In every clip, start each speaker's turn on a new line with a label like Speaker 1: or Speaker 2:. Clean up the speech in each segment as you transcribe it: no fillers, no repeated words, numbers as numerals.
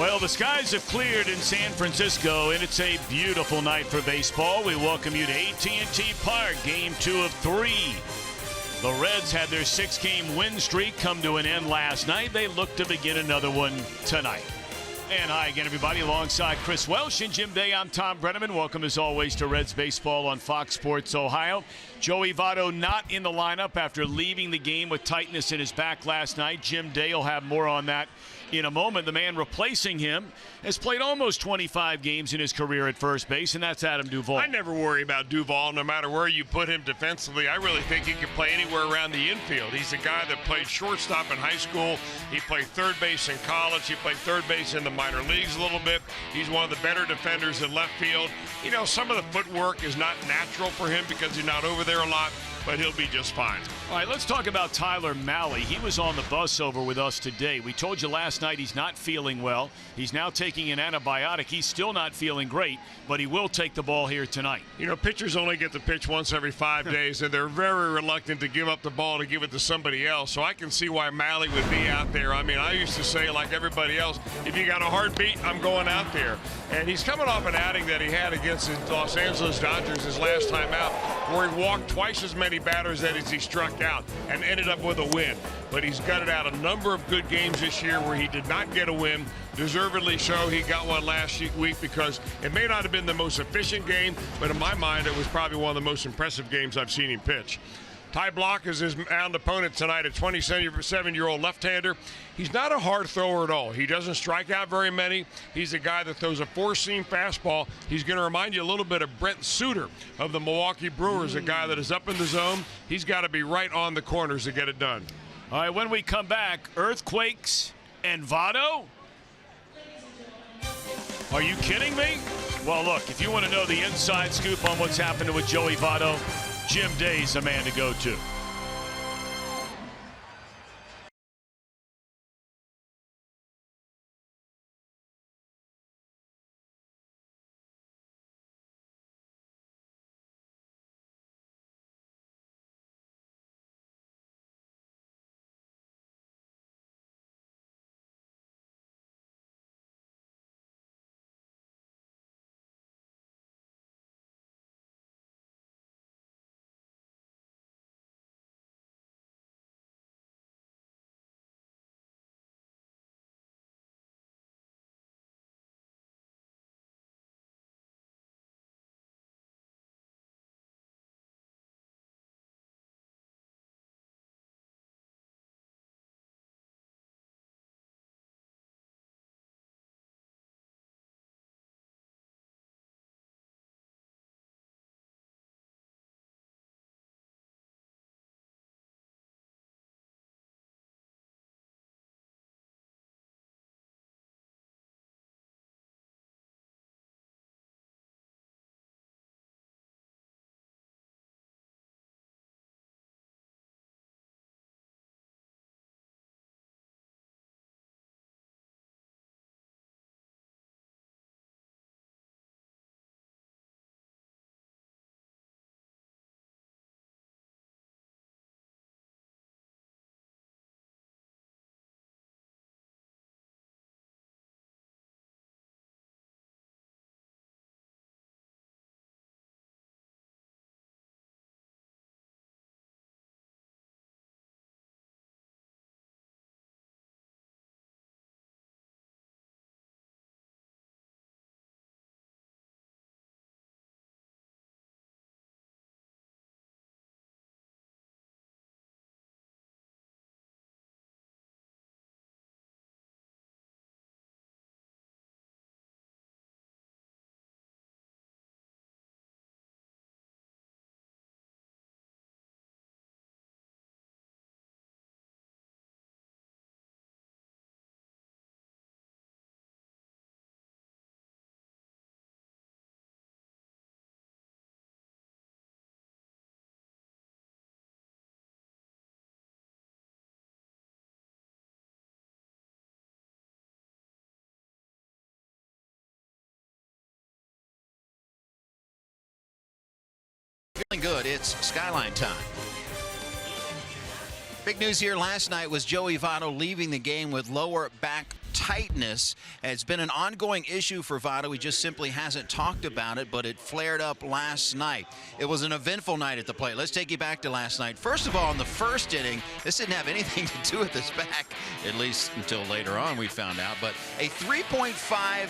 Speaker 1: Well, the skies have cleared in San Francisco, and it's a beautiful night for baseball. We welcome you to AT&T Park, Game 2 of 3. The Reds had their 6-game win streak come to an end last night. They look to begin another one tonight. And hi again, everybody. Alongside Chris Welsh and Jim Day, I'm Tom Brenneman. Welcome, as always, to Reds Baseball on Fox Sports Ohio. Joey Votto not in the lineup after leaving the game with tightness in his back last night. Jim Day will have more on that in a moment. The man replacing him has played almost 25 games in his career at first base, and that's Adam Duvall.
Speaker 2: I never worry about Duvall, no matter where you put him defensively. I really think he can play anywhere around the infield. He's a guy that played shortstop in high school. He played third base in college. He played third base in the minor leagues a little bit. He's one of the better defenders in left field. You know, some of the footwork is not natural for him because he's not over there a lot, but he'll be just fine.
Speaker 1: All right, let's talk about Tyler Mahle. He was on the bus over with us today. We told you last night he's not feeling well. He's now taking an antibiotic. He's still not feeling great, but he will take the ball here tonight.
Speaker 2: You know, pitchers only get to pitch once every 5 days, and they're very reluctant to give up the ball to give it to somebody else. So I can see why Mahle would be out there. I mean, I used to say, like everybody else, if you got a heartbeat, I'm going out there. And he's coming off an outing that he had against the Los Angeles Dodgers his last time out, where he walked twice as many batters as he struck out and ended up with a win. But he's gutted out a number of good games this year where he did not get a win. Deservedly so. He got one last week because it may not have been the most efficient game, but in my mind it was probably one of the most impressive games I've seen him pitch. Ty Block is his mound opponent tonight, a 27-year-old left-hander. He's not a hard thrower at all. He doesn't strike out very many. He's a guy that throws a four-seam fastball. He's going to remind you a little bit of Brent Suter of the Milwaukee Brewers, a guy that is up in the zone. He's got to be right on the corners to get it done.
Speaker 1: All right, when we come back, earthquakes and Votto? Are you kidding me? Well, look, if you want to know the inside scoop on what's happening with Joey Votto, Jim Day's the man to go to.
Speaker 3: Feeling good. It's Skyline time. Big news here last night was Joey Votto leaving the game with lower back tightness. It's been an ongoing issue for Votto. He just simply hasn't talked about it, but it flared up last night. It was an eventful night at the plate. Let's take you back to last night. First of all, in the first inning, this didn't have anything to do with his back, at least until later on we found out, but a 3.5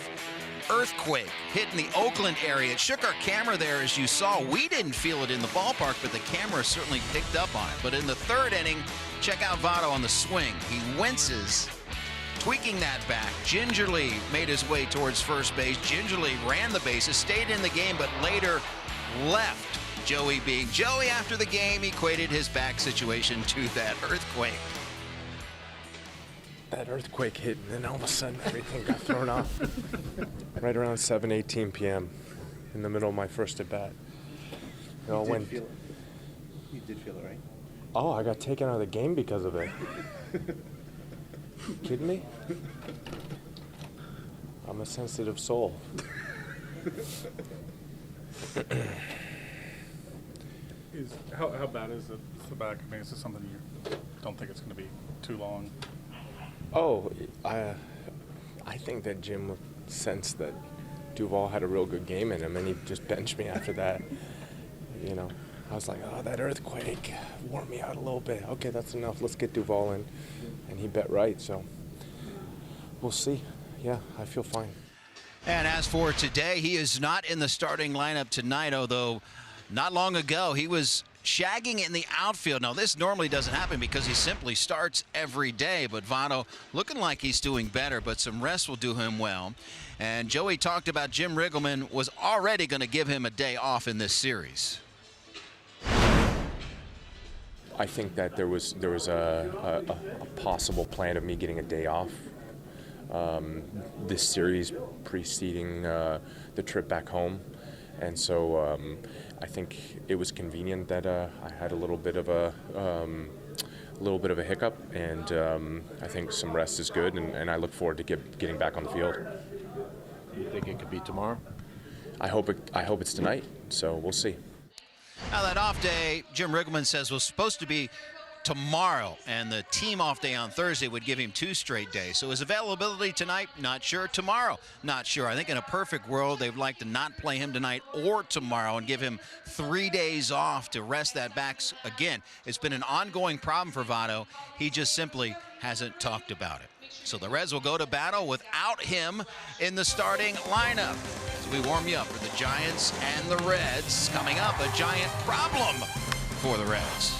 Speaker 3: earthquake hit in the Oakland area. It shook our camera there, as you saw. We didn't feel it in the ballpark, but the camera certainly picked up on it. But in the third inning, check out Votto on the swing. He winces, tweaking that back, gingerly made his way towards first base, gingerly ran the bases, stayed in the game, but later left. Joey being Joey after the game equated his back situation to that earthquake.
Speaker 4: That earthquake hit, and then all of a sudden everything got thrown off. Right around 7:18 p.m. in the middle of my first at bat. It all went.
Speaker 5: You did feel it, right?
Speaker 4: Oh, I got taken out of the game because of it. You kidding me? I'm a sensitive soul.
Speaker 6: How bad is it, the back? I mean, is this something you don't think it's going to be too long?
Speaker 4: Oh, I think that Jim would sense that Duvall had a real good game in him, and he just benched me after that. You know, I was like, oh, that earthquake wore me out a little bit. Okay, that's enough. Let's get Duvall in. And he bet right, so we'll see. Yeah, I feel fine.
Speaker 3: And as for today, he is not in the starting lineup tonight, although not long ago he was shagging in the outfield. Now, this normally doesn't happen because he simply starts every day, but Votto looking like he's doing better, but some rest will do him well. And Joey talked about Jim Riggleman was already going to give him a day off in this series.
Speaker 4: I think that there was a possible plan of me getting a day off this series preceding the trip back home, and so I think it was convenient that I had a little bit of a a hiccup, and I think some rest is good, and I look forward to getting back on the field.
Speaker 5: You think it could be tomorrow?
Speaker 4: I hope it's tonight. So we'll see.
Speaker 3: Now, that off day, Jim Riggleman says, was supposed to be tomorrow, and the team off day on Thursday would give him 2 straight days. So his availability tonight, not sure. Tomorrow, not sure. I think in a perfect world, they'd like to not play him tonight or tomorrow and give him 3 days off to rest that back. Again, it's been an ongoing problem for Votto. He just simply hasn't talked about it. So the Reds will go to battle without him in the starting lineup. As we warm you up for the Giants and the Reds. Coming up, a giant problem for the Reds.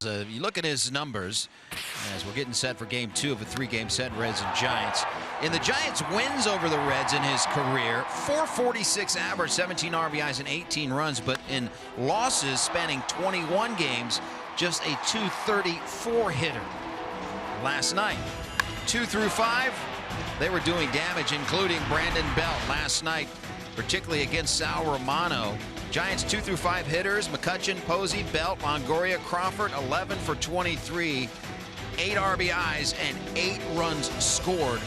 Speaker 3: You look at his numbers as we're getting set for game 2 of a 3-game set, Reds and Giants. In the Giants' wins over the Reds in his career, .446 average, 17 RBIs and 18 runs, but in losses spanning 21 games, just a .234 hitter. Last night, 2 through 5, they were doing damage, including Brandon Belt last night, particularly against Sal Romano. Giants 2 through 5 hitters: McCutchen, Posey, Belt, Longoria, Crawford, 11 for 23, 8 RBIs and 8 runs scored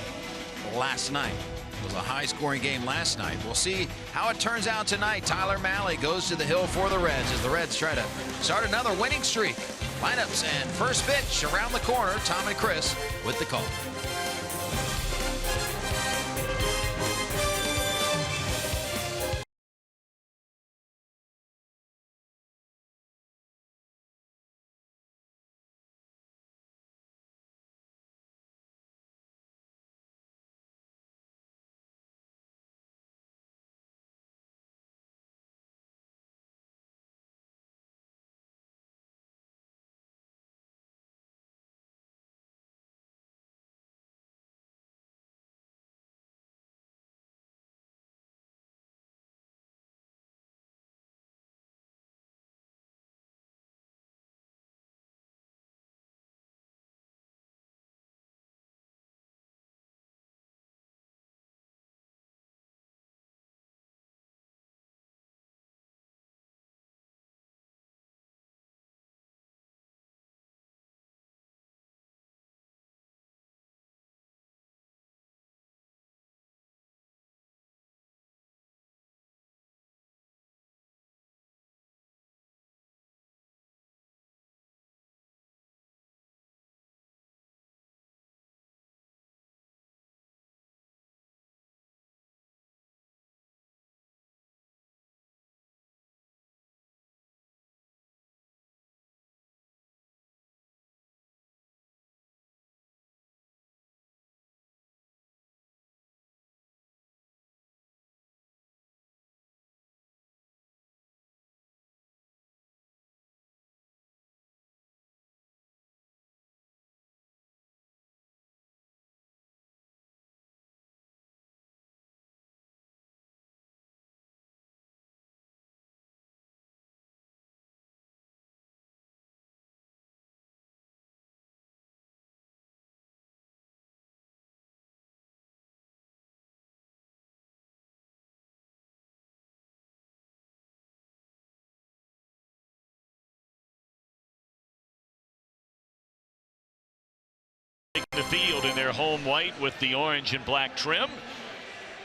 Speaker 3: last night. It was a high-scoring game last night. We'll see how it turns out tonight. Tyler Mahle goes to the hill for the Reds as the Reds try to start another winning streak. Lineups and first pitch around the corner. Tom and Chris with the call.
Speaker 1: The field in their home white with the orange and black trim.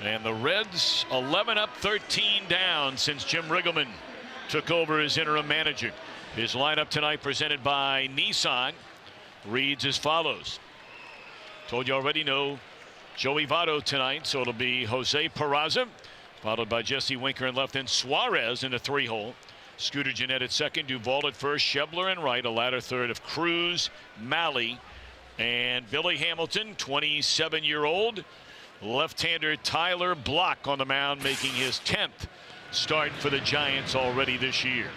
Speaker 1: And the Reds 11 up, 13 down since Jim Riggleman took over as interim manager. His lineup tonight, presented by Nissan, reads as follows. Told you already, no Joey Votto tonight, so it'll be Jose Peraza, followed by Jesse Winker in left, and Suarez in the 3-hole. Scooter Gennett at second, Duvall at first, Schebler in right, a ladder third of Cruz, Mahle, and Billy Hamilton, 27-year-old. Left-hander Tyler Block on the mound, making his 10th start for the Giants already this year.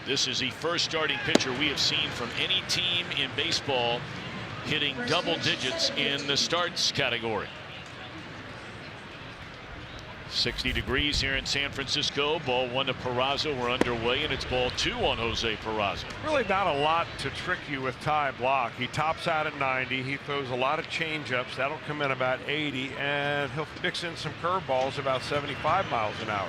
Speaker 1: This is the first starting pitcher we have seen from any team in baseball hitting double digits in the starts category. 60 degrees here in San Francisco. Ball 1 to Peraza. We're underway, and it's ball 2 on Jose Peraza.
Speaker 2: Really not a lot to trick you with Ty Block. He tops out at 90. He throws a lot of changeups. That'll come in about 80, and he'll mix in some curveballs about 75 miles an hour.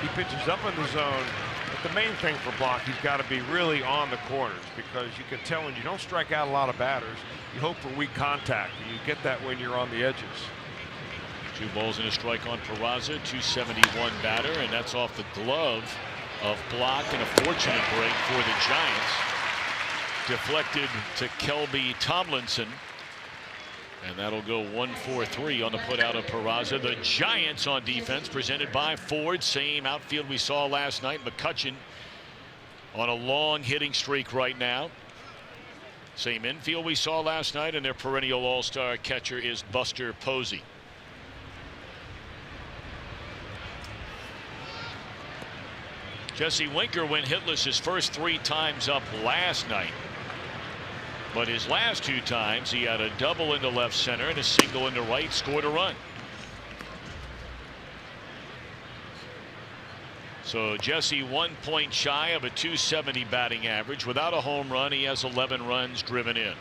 Speaker 2: He pitches up in the zone. But the main thing for Block, he's got to be really on the corners, because you can tell when you don't strike out a lot of batters, you hope for weak contact, and you get that when you're on the edges.
Speaker 1: 2 balls and a strike on Peraza, 271 batter, and that's off the glove of Block, and a fortunate break for the Giants. Deflected to Kelby Tomlinson, and that'll go 1-4-3 on the putout of Peraza. The Giants on defense, presented by Ford. Same outfield we saw last night. McCutchen on a long hitting streak right now. Same infield we saw last night, and their perennial all-star catcher is Buster Posey. Jesse Winker went hitless his first 3 times up last night. But his last 2 times, he had a double into left center and a single into right, scored a run. So Jesse 1 point shy of a .270 batting average. Without a home run, he has 11 runs driven in.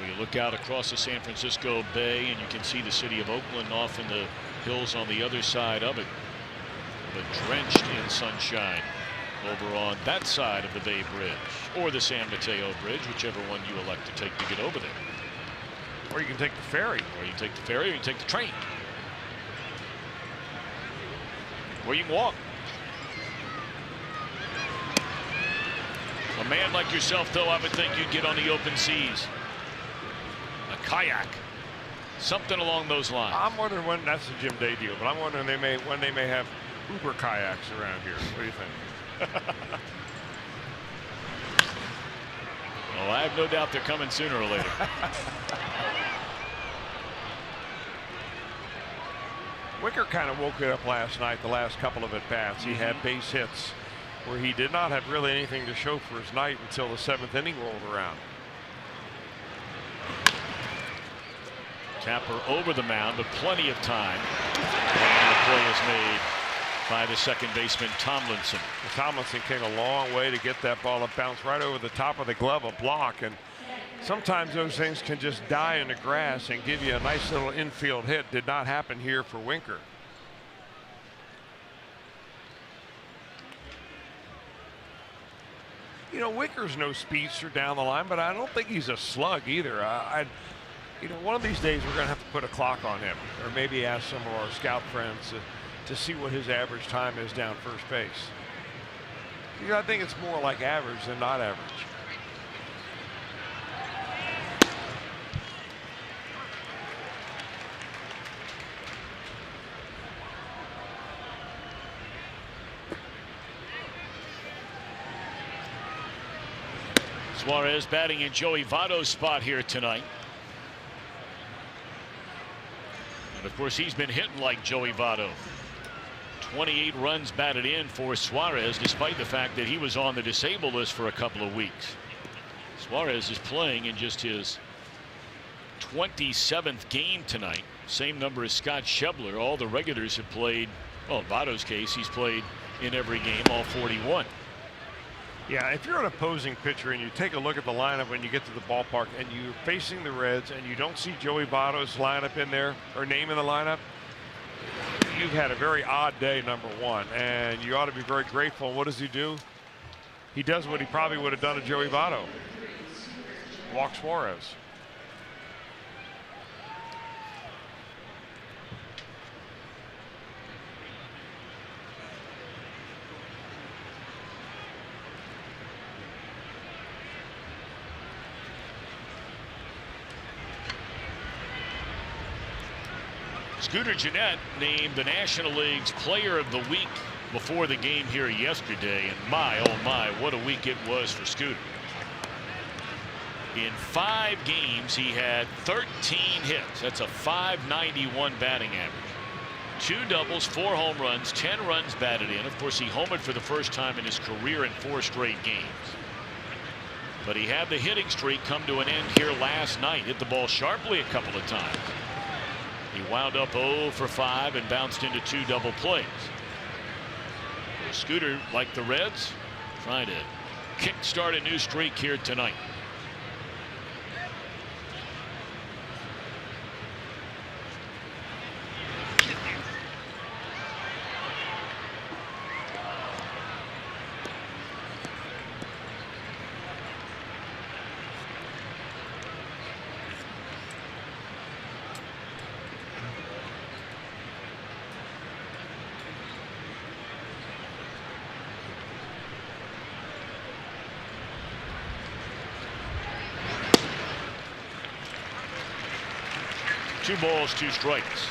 Speaker 1: You look out across the San Francisco Bay and you can see the city of Oakland off in the hills on the other side of it, but drenched in sunshine over on that side of the Bay Bridge or the San Mateo Bridge, whichever one you elect to take to get over there.
Speaker 2: Or you can take the ferry.
Speaker 1: Or you can take the ferry, or you can take the train. Or you can walk. A man like yourself, though, I would think you'd get on the open seas. A kayak. Something along those lines.
Speaker 2: I'm wondering when that's a Jim Day deal, but I'm wondering when they may have Uber kayaks around here. What do you think?
Speaker 1: Well, I have no doubt they're coming sooner or later.
Speaker 2: Winker kind of woke it up last night, the last couple of at-bats. He had base hits where he did not have really anything to show for his night until the 7th inning rolled around.
Speaker 1: Tapper over the mound, but plenty of time. And the play is made by the second baseman Tomlinson.
Speaker 2: Tomlinson came a long way to get that ball to bounce right over the top of the glove, a block, and sometimes those things can just die in the grass and give you a nice little infield hit. Did not happen here for Winker. You know, Winker's no speedster down the line, but I don't think he's a slug either. You know, one of these days we're going to have to put a clock on him, or maybe ask some of our scout friends to see what his average time is down first base. You know, I think it's more like average than not average.
Speaker 1: Suarez batting in Joey Votto's spot here tonight. And of course, he's been hitting like Joey Votto. 28 runs batted in for Suarez, despite the fact that he was on the disabled list for a couple of weeks. Suarez is playing in just his 27th game tonight. Same number as Scott Schebler. All the regulars have played. Well, in Votto's case, he's played in every game, all 41.
Speaker 2: Yeah, if you're an opposing pitcher and you take a look at the lineup when you get to the ballpark and you're facing the Reds and you don't see Joey Votto's lineup in there or name in the lineup, you've had a very odd day, number one, and you ought to be very grateful. What does he do? He does what he probably would have done to Joey Votto. Walk Suarez.
Speaker 1: Scooter Gennett named the National League's Player of the Week before the game here yesterday, and my, oh my, what a week it was for Scooter. In 5 games, he had 13 hits. That's a .591 batting average. 2 doubles, 4 home runs, 10 runs batted in. Of course, he homered for the first time in his career in 4 straight games. But he had the hitting streak come to an end here last night. Hit the ball sharply a couple of times. He wound up 0 for 5 and bounced into 2 double plays. Scooter, like the Reds, trying to kickstart a new streak here tonight. Two balls, 2 strikes.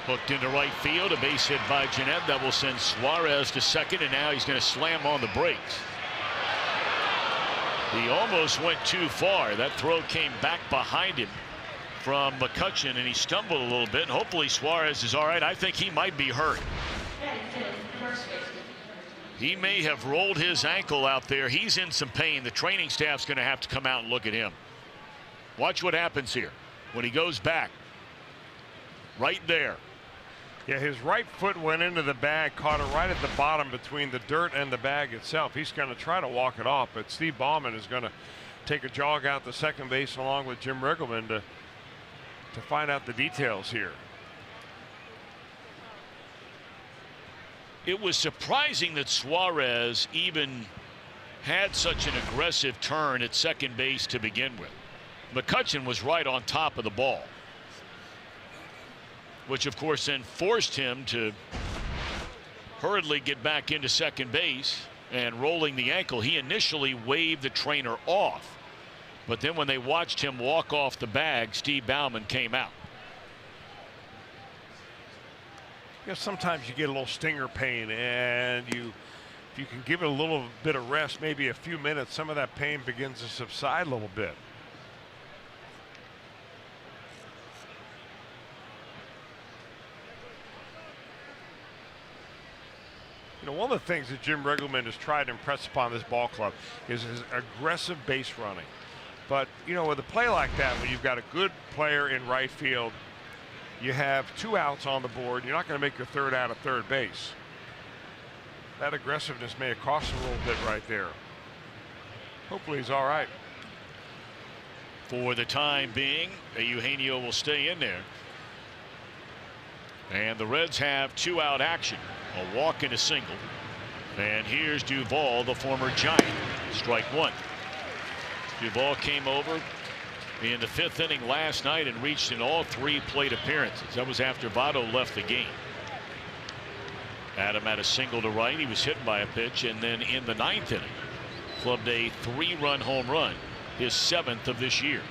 Speaker 1: Hooked into right field, a base hit by Jeanette that will send Suarez to second, and now he's going to slam on the brakes. He almost went too far. That throw came back behind him from McCutchen, and he stumbled a little bit, and hopefully Suarez is all right. I think he might be hurt. He may have rolled his ankle out there. He's in some pain. The training staff's going to have to come out and look at him. Watch what happens here when he goes back. Right there.
Speaker 2: Yeah, his right foot went into the bag, caught it right at the bottom between the dirt and the bag itself. He's going to try to walk it off, but Steve Ballman is going to take a jog out to second base along with Jim Riggleman to find out the details here.
Speaker 1: It was surprising that Suarez even had such an aggressive turn at second base to begin with. McCutchen was right on top of the ball, which of course then forced him to hurriedly get back into second base, and rolling the ankle, he initially waved the trainer off, but then when they watched him walk off the bag, Steve Bauman came out.
Speaker 2: You know, sometimes you get a little stinger pain, and if you can give it a little bit of rest, maybe a few minutes, some of that pain begins to subside a little bit. You know, one of the things that Jim Riggleman has tried to impress upon this ball club is his aggressive base running. But, you know, with a play like that, when you've got a good player in right field, you have 2 outs on the board, you're not going to make your third out at third base. That aggressiveness may have cost him a little bit right there. Hopefully he's all right.
Speaker 1: For the time being, Eugenio will stay in there. And the Reds have 2-out action. A walk and a single. And here's Duvall, the former Giant. Strike one. Duvall came over in the 5th inning last night and reached in all 3 plate appearances. That was after Votto left the game. Adam had a single to right. He was hit by a pitch, and then in the 9th inning clubbed a 3-run home run, his 7th of this year.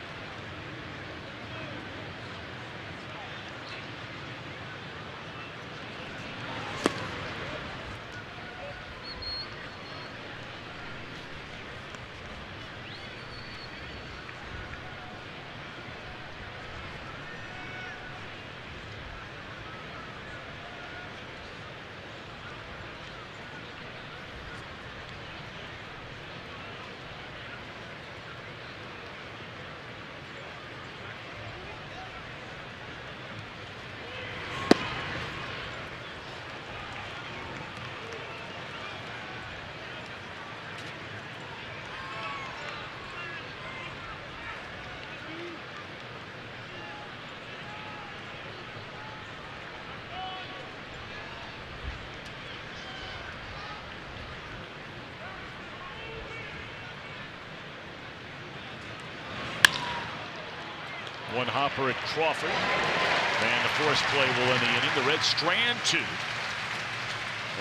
Speaker 1: One hopper at Crawford, and the force play will end the inning. The Reds strand 2.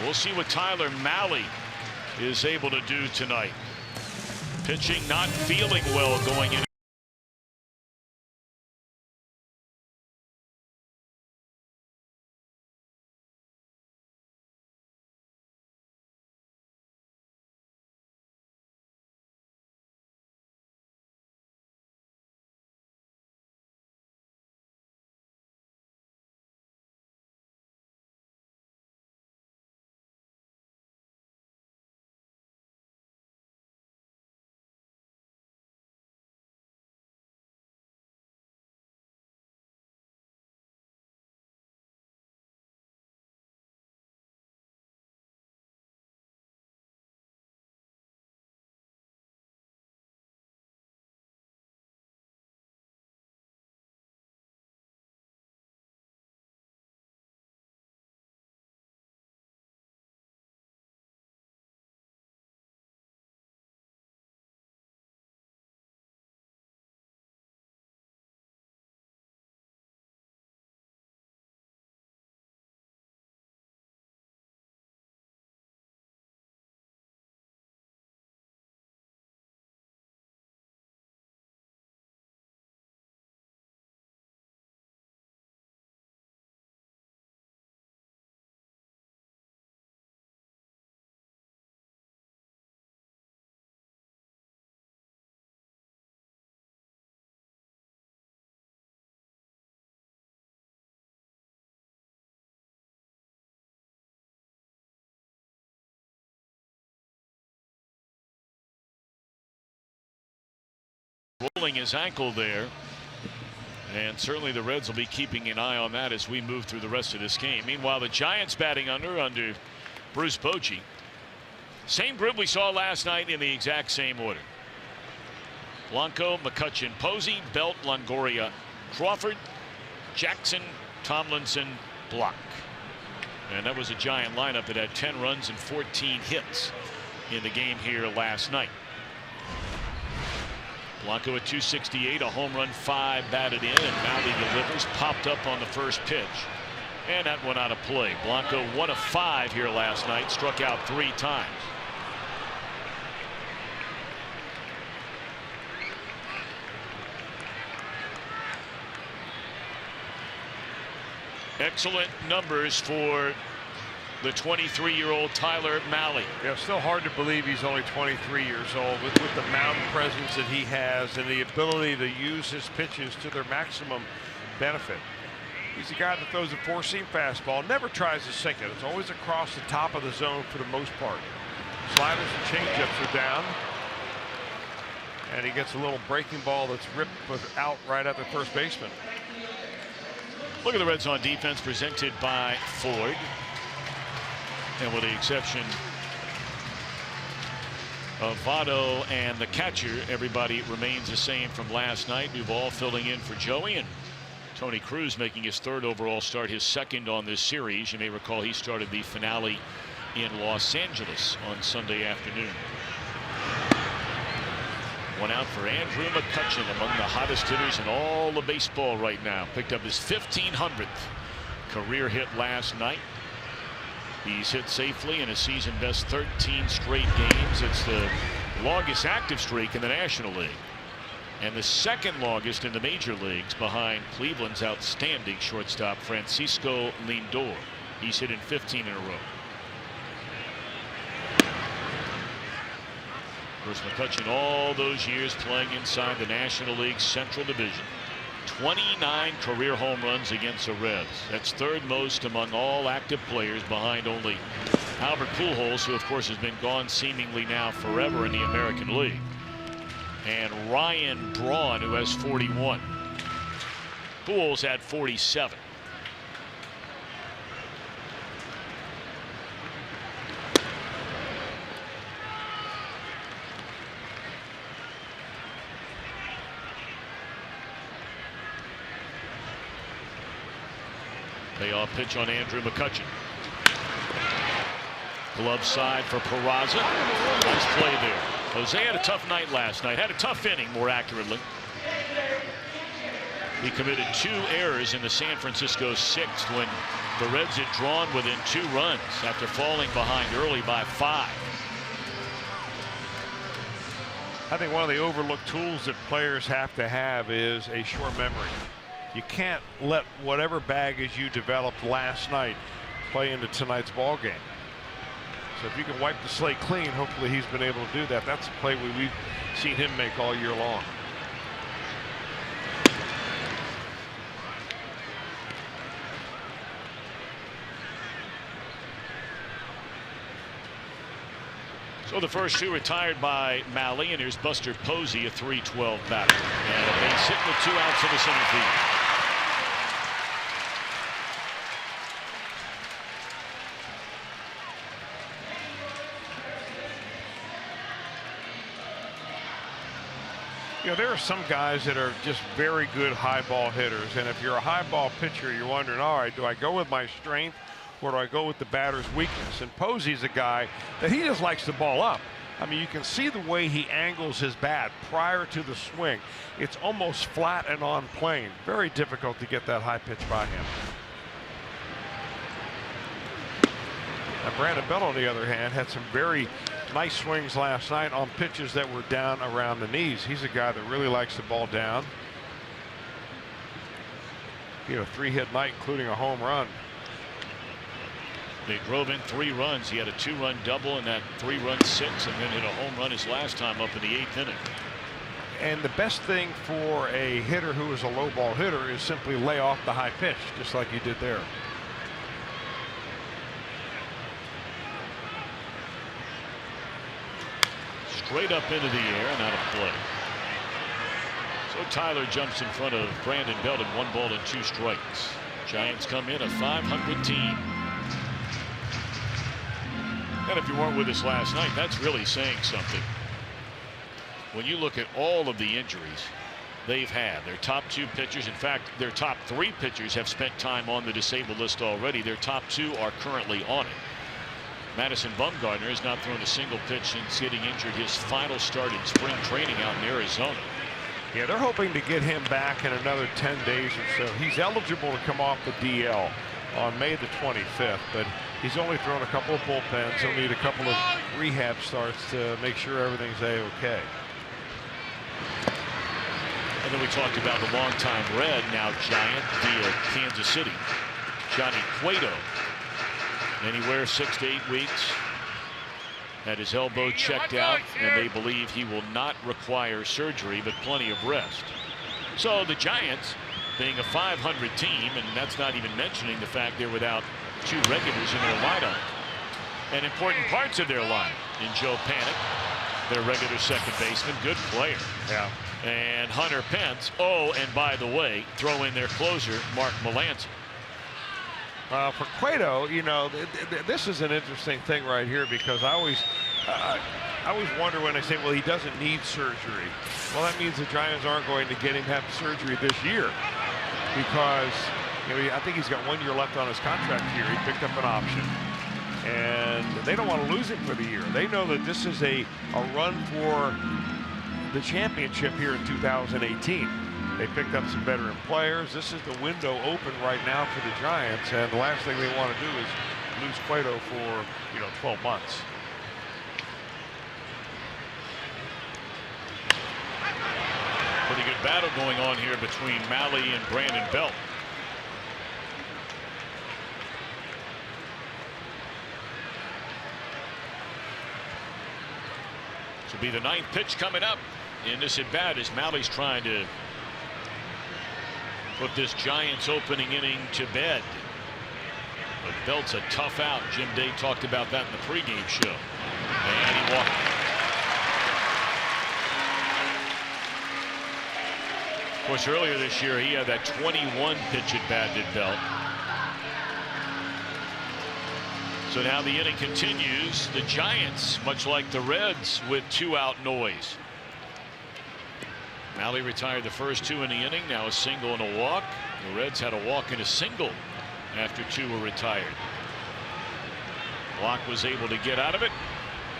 Speaker 1: We'll see what Tyler Mahle is able to do tonight. Pitching not feeling well going in. rolling his ankle there. And certainly the Reds will be keeping an eye on that as we move through the rest of this game. Meanwhile, the Giants batting under Bruce Bochy. Same group we saw last night in the exact same order. Blanco, McCutchen, Posey, Belt, Longoria, Crawford, Jackson, Tomlinson, Block. And that was a Giant lineup that had 10 runs and 14 hits in the game here last night. Blanco at 268, a home run, 5 batted in, and Mahle delivers, popped up on the first pitch. And that went out of play. Blanco 1 of 5 here last night, struck out 3 times. Excellent numbers for the 23-year-old Tyler Mahle.
Speaker 2: Yeah, still hard to believe he's only 23 years old with the mountain presence that he has and the ability to use his pitches to their maximum benefit. He's a guy that throws a 4-seam fastball, never tries to sink it. It's always across the top of the zone for the most part. Sliders and changeups are down. And he gets a little breaking ball that's ripped out right at the first baseman.
Speaker 1: Look at the Reds on defense, presented by Ford. And with the exception of Votto and the catcher, everybody remains the same from last night. Duvall filling in for Joey, and Tony Cruz making his 3rd overall start, his 2nd on this series. You may recall he started the finale in Los Angeles on Sunday afternoon. 1 out for Andrew McCutchen, among the hottest hitters in all of baseball right now. Picked up his 1500th career hit last night. He's hit safely in a season best 13 straight games. It's the longest active streak in the National League and the 2nd longest in the major leagues, behind Cleveland's outstanding shortstop Francisco Lindor. He's hit in 15 in a row. Bruce McCutchen, all those years playing inside the National League Central Division. 29 career home runs against the Reds. That's 3rd most among all active players, behind only Albert Pujols, who of course has been gone seemingly now forever in the American League, and Ryan Braun, who has 41. Pujols had 47. Payoff pitch on Andrew McCutchen. Glove side for Peraza. Nice play there. Jose had a tough night last night. Had a tough inning, more accurately. He committed 2 errors in the San Francisco 6th when the Reds had drawn within 2 runs after falling behind early by 5.
Speaker 2: I think one of the overlooked tools that players have to have is a short memory. You can't let whatever baggage you developed last night play into tonight's ball game. So if you can wipe the slate clean, hopefully he's been able to do that. That's a play we've seen him make all year long.
Speaker 1: So the first 2 retired by Mahle, and here's Buster Posey, a .312 batter, and a base hit with 2 outs in the center field.
Speaker 2: You know, there are some guys that are just very good high ball hitters, and if you're a high ball pitcher, you're wondering, all right, do I go with my strength or do I go with the batter's weakness? And Posey's a guy that he just likes the ball up. I mean, you can see the way he angles his bat prior to the swing. It's almost flat and on plane. Very difficult to get that high pitch by him. Now, Brandon Bell, on the other hand, had some very nice swings last night on pitches that were down around the knees. He's a guy that really likes the ball down. He had a 3-hit night, including a home run.
Speaker 1: They drove in 3 runs. He had a 2-run double in that 3-run 6, and then hit a home run his last time up in the 8th inning.
Speaker 2: And the best thing for a hitter who is a low ball hitter is simply lay off the high pitch, just like you did there.
Speaker 1: Straight up into the air and out of play. So Tyler jumps in front of Brandon Belt at 1 ball and 2 strikes. Giants come in a 500 team. And if you weren't with us last night, that's really saying something. When you look at all of the injuries they've had, their top 2 pitchers, in fact, their top 3 pitchers have spent time on the disabled list already. Their top 2 are currently on it. Madison Bumgarner has not thrown a single pitch since getting injured his final start in spring training out in Arizona.
Speaker 7: Yeah, they're hoping to get him back in another 10 days or so. He's eligible to come off the DL on May the 25th, but he's only thrown a couple of bullpens. He'll need a couple of rehab starts to make sure everything's A-OK.
Speaker 1: And then we talked about the longtime Red, now Giant via Kansas City, Johnny Cueto. Anywhere 6 to 8 weeks. Had his elbow checked out, and they believe he will not require surgery, but plenty of rest. So the Giants, being a 500 team, and that's not even mentioning the fact they're without 2 regulars in their lineup, and important parts of their lineup in Joe Panik, their regular second baseman, good player.
Speaker 7: Yeah.
Speaker 1: And Hunter Pence. Oh, and by the way, throw in their closer, Mark Melancon.
Speaker 7: For Cueto, you know, this is an interesting thing right here, because I always wonder when they say, well, he doesn't need surgery. Well, that means the Giants aren't going to get him have surgery this year, because you know, I think he's got 1 year left on his contract here. He picked up an option, and they don't want to lose him for the year. They know that this is a run for the championship here in 2018. They picked up some veteran players. This is the window open right now for the Giants, and the last thing they want to do is lose Cueto for 12 months.
Speaker 1: Pretty good battle going on here between Malley and Brandon Belt. This will be the 9th pitch coming up in this at bat as Malley's trying to put this Giants opening inning to bed. But Belt's a tough out. Jim Day talked about that in the pregame show. And he walked. Of course, earlier this year he had that 21 pitch at bat at Belt. So now the inning continues. The Giants, much like the Reds, with 2 out noise. Malley retired the first 2 in the inning. Now a single and a walk. The Reds had a walk and a single after 2 were retired. Locke was able to get out of it.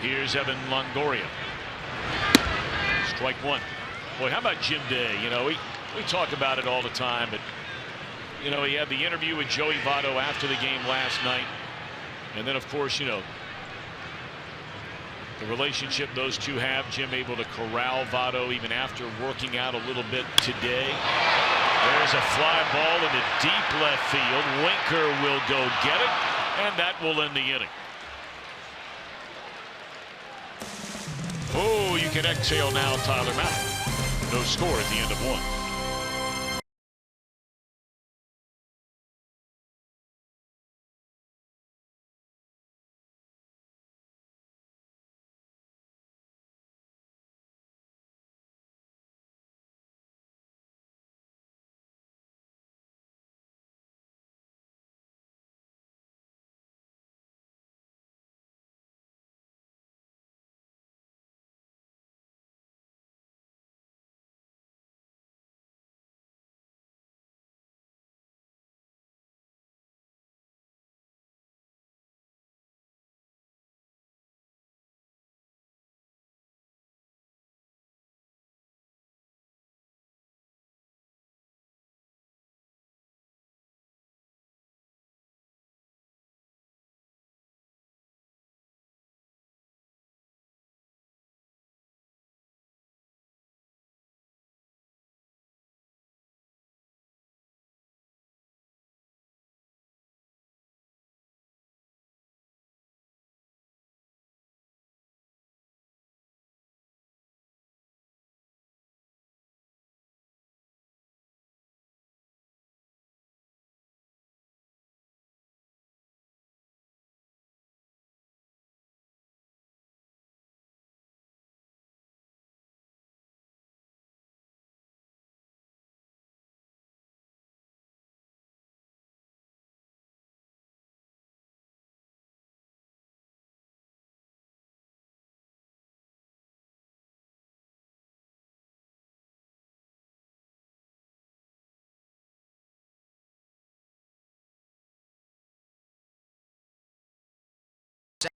Speaker 1: Here's Evan Longoria. Strike 1. Boy, how about Jim Day? You know, we talk about it all the time, but you know, he had the interview with Joey Votto after the game last night, and then of course, you know, the relationship those two have. Jim able to corral Votto even after working out a little bit today. There's a fly ball into deep left field. Winker will go get it, and that will end the inning. Oh, you can exhale now, Tyler Malley. No score at the end of 1.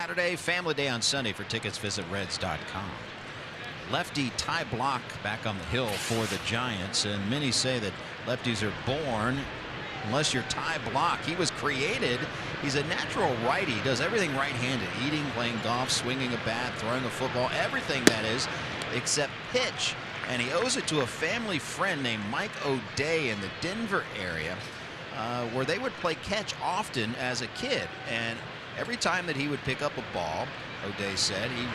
Speaker 3: Saturday, Family Day on Sunday. For tickets, visit Reds.com. Lefty Ty Block back on the hill for the Giants, and many say that lefties are born. Unless you're Ty Block, he was created. He's a natural righty. He does everything right-handed: eating, playing golf, swinging a bat, throwing a football, everything that is, except pitch. And he owes it to a family friend named Mike O'Day in the Denver area, where they would play catch often as a kid. And every time that he would pick up a ball, O'Day said, he'd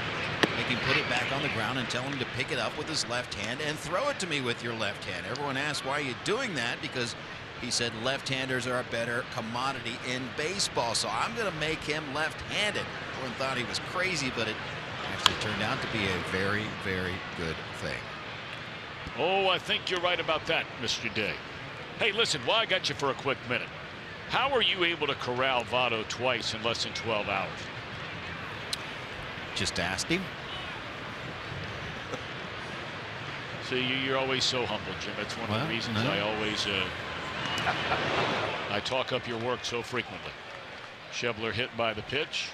Speaker 3: make him put it back on the ground and tell him to pick it up with his left hand and throw it to me with your left hand. Everyone asked, why are you doing that? Because he said left-handers are a better commodity in baseball, so I'm going to make him left-handed. Everyone thought he was crazy, but it actually turned out to be a very, very good thing.
Speaker 1: Oh, I think you're right about that, Mr. Day. Hey, listen, while I got you for a quick minute, how are you able to corral Votto twice in less than 12 hours?
Speaker 3: Just asked him.
Speaker 1: See, you're always so humble, Jim. That's one of the reasons I always I talk up your work so frequently. Schebler hit by the pitch.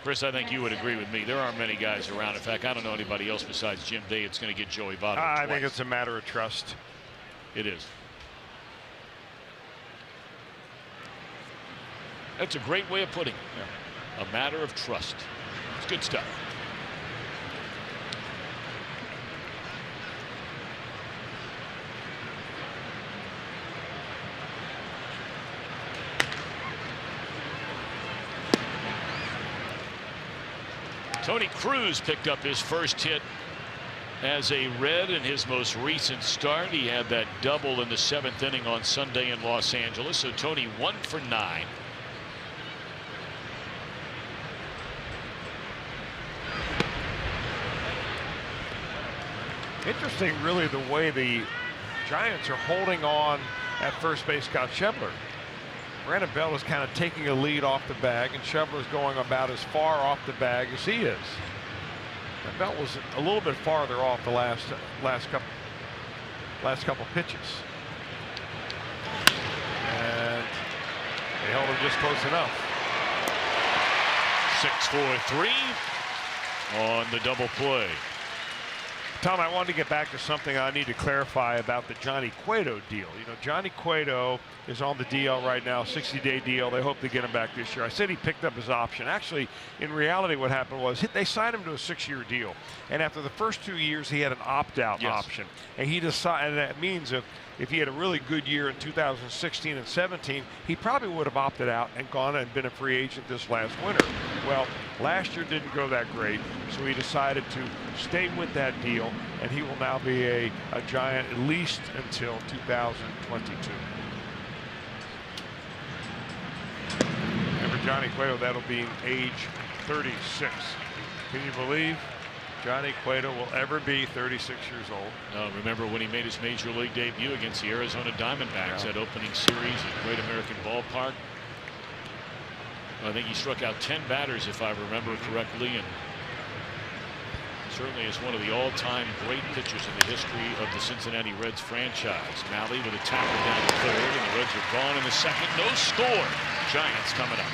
Speaker 1: Chris, I think you would agree with me. There aren't many guys around. In fact, I don't know anybody else besides Jim Day that's going to get Joey Votto
Speaker 7: I
Speaker 1: twice.
Speaker 7: think it's a matter of trust.
Speaker 1: It is. That's a great way of putting it. A matter of trust. It's good stuff. Tony Cruz picked up his first hit as a Red in his most recent start. He had that double in the 7th inning on Sunday in Los Angeles. So Tony 1 for 9.
Speaker 7: Interesting, really, the way the Giants are holding on at first base. Got Schebler. Brandon Belt is kind of taking a lead off the bag, and Schebler is going about as far off the bag as he is. And Belt was a little bit farther off the last couple pitches, and they held him just close enough.
Speaker 1: 6-4-3 on the double play.
Speaker 7: Tom, I wanted to get back to something I need to clarify about the Johnny Cueto deal. You know, Johnny Cueto is on the DL right now, 60-day deal. They hope to get him back this year. I said he picked up his option. Actually, in reality, what happened was they signed him to a 6-year deal. And after the first 2 years, he had an opt-out option. And he decided, and that means if he had a really good year in 2016 and 17, he probably would have opted out and gone and been a free agent this last winter. Well, last year didn't go that great, so he decided to stay with that deal, and he will now be a Giant at least until 2022. And for Johnny Cueto, that'll be age 36. Can you believe Johnny Cueto will ever be 36 years old?
Speaker 1: No, remember when he made his major league debut against the Arizona Diamondbacks, that opening series at Great American Ballpark. I think he struck out 10 batters, if I remember correctly, and certainly is one of the all-time great pitchers in the history of the Cincinnati Reds franchise. Malley with a tackle down the third, and the Reds are gone in the second. No score. Giants coming up.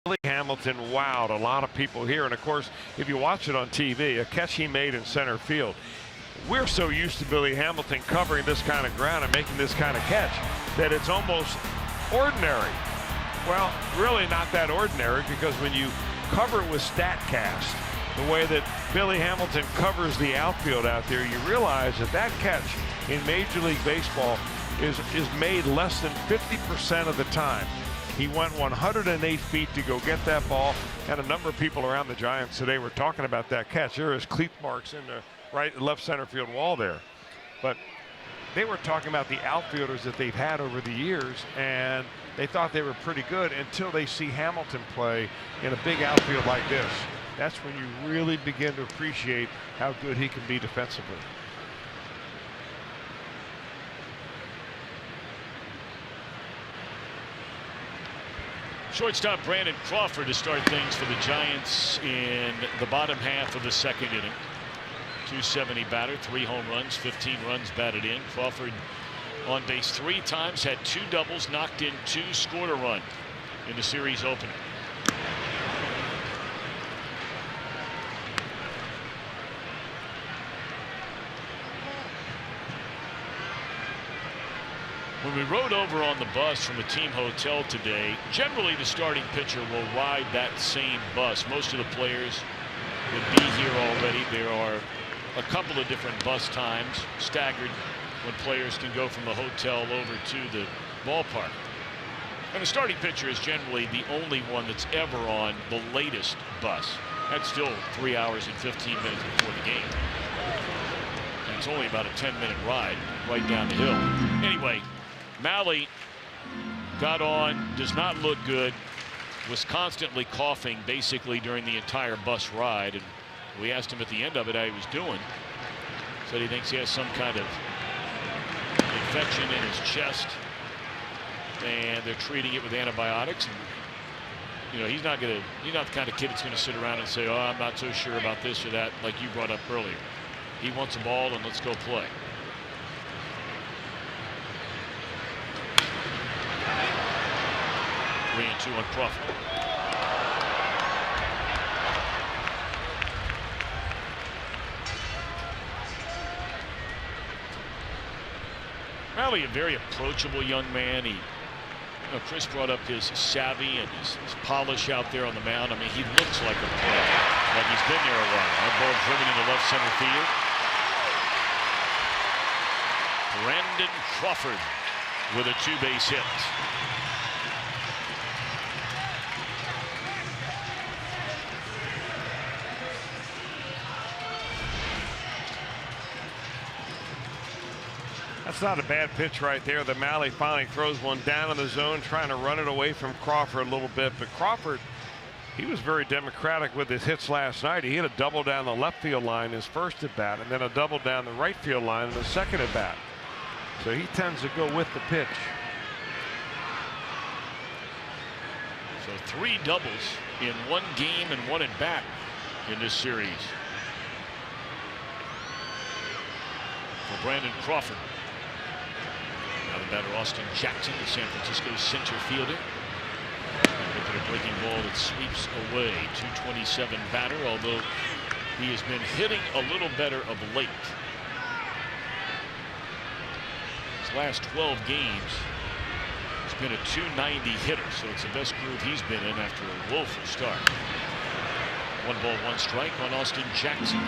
Speaker 7: Billy Hamilton wowed a lot of people here. And of course, if you watch it on TV, a catch he made in center field. We're so used to Billy Hamilton covering this kind of ground and making this kind of catch that it's almost ordinary. Well, really not that ordinary, because when you cover it with StatCast, the way that Billy Hamilton covers the outfield out there, you realize that that catch in Major League Baseball is made less than 50% of the time. He went 108 feet to go get that ball, and a number of people around the Giants today were talking about that catch. There is cleat marks in the left center field wall there. But they were talking about the outfielders that they've had over the years, and they thought they were pretty good until they see Hamilton play in a big outfield like this. That's when you really begin to appreciate how good he can be defensively.
Speaker 1: Shortstop Brandon Crawford to start things for the Giants in the bottom half of the second inning. .270 batter, 3 home runs, 15 runs batted in. Crawford on base 3 times, had 2 doubles, knocked in 2, scored a run in the series opener. When we rode over on the bus from the team hotel today, generally the starting pitcher will ride that same bus. Most of the players would be here already. There are a couple of different bus times staggered when players can go from the hotel over to the ballpark. And the starting pitcher is generally the only one that's ever on the latest bus. That's still 3 hours and 15 minutes before the game. And it's only about a 10-minute ride right down the hill. Anyway, Mahle got on, does not look good, was constantly coughing basically during the entire bus ride, and we asked him at the end of it how he was doing. Said he thinks he has some kind of infection in his chest, and they're treating it with antibiotics. And you know, he's not the kind of kid that's going to sit around and say, oh, I'm not so sure about this or that, like you brought up earlier. He wants a ball, and let's go play. 3-2 on Crawford. Mahle, a very approachable young man. Chris brought up his savvy and his polish out there on the mound. I mean, he looks like a pro, like he's been there a while. That ball driven into left center field. Brandon Crawford with a 2-base hit.
Speaker 7: That's not a bad pitch right there. The Mahle finally throws one down in the zone, trying to run it away from Crawford a little bit. But Crawford, he was very democratic with his hits last night. He hit a double down the left field line his first at bat, and then a double down the right field line in the second at bat. So he tends to go with the pitch.
Speaker 1: So 3 doubles in 1 game and 1 at bat in this series for Brandon Crawford. Now the batter, Austin Jackson, the San Francisco center fielder. Look at a breaking ball that sweeps away. 227 batter, although he has been hitting a little better of late. His last 12 games, he's been a 290 hitter, so it's the best groove he's been in after a woeful start. 1 ball, 1 strike on Austin Jackson.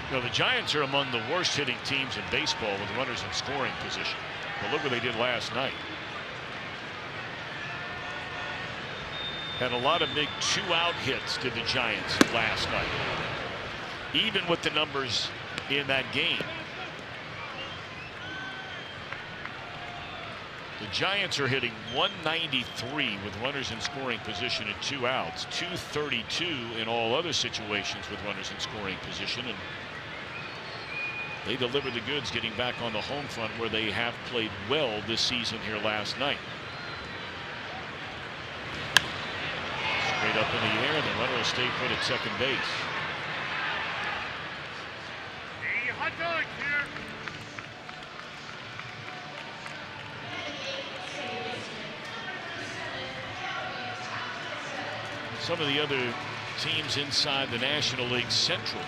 Speaker 1: You know, the Giants are among the worst hitting teams in baseball with runners in scoring position. But look what they did last night. Had a lot of big 2-out hits did the Giants last night, even with the numbers in that game. The Giants are hitting 193 with runners in scoring position and 2 outs, 232 in all other situations with runners in scoring position, and they delivered the goods getting back on the home front where they have played well this season here last night. Straight up in the air, and the runner will stay put at second base. Some of the other teams inside the National League Central.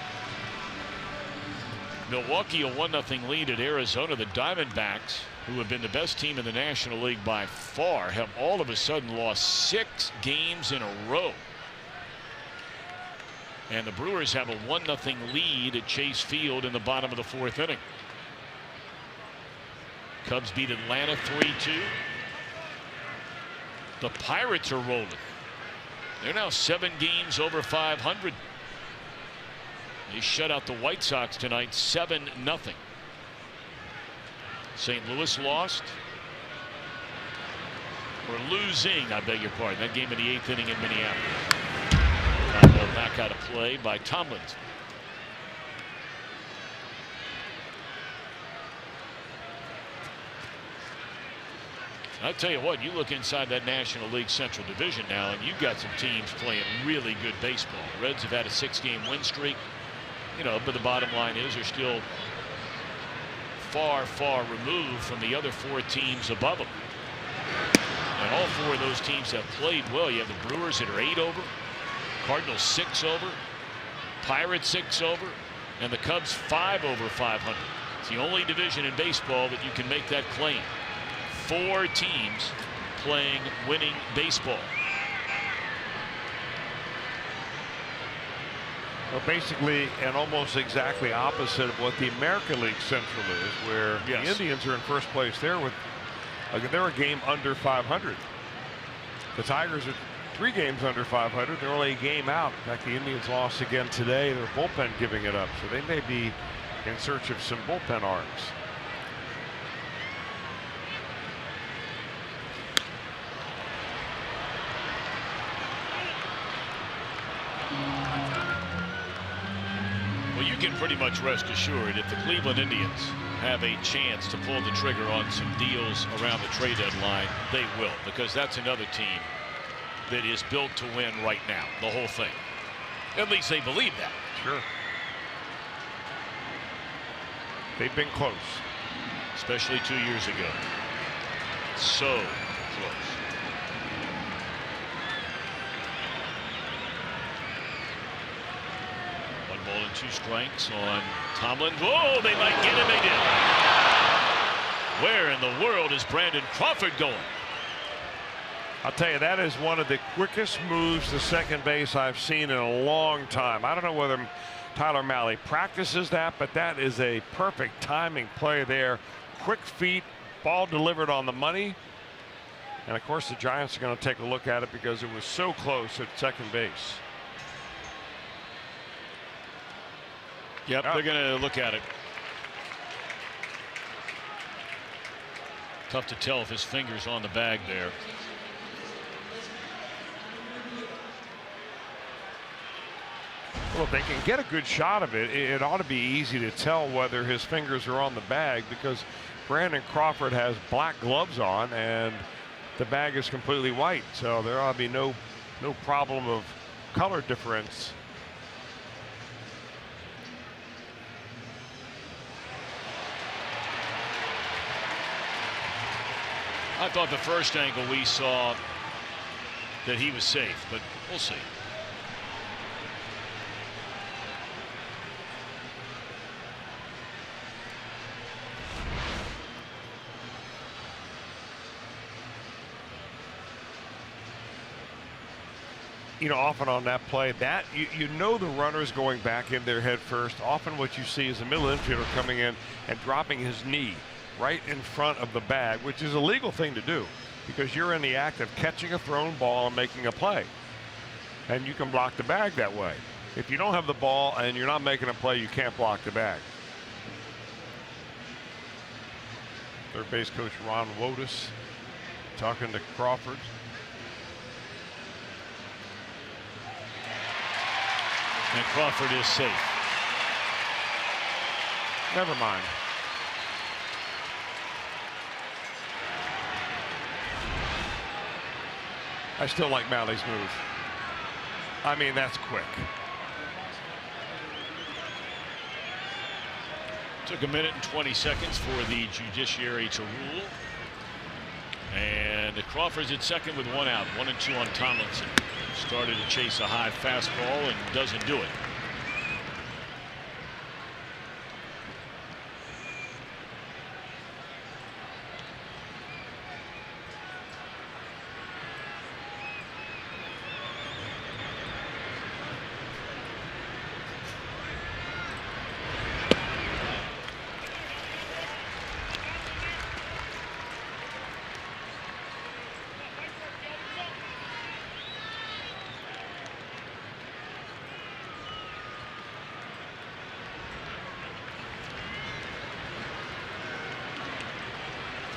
Speaker 1: Milwaukee a 1-0 lead at Arizona. The Diamondbacks, who have been the best team in the National League by far, have all of a sudden lost 6 games in a row. And the Brewers have a 1-0 lead at Chase Field in the bottom of the 4th inning. Cubs beat Atlanta 3-2. The Pirates are rolling. They're now 7 games over 500. They shut out the White Sox tonight 7-0. St. Louis lost. Or losing, I beg your pardon. That game in the 8th inning in Minneapolis. Ball back out of play by Tomlins. I tell you what, you look inside that National League Central Division now, and you've got some teams playing really good baseball. The Reds have had a 6-game win streak, you know, but the bottom line is they're still far, far removed from the other 4 teams above them. And all 4 of those teams have played well. You have the Brewers that are 8 over, Cardinals 6 over, Pirates 6 over, and the Cubs 5 over 500. It's the only division in baseball that you can make that claim. 4 teams playing winning baseball.
Speaker 7: Well, basically, and almost exactly opposite of what the American League Central is, where the Indians are in first place there with they're a game under 500. The Tigers are 3 games under 500. They're only a game out. In fact, the Indians lost again today. Their bullpen giving it up, so they may be in search of some bullpen arms.
Speaker 1: Well, you can pretty much rest assured if the Cleveland Indians have a chance to pull the trigger on some deals around the trade deadline, they will, because that's another team that is built to win right now, the whole thing. At least they believe that.
Speaker 7: Sure. They've been close.
Speaker 1: Especially 2 years ago. So close. Ball and 2 strikes on Tomlin. Whoa, they might get him. They did. Where in the world is Brandon Crawford going?
Speaker 7: I'll tell you, that is one of the quickest moves to second base I've seen in a long time. I don't know whether Tyler Mahle practices that, but that is a perfect timing play there. Quick feet, ball delivered on the money. And of course, the Giants are going to take a look at it because it was so close at second base.
Speaker 1: Yep, they're going to look at it. Tough to tell if his finger's on the bag there.
Speaker 7: Well, if they can get a good shot of it, it ought to be easy to tell whether his fingers are on the bag, because Brandon Crawford has black gloves on and the bag is completely white. So there ought to be no problem of color difference.
Speaker 1: I thought the first angle we saw that he was safe, but we'll see.
Speaker 7: You know, often on that play, that you know the runner's going back in there head first. Often what you see is the middle infielder coming in and dropping his knee right in front of the bag, which is a legal thing to do because you're in the act of catching a thrown ball and making a play, and you can block the bag that way. If you don't have the ball and you're not making a play, you can't block the bag. Third base coach Ron Wotus talking to Crawford.
Speaker 1: And Crawford is safe.
Speaker 7: Never mind. I still like Mahle's move. I mean, that's quick.
Speaker 1: Took a minute and 20 seconds for the judiciary to rule. And Crawford's at second with 1 out. 1 and 2 on Tomlinson. Started to chase a high fastball and doesn't do it.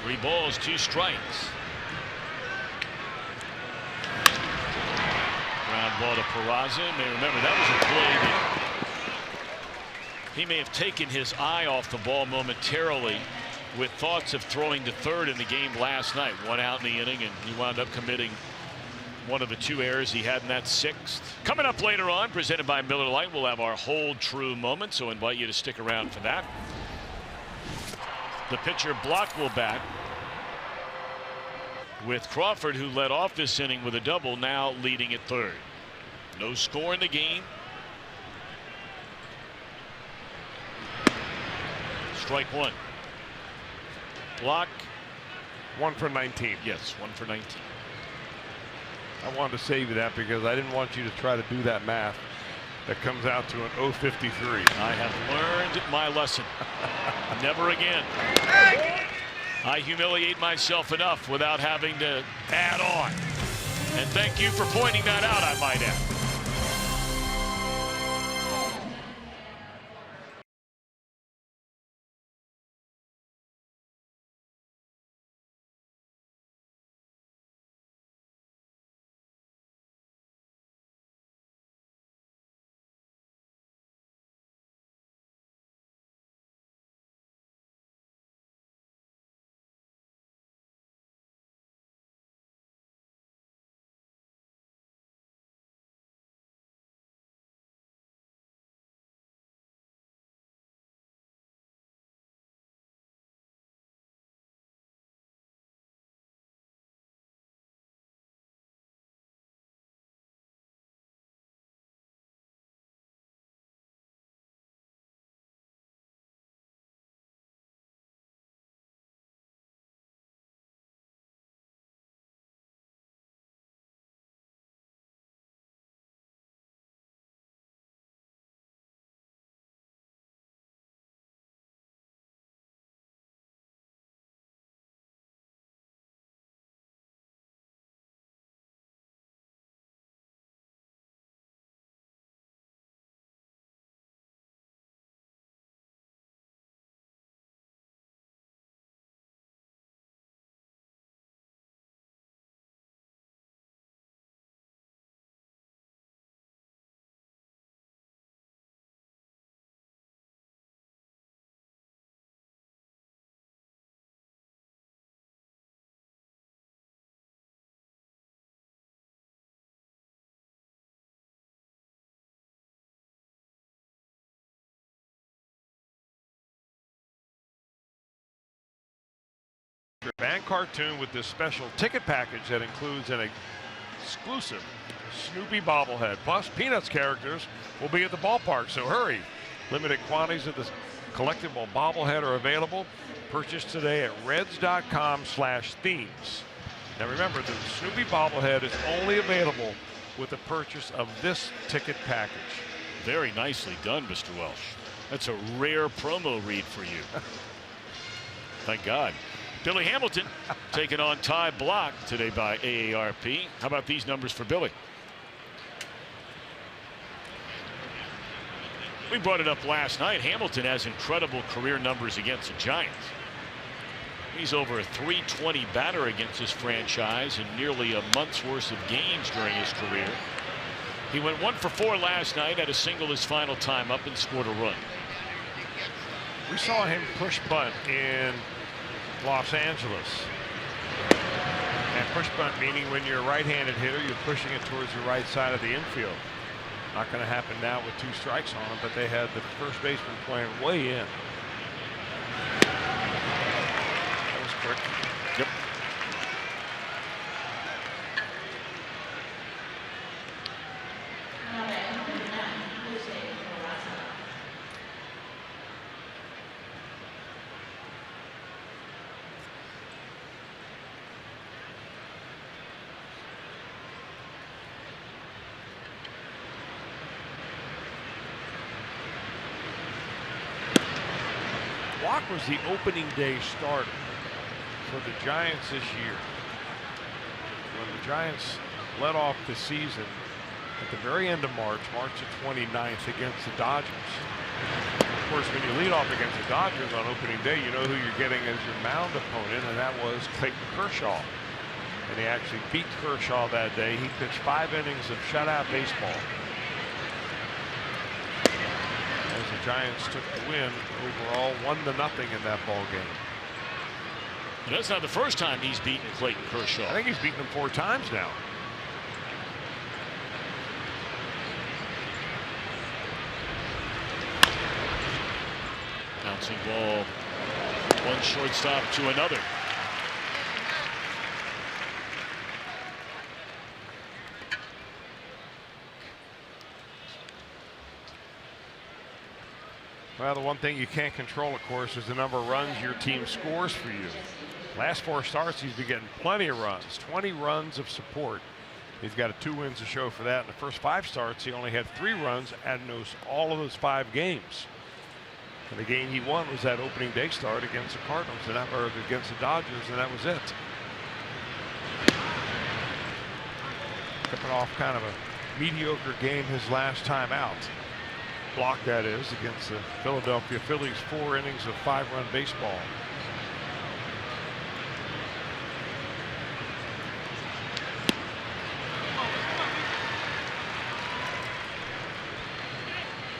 Speaker 1: Three balls, 2 strikes. Ground ball to Peraza. You may remember that was a play that he may have taken his eye off the ball momentarily with thoughts of throwing to third in the game last night. 1 out in the inning, and he wound up committing one of the 2 errors he had in that 6th. Coming up later on, presented by Miller Lite, we'll have our Hold True moment, so invite you to stick around for that. The pitcher Block will bat, with Crawford, who led off this inning with a double, now leading at third. No score in the game. Strike 1. Block.
Speaker 7: 1 for 19.
Speaker 1: Yes, 1 for 19.
Speaker 7: I wanted to save you that because I didn't want you to try to do that math. That comes out to an 0.53.
Speaker 1: I have learned my lesson. Never again. I humiliate myself enough without having to add on. And thank you for pointing that out, I might add.
Speaker 7: Band cartoon with this special ticket package that includes an exclusive Snoopy bobblehead. Plus, Peanuts characters will be at the ballpark, so hurry. Limited quantities of the collectible bobblehead are available. Purchase today at reds.com/themes. Now remember, the Snoopy bobblehead is only available with the purchase of this ticket package.
Speaker 1: Very nicely done, Mr. Welsh. That's a rare promo read for you. Thank God. Billy Hamilton taking on Ty Block today by AARP. How about these numbers for Billy? We brought it up last night. Hamilton has incredible career numbers against the Giants. He's over a .320 batter against his franchise in nearly a month's worth of games during his career. He went 1 for 4 last night, had a single his final time up, and scored a run.
Speaker 7: We saw him push bunt in Los Angeles. And push bunt meaning when you're a right-handed hitter, you're pushing it towards the right side of the infield. Not going to happen now with 2 strikes on him, but they had the first baseman playing way in. Rick.
Speaker 1: Yep.
Speaker 7: Block was the opening day starter for the Giants this year. When the Giants led off the season at the very end of March the 29th against the Dodgers. Of course, when you lead off against the Dodgers on opening day, you know who you're getting as your mound opponent, and that was Clayton Kershaw. And he actually beat Kershaw that day. He pitched 5 innings of shutout baseball. As the Giants took the win overall 1-0 in that ball game.
Speaker 1: And that's not the first time he's beaten Clayton Kershaw.
Speaker 7: I think he's beaten him 4 times now.
Speaker 1: Bouncing ball, one shortstop to another.
Speaker 7: Well, the one thing you can't control, of course, is the number of runs your team scores for you. Last 4 starts, he's been getting plenty of runs, 20 runs of support. He's got 2 wins to show for that. In the first 5 starts, he only had 3 runs and all of those 5 games. And the game he won was that opening day start against the Cardinals, or against the Dodgers, and that was it. Coming off kind of a mediocre game his last time out. Block, that is, against the Philadelphia Phillies. 4 innings of 5-run baseball.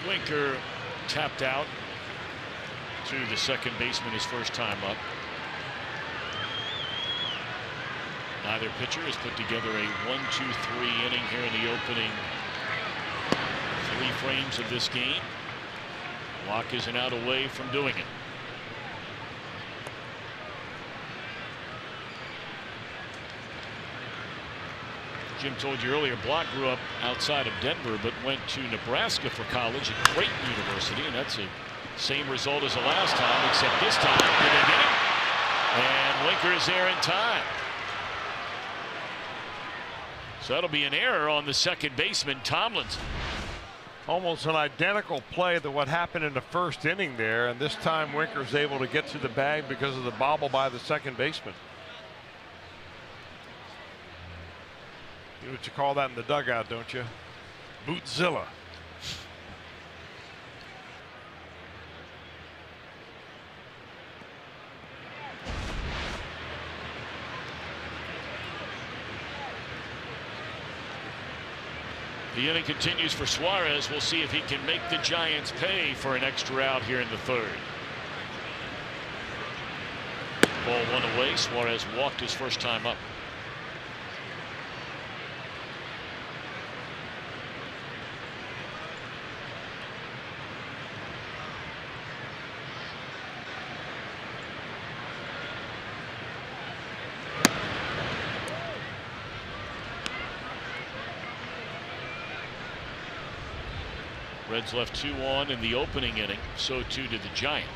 Speaker 1: Winker tapped out to the second baseman his first time up. Neither pitcher has put together a 1-2-3 inning here in the opening 3 frames of this game. Block isn't out away from doing it. Jim told you earlier, Block grew up outside of Denver but went to Nebraska for college at Creighton University, and that's the same result as the last time, except this time did they get it? And Winker is there in time. So that'll be an error on the second baseman, Tomlinson.
Speaker 7: Almost an identical play to what happened in the first inning there, and this time Winker's able to get to the bag because of the bobble by the second baseman. You know what you call that in the dugout, don't you? Bootzilla.
Speaker 1: The inning continues for Suarez. We'll see if he can make the Giants pay for an extra out here in the third. Ball 1 away. Suarez walked his first time up. Reds left 2 on in the opening inning, so too did the Giants.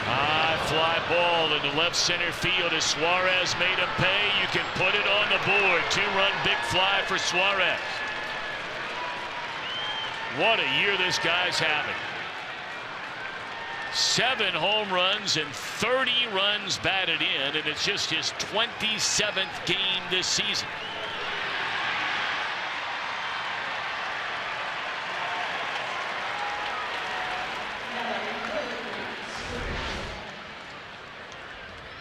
Speaker 1: High fly ball into left center field as Suarez made him pay. You can put it on the board. 2-run big fly for Suarez. What a year this guy's having. 7 home runs and 30 runs batted in, and it's just his 27th game this season.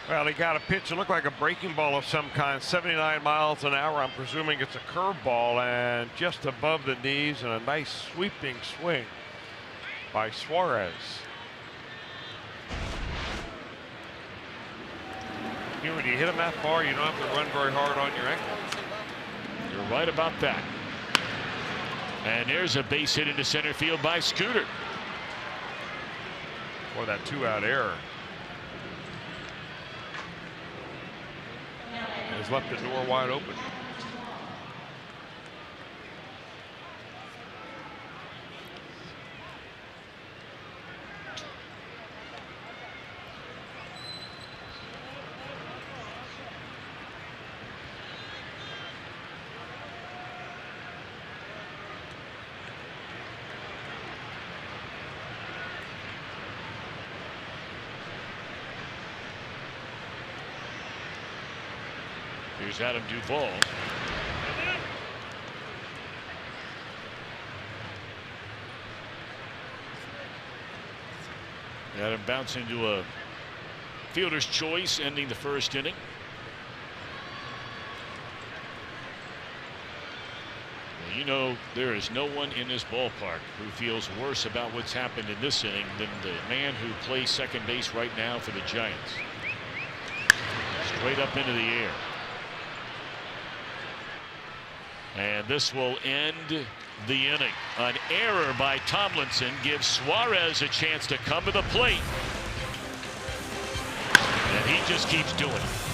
Speaker 7: Well, he got a pitch that looked like a breaking ball of some kind, 79 miles an hour. I'm presuming it's a curveball, and just above the knees, and a nice sweeping swing by Suarez. You know, when you hit him that far, you don't have to run very hard on your ankle.
Speaker 1: You're right about that. And there's a base hit into center field by Scooter.
Speaker 7: Or that 2-out error has left the door wide open.
Speaker 1: Here's Adam Duvall. Adam bouncing into a fielder's choice, ending the first inning. Well, you know, there is no one in this ballpark who feels worse about what's happened in this inning than the man who plays second base right now for the Giants. Straight up into the air. And this will end the inning. An error by Tomlinson gives Suarez a chance to come to the plate. And he just keeps doing it.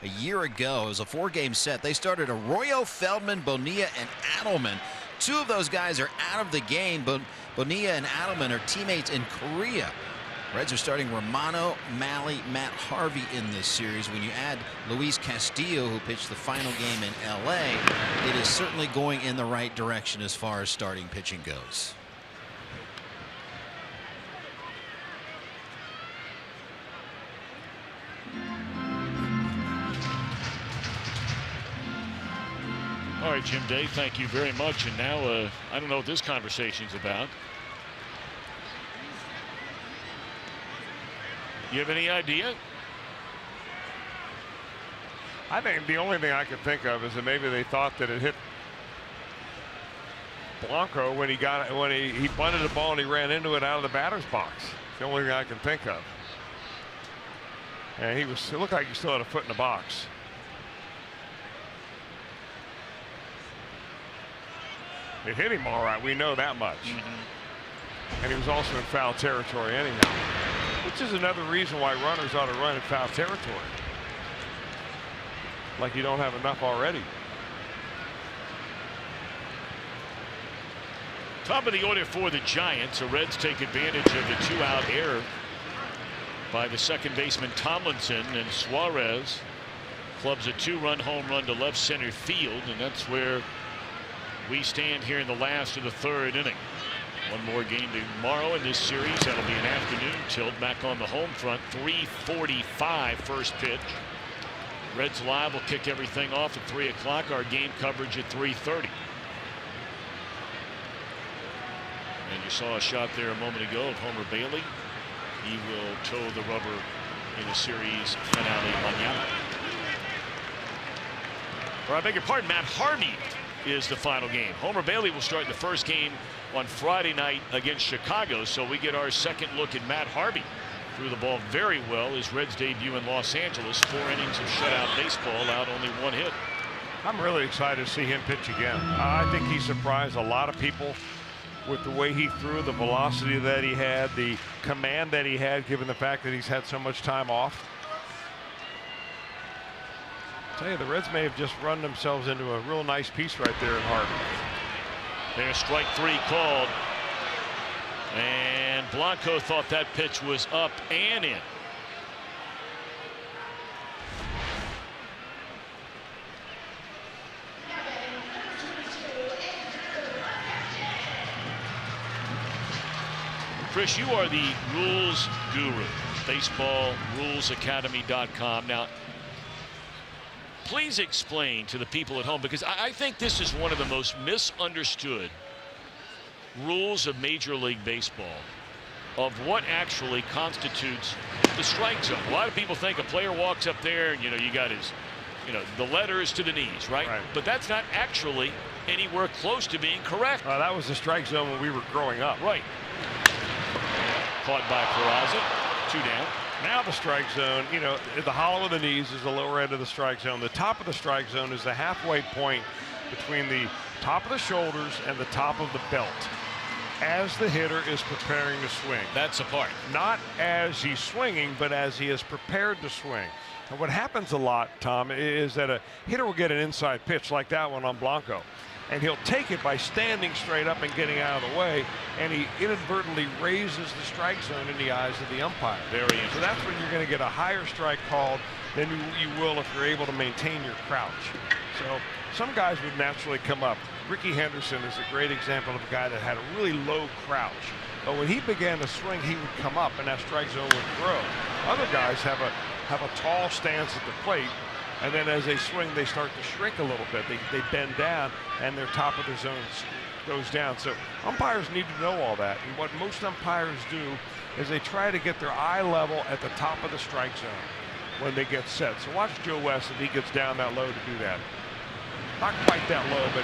Speaker 3: A year ago, it was a 4-game set. They started Arroyo, Feldman, Bonilla, and Adelman. 2 of those guys are out of the game, but Bonilla and Adelman are teammates in Korea. Reds are starting Romano, Malley, Matt Harvey in this series. When you add Luis Castillo, who pitched the final game in L.A., it is certainly going in the right direction as far as starting pitching goes.
Speaker 1: All right, Jim Day, thank you very much. And now, I don't know what this conversation's about. You have any idea?
Speaker 7: I think the only thing I could think of is that maybe they thought that it hit Blanco when he bunted the ball and he ran into it out of the batter's box. It's the only thing I can think of. And it looked like he still had a foot in the box. It hit him all right, we know that much. And he was also in foul territory anyhow, which is another reason why runners ought to run in foul territory. Like you don't have enough already.
Speaker 1: Top of the order for the Giants. The Reds take advantage of the 2-out error by the second baseman Tomlinson, and Suarez clubs a 2-run home run to left center field, and that's where we stand here in the last of the 3rd inning. One more game tomorrow in this series. That'll be an afternoon tilt back on the home front. 3:45 first pitch. Reds Live will kick everything off at 3 o'clock. Our game coverage at 3:30. And you saw a shot there a moment ago of Homer Bailey. He will toe the rubber in the series finale mañana. Or I beg your pardon, Matt Harvey is the final game. Homer Bailey will start the first game on Friday night against Chicago, so we get our second look at Matt Harvey. Threw the ball very well. His Reds debut in Los Angeles. 4 innings of shutout baseball, allowed only 1 hit.
Speaker 7: I'm really excited to see him pitch again. I think he surprised a lot of people with the way he threw, the velocity that he had, the command that he had, given the fact that he's had so much time off. I tell you, the Reds may have just run themselves into a real nice piece right there in Harvey.
Speaker 1: There's strike 3 called. And Blanco thought that pitch was up and in. Chris, you are the rules guru, baseballrulesacademy.com. Now, please explain to the people at home, because I think this is one of the most misunderstood rules of Major League Baseball, of what actually constitutes the strike zone. A lot of people think a player walks up there and, you got his, the letters to the knees, right? But that's not actually anywhere close to being correct.
Speaker 7: That was the strike zone when we were growing up.
Speaker 1: Right. Caught by Peraza. 2 down.
Speaker 7: Now the strike zone, the hollow of the knees is the lower end of the strike zone. The top of the strike zone is the halfway point between the top of the shoulders and the top of the belt, as the hitter is preparing to swing.
Speaker 1: That's a part.
Speaker 7: Not as he's swinging, but as he is prepared to swing. And what happens a lot, Tom, is that a hitter will get an inside pitch like that one on Blanco, and he'll take it by standing straight up and getting out of the way, and he inadvertently raises the strike zone in the eyes of the umpire.
Speaker 1: Very interesting.
Speaker 7: So that's when you're going to get a higher strike called than you will if you're able to maintain your crouch. So some guys would naturally come up. Ricky Henderson is a great example of a guy that had a really low crouch. But when he began to swing, he would come up and that strike zone would grow. Other guys have a tall stance at the plate, and then as they swing, they start to shrink a little bit. They bend down, and their top of their zone goes down. So umpires need to know all that. And what most umpires do is they try to get their eye level at the top of the strike zone when they get set. So watch Joe West if he gets down that low to do that. Not quite that low, but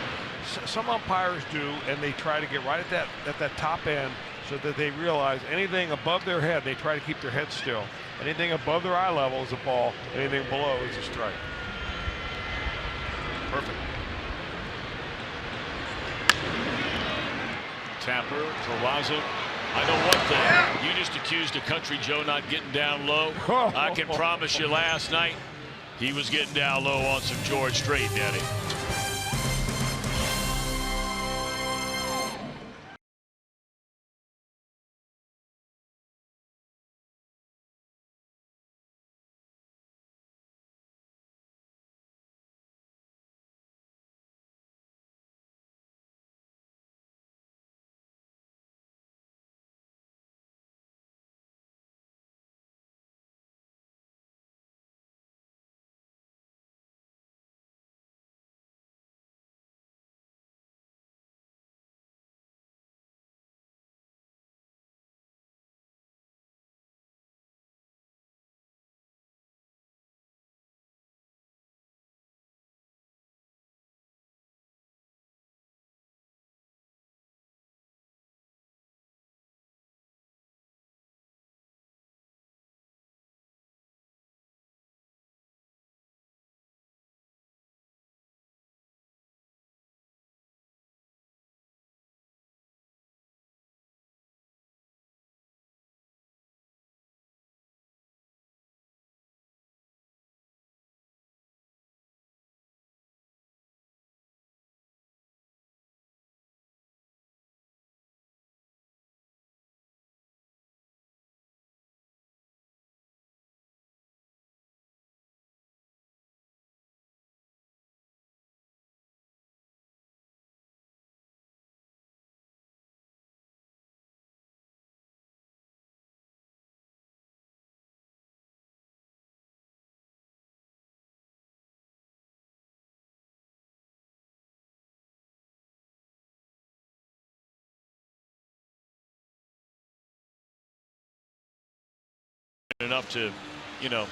Speaker 7: some umpires do, and they try to get right at that top end so that they realize anything above their head, they try to keep their head still. Anything above their eye level is a ball. Anything below is a strike.
Speaker 1: Perfect. Tapper, Peraza. I know one thing. You just accused a Country Joe not getting down low. I can promise you last night he was getting down low on some George Strait, Daddy. enough to, you know,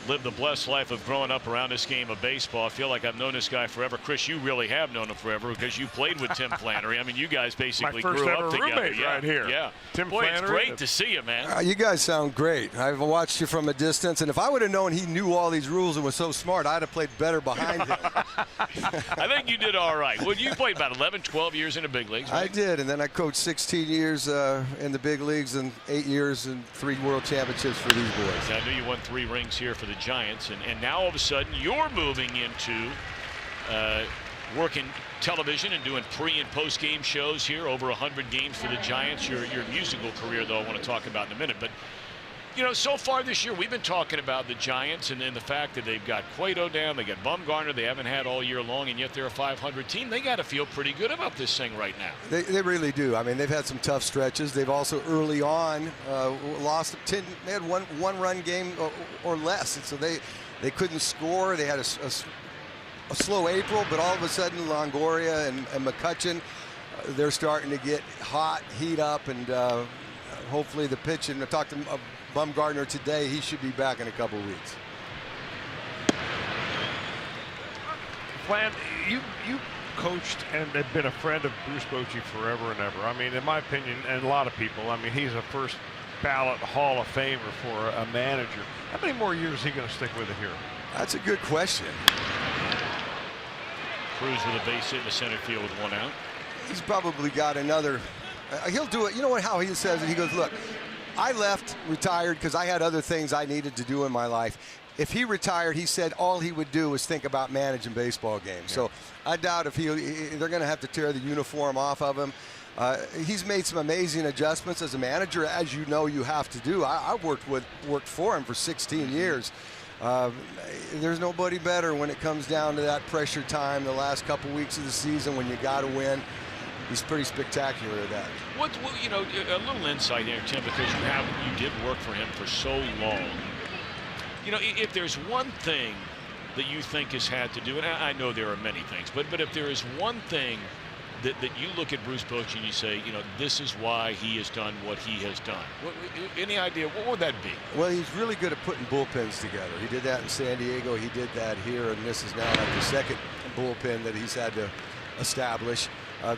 Speaker 1: live the blessed life of growing up around this game of baseball. I feel like I've known this guy forever. Chris, you really have known him forever because you played with Tim Flannery. I mean, you guys basically grew up together.
Speaker 7: Yeah, right here.
Speaker 1: Yeah.
Speaker 7: Tim
Speaker 1: Boy,
Speaker 7: Flannery.
Speaker 1: It's great to see you, man.
Speaker 8: You guys sound great. I've watched you from a distance, and if I would have known he knew all these rules and was so smart, I'd have played better behind him.
Speaker 1: I think you did all right. Well, you played about 11, 12 years in the big leagues, right?
Speaker 8: I did, and then I coached 16 years in the big leagues and 8 years and 3 world championships for these boys.
Speaker 1: I know you won 3 rings here for the Giants, and now all of a sudden you're moving into working television and doing pre and post game shows here. Over 100 games for the Giants. Your musical career, though, I want to talk about in a minute. But you know, so far this year we've been talking about the Giants and the fact that they've got Cueto down, they got Bumgarner, they haven't had all year long, and yet they're a 500 team. They got to feel pretty good about this thing right now.
Speaker 8: They really do. I mean, they've had some tough stretches. They've also early on lost 10. They had one run game or less, and so they couldn't score. They had a slow April, but all of a sudden Longoria and McCutchen, they're starting to get hot, heat up, and hopefully the pitching. I talked to Bumgarner today. He should be back in a couple of weeks.
Speaker 7: Flan, you coached and have been a friend of Bruce Bochy forever and ever. I mean, in my opinion, and a lot of people, I mean, he's a first ballot Hall of Famer for a manager. How many more years is he going to stick with it here?
Speaker 8: That's a good question.
Speaker 1: Cruz with a base hit in the center field with 1 out.
Speaker 8: He's probably got another. He'll do it. You know what? How he says it. He goes, "Look, I left, retired because I had other things I needed to do in my life." If he retired, he said all he would do was think about managing baseball games. Yeah. So I doubt if they're going to have to tear the uniform off of him. He's made some amazing adjustments as a manager, as you know you have to do. I worked for him for 16 years. There's nobody better when it comes down to that pressure time, the last couple weeks of the season when you got to win. He's pretty spectacular at that.
Speaker 1: Well, you know, a little insight there, Tim, because you did work for him for so long. You know, if there's one thing that you think has had to do, and I know there are many things, but if there is one thing that you look at Bruce Bochy and you say, you know, this is why he has done what he has done. Any idea what would that be? Well,
Speaker 8: he's really good at putting bullpens together. He did that in San Diego. He did that here, and this is now like the second bullpen that he's had to establish.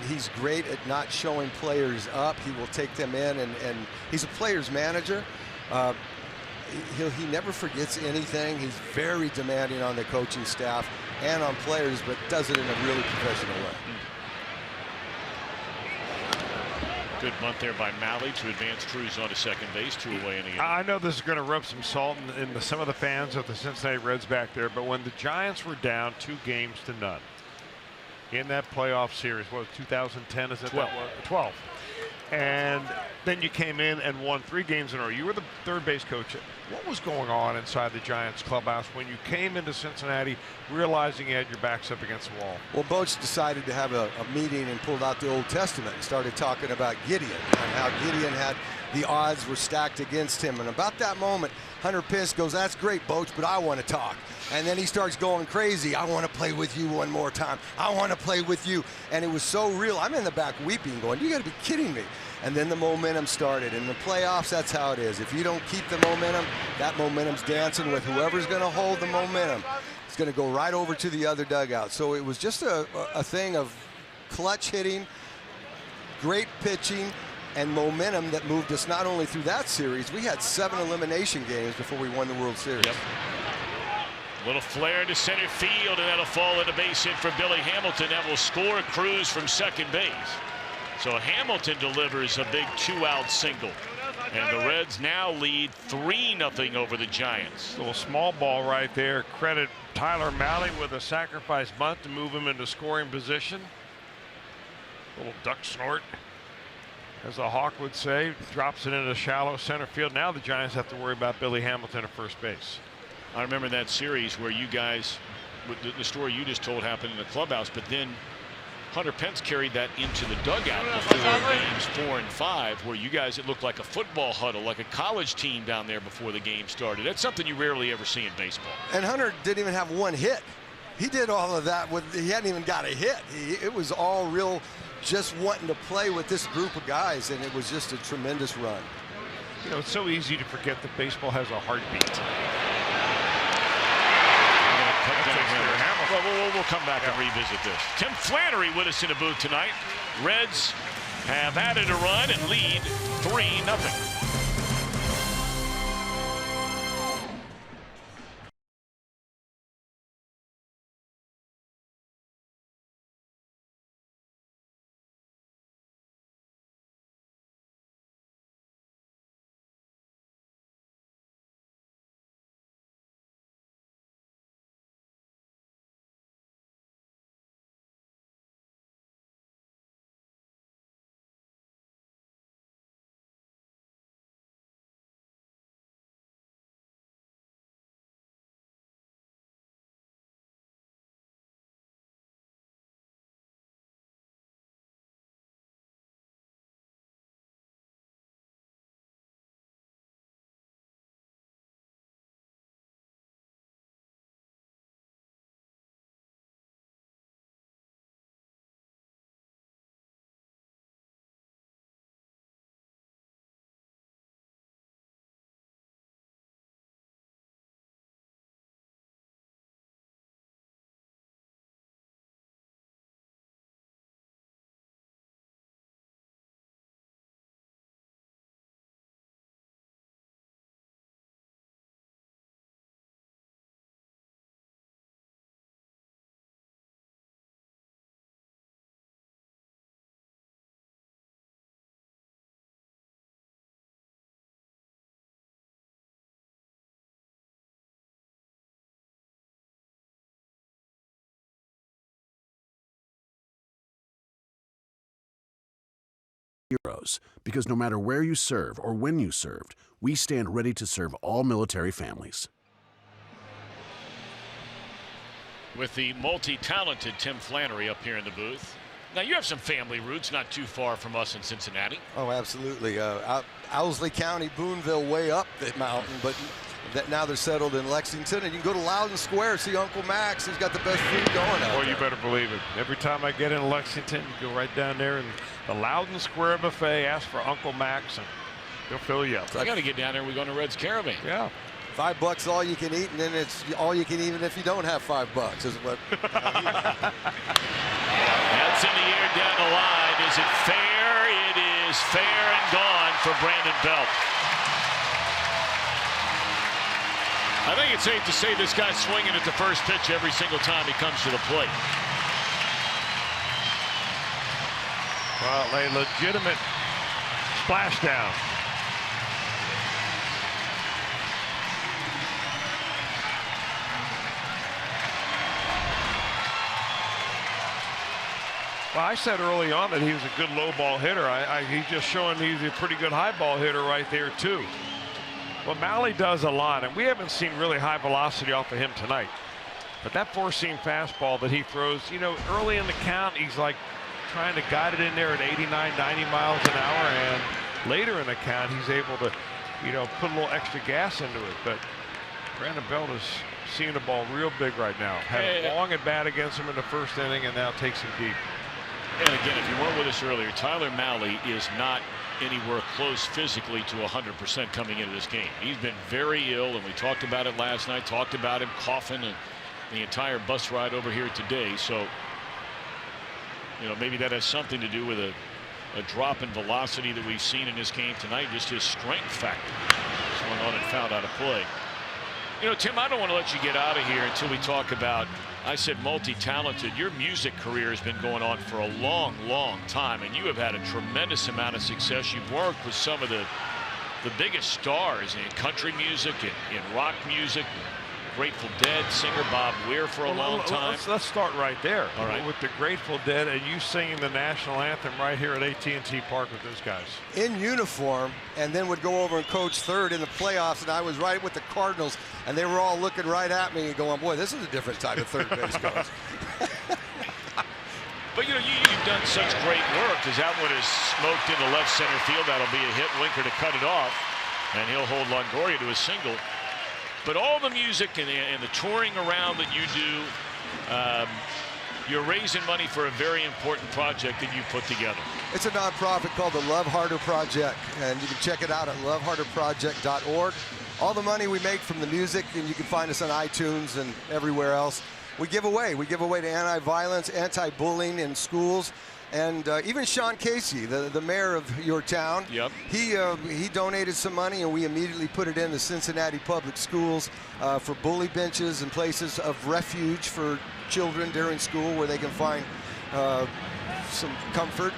Speaker 8: He's great at not showing players up. He will take them in, and he's a player's manager. He never forgets anything. He's very demanding on the coaching staff and on players, but does it in a really professional way.
Speaker 1: Good bunt there by Malley to advance Cruz onto second base, 2 away in the game.
Speaker 7: I know this is going to rub some salt in some of the fans of the Cincinnati Reds back there, but when the Giants were down 2-0 in that playoff series, what was 2010? Is it
Speaker 1: 12?
Speaker 7: 12. And then you came in and won 3 games in a row. You were the third base coach. What was going on inside the Giants clubhouse when you came into Cincinnati realizing you had your backs up against the wall?
Speaker 8: Well, Boch decided to have a meeting and pulled out the Old Testament and started talking about Gideon and how Gideon had the odds were stacked against him. And about that moment, Hunter Pence goes, "That's great, Boch, but I want to talk." And then he starts going crazy. "I want to play with you one more time. I want to play with you." And it was so real. I'm in the back weeping going, "You got to be kidding me." And then the momentum started. In the playoffs, that's how it is. If you don't keep the momentum, that momentum's dancing with whoever's going to hold the momentum. It's going to go right over to the other dugout. So it was just a thing of clutch hitting, great pitching, and momentum that moved us not only through that series. We had 7 elimination games before we won the World Series.
Speaker 1: Yep. Little flare to center field, and that'll fall into base hit for Billy Hamilton. That will score Cruz from second base. So Hamilton delivers a big 2-out single. And the Reds now lead 3-0 over the Giants.
Speaker 7: Little small ball right there. Credit Tyler Malley with a sacrifice bunt to move him into scoring position. Little duck snort, as the Hawk would say, drops it into shallow center field. Now the Giants have to worry about Billy Hamilton at first base.
Speaker 1: I remember that series where you guys, the story you just told happened in the clubhouse, but then Hunter Pence carried that into the dugout before games 4 and 5, where you guys, it looked like a football huddle, like a college team down there before the game started. That's something you rarely ever see in baseball.
Speaker 8: And Hunter didn't even have one hit. He did all of that he hadn't even got a hit. It was all real, just wanting to play with this group of guys, and it was just a tremendous run.
Speaker 7: You know, it's so easy to forget that baseball has a heartbeat.
Speaker 1: We'll come back and revisit this. Tim Flannery with us in the booth tonight. Reds have added a run and lead 3-0.
Speaker 9: Heroes, because no matter where you serve or when you served, we stand ready to serve all military families.
Speaker 1: With the multi-talented Tim Flannery up here in the booth. Now, you have some family roots not too far from us in Cincinnati.
Speaker 8: Oh, absolutely. Owsley County, Boonville, way up the mountain, but now they're settled in Lexington. And you can go to Loudon Square, see Uncle Max. He's got the best food going out there.
Speaker 7: Boy, you better believe it. Every time I get in Lexington, you go right down there and the Loudon Square buffet, ask for Uncle Max, and he'll fill you up.
Speaker 1: I got to get down there. We're going to Red's Caravan.
Speaker 7: Yeah.
Speaker 8: $5 all you can eat, and then it's all you can eat even if you don't have $5 is what.
Speaker 1: That's in the air down the line. Is it fair? It is fair and gone for Brandon Belt. I think it's safe to say this guy's swinging at the first pitch every single time he comes to the plate.
Speaker 7: Well, a legitimate splashdown. Well, I said early on that he was a good low ball hitter. He's just showing he's a pretty good high ball hitter right there, too. Well, Malley does a lot, and we haven't seen really high velocity off of him tonight. But that four-seam fastball that he throws, you know, early in the count, he's like trying to guide it in there at 89, 90 miles an hour, and later in the count, he's able to, you know, put a little extra gas into it. But Brandon Belt is seeing the ball real big right now. Had a long at bat against him in the first inning, and now takes him deep.
Speaker 1: And again, if you weren't with us earlier, Tyler Malley is not anywhere close physically to 100% coming into this game. He's been very ill, and we talked about it last night, talked about him coughing and the entire bus ride over here today. So, you know, maybe that has something to do with a drop in velocity that we've seen in this game tonight, just his strength factor. Swung on and fouled out of play. You know, Tim, I don't want to let you get out of here until we talk about, I said multi-talented. Your music career has been going on for a long, long time, and you have had a tremendous amount of success. You've worked with some of the biggest stars in country music, in rock music, Grateful Dead singer Bob Weir for a long time.
Speaker 7: Let's start right there.
Speaker 1: All right.
Speaker 7: With the Grateful Dead and you singing the national anthem right here at AT&T Park with those guys.
Speaker 8: In uniform, and then would go over and coach third in the playoffs, and I was right with the Cardinals, and they were all looking right at me and going, boy, this is a different type of third base coach.
Speaker 1: But, you know, you've done such great work. As that one is smoked in the left center field, that'll be a hit. Winker to cut it off, and he'll hold Longoria to a single. But all the music and the touring around that you do, You're raising money for a very important project that you put together.
Speaker 8: It's a nonprofit called the Love Harder Project, and you can check it out at loveharderproject.org. All the money we make from the music, and you can find us on iTunes and everywhere else, we give away. We give away to anti-violence, anti-bullying in schools. And even Sean Casey, the mayor of your town,
Speaker 1: yep.
Speaker 8: he donated some money, and we immediately put it in the Cincinnati Public Schools for bully benches and places of refuge for children during school where they can find some comfort,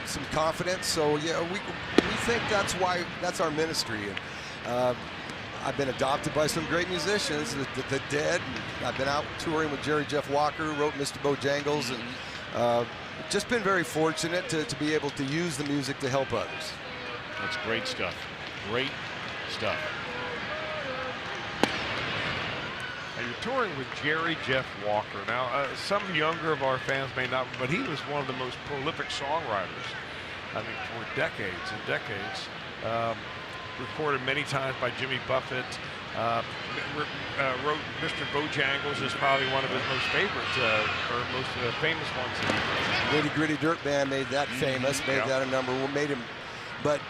Speaker 8: some confidence. So yeah, we think that's our ministry. And I've been adopted by some great musicians, the Dead. I've been out touring with Jerry Jeff Walker, who wrote Mr. Bojangles, and just been very fortunate to be able to use the music to help others.
Speaker 1: That's great stuff. Great stuff.
Speaker 7: Now you're touring with Jerry Jeff Walker. Now, some younger of our fans may not, but he was one of the most prolific songwriters, I mean, for decades and decades. Recorded many times by Jimmy Buffett. Wrote Mr. Bojangles is probably one of his most favorite or most famous ones.
Speaker 8: Nitty Gritty Dirt Band made that famous, made that a number one, made him. But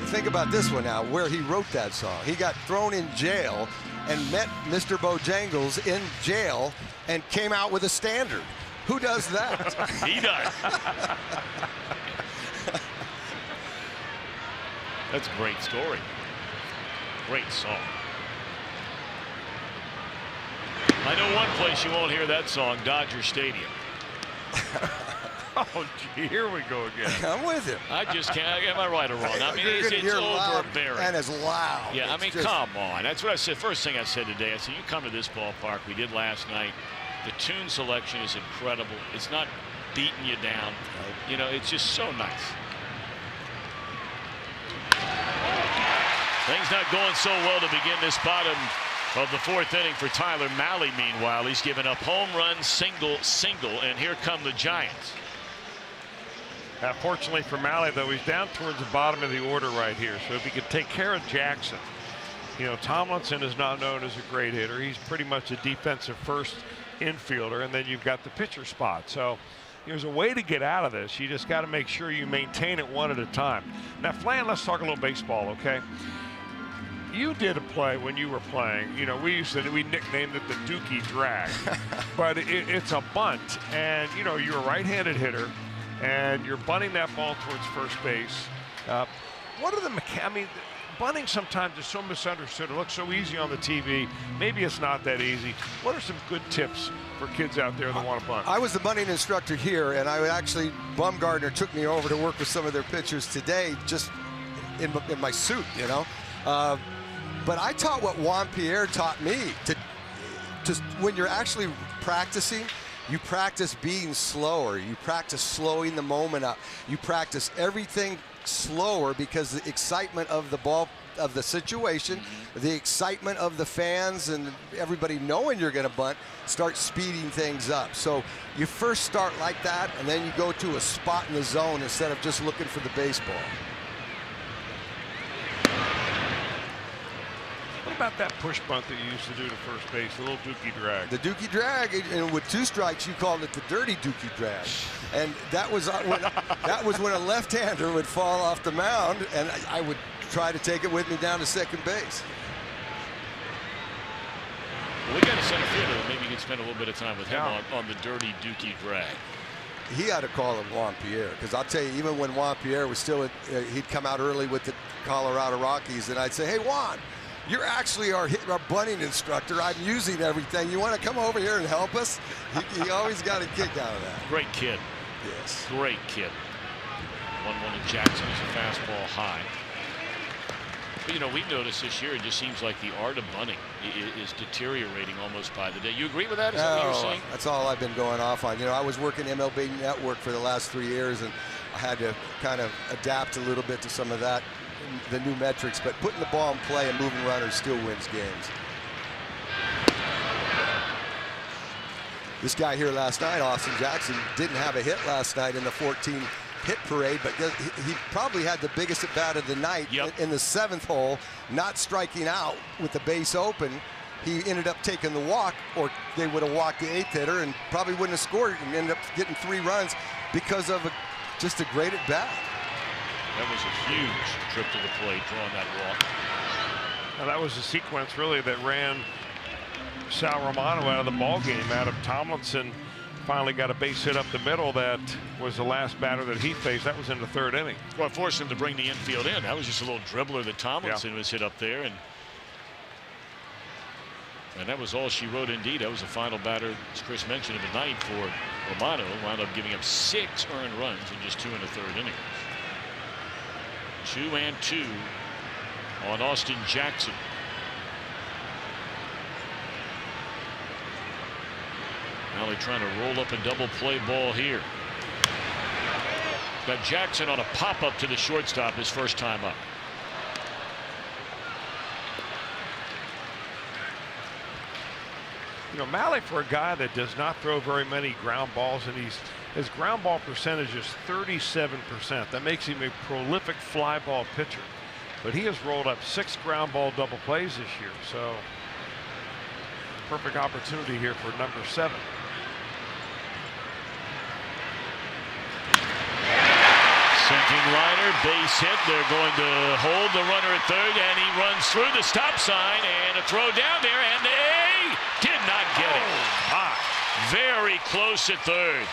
Speaker 8: think about this one now, where he wrote that song. He got thrown in jail and met Mr. Bojangles in jail and came out with a standard. Who does that?
Speaker 1: He does. That's a great story. Great song. I know one place you won't hear that song, Dodger Stadium.
Speaker 7: Oh, gee, here we go again.
Speaker 8: I'm with him.
Speaker 1: I just can't. Am I right or wrong? I mean, it's overbearing.
Speaker 8: And it's loud.
Speaker 1: Yeah, I mean, come on. That's what I said. First thing I said today, I said, you come to this ballpark. We did last night. The tune selection is incredible. It's not beating you down. You know, it's just so nice. Things not going so well to begin this bottom of the fourth inning for Tyler Mahle. Meanwhile, he's given up home run, single, and here come the Giants.
Speaker 7: Fortunately for Mahle, though, he's down towards the bottom of the order right here. So if he could take care of Jackson, you know, Tomlinson is not known as a great hitter. He's pretty much a defensive first infielder, and then you've got the pitcher spot. So there's a way to get out of this. You just got to make sure you maintain it one at a time. Now, Flan, let's talk a little baseball, okay? You did a play when you were playing. You know, we nicknamed it the Dookie Drag, but it's a bunt, and you know you're a right-handed hitter, and you're bunting that ball towards first base. What are the I mean, bunting sometimes is so misunderstood. It looks so easy on the TV. Maybe it's not that easy. What are some good tips for kids out there that want to bunt?
Speaker 8: I was the bunting instructor here, and I would actually, Bumgardner took me over to work with some of their pitchers today, just in my suit, you know. But I taught what Juan Pierre taught me, to when you're actually practicing, you practice being slower. You practice slowing the moment up. You practice everything slower because the excitement of the ball, of the situation, the excitement of the fans and everybody knowing you're going to bunt, start speeding things up. So you first start like that, and then you go to a spot in the zone instead of just looking for the baseball.
Speaker 7: What about that push bunt that you used to do to first base, the little Dookie Drag?
Speaker 8: The Dookie Drag, and with 2 strikes, you called it the dirty Dookie Drag. And that was when a left-hander would fall off the mound, and I would try to take it with me down to second base.
Speaker 1: Well, we got a center fielder. Maybe you could spend a little bit of time with him on the dirty Dookie Drag.
Speaker 8: He had to call him Juan Pierre, because I'll tell you, even when Juan Pierre was still, he'd come out early with the Colorado Rockies, and I'd say, hey, Juan, you're actually our bunting instructor. I'm using everything. You want to come over here and help us? He always got a kick out of that.
Speaker 1: Great kid.
Speaker 8: Yes.
Speaker 1: Great kid. 1-1 to Jackson is a fastball high. But, you know, we've noticed this year it just seems like the art of bunting is deteriorating almost by the day. You agree with that? Is that what you're saying?
Speaker 8: That's all I've been going off on. You know, I was working MLB Network for the last 3 years, and I had to kind of adapt a little bit to some of that, the new metrics, but putting the ball in play and moving runners still wins games. This guy here last night, Austin Jackson, didn't have a hit last night in the 14 hit parade, but he probably had the biggest at bat of the night in the 7th hole, not striking out with the base open, he ended up taking the walk, or they would have walked the 8th hitter and probably wouldn't have scored and ended up getting 3 runs because of just a great at bat.
Speaker 1: That was a huge trip to the plate, drawing that walk.
Speaker 7: Now that was a sequence really that ran Sal Romano out of the ball game. Adam Tomlinson finally got a base hit up the middle. That was the last batter that he faced. That was in the 3rd inning.
Speaker 1: Well, it forced him to bring the infield in. That was just a little dribbler that Tomlinson was hit up there, and that was all she wrote indeed. That was the final batter, as Chris mentioned, of the night for Romano. Wound up giving up 6 earned runs in just 2 in the 3rd inning. 2-2 on Austin Jackson. Now they're trying to roll up a double play ball here. Got Jackson on a pop-up to the shortstop his first time up.
Speaker 7: You know, Malley, for a guy that does not throw very many ground balls, and his ground ball percentage is 37%. That makes him a prolific fly ball pitcher. But he has rolled up 6 ground ball double plays this year. So perfect opportunity here for number 7.
Speaker 1: Sinking liner, base hit. They're going to hold the runner at 3rd, and he runs through the stop sign, and a throw down there, and they did not get it. Very close at 3rd.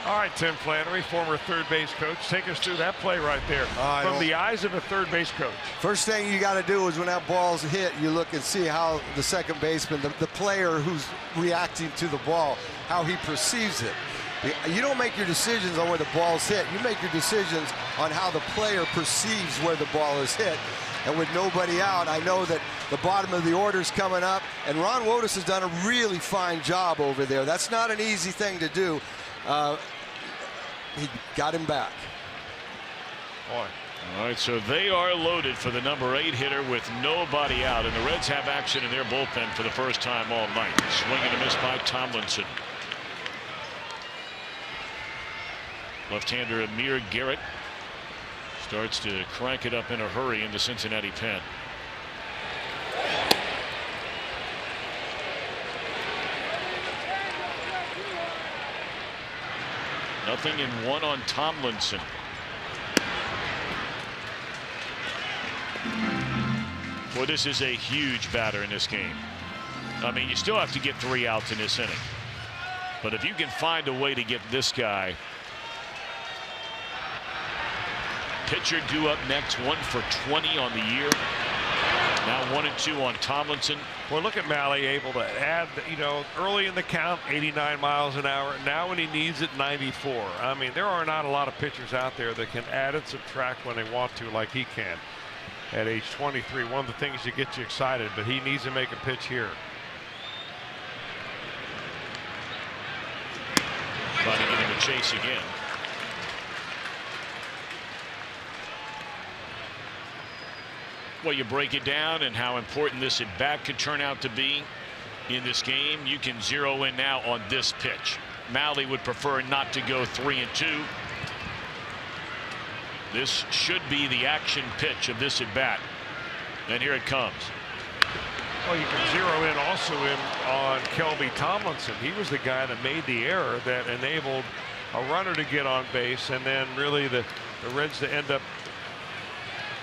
Speaker 7: All right, Tim Flannery, former 3rd base coach, take us through that play right there from the eyes of a 3rd base coach.
Speaker 8: First thing you got to do is when that ball's hit, you look and see how the second baseman, the player who's reacting to the ball, how he perceives it. You don't make your decisions on where the ball's hit. You make your decisions on how the player perceives where the ball is hit. And with nobody out, I know that the bottom of the order's coming up, and Ron Votto has done a really fine job over there. That's not an easy thing to do. He got him back.
Speaker 1: Boy. All right, so they are loaded for the number 8 hitter with nobody out, and the Reds have action in their bullpen for the first time all night. Swing and a miss by Tomlinson. Left-hander Amir Garrett starts to crank it up in a hurry in the Cincinnati pen. Nothing in 1 on Tomlinson. Well, this is a huge batter in this game. I mean, you still have to get 3 outs in this inning. But if you can find a way to get this guy. Pitcher due up next, 1 for 20 on the year. Now 1-2 on Tomlinson.
Speaker 7: Well, look at Malley able to add, you know, early in the count, 89 miles an hour. Now when he needs it, 94. I mean, there are not a lot of pitchers out there that can add and subtract when they want to like he can at age 23. One of the things that gets you excited, but he needs to make a pitch here.
Speaker 1: Trying to give him a chase again. Well, you break it down and how important this at bat could turn out to be in this game. You can zero in now on this pitch. Malley would prefer not to go 3-2. This should be the action pitch of this at bat. And here it comes.
Speaker 7: Well, you can zero in also on Kelby Tomlinson. He was the guy that made the error that enabled a runner to get on base, and then really the Reds to end up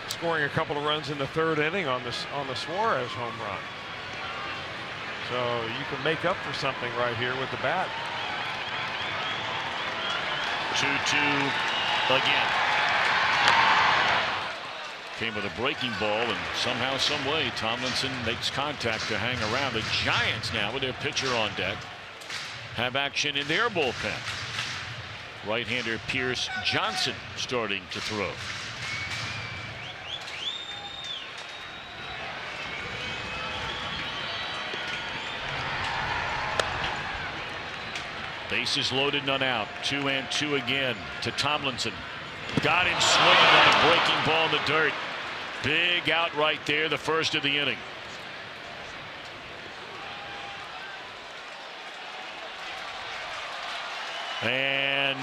Speaker 7: scoring a couple of runs in the 3rd inning on the Suarez home run. So you can make up for something right here with the bat.
Speaker 1: 2-2 again. Came with a breaking ball, and somehow, some way, Tomlinson makes contact to hang around. The Giants now, with their pitcher on deck, have action in their bullpen. Right-hander Pierce Johnson starting to throw. Bases loaded, none out. 2-2 again to Tomlinson. Got him swinging on a breaking ball in the dirt. Big out right there, the first of the inning. And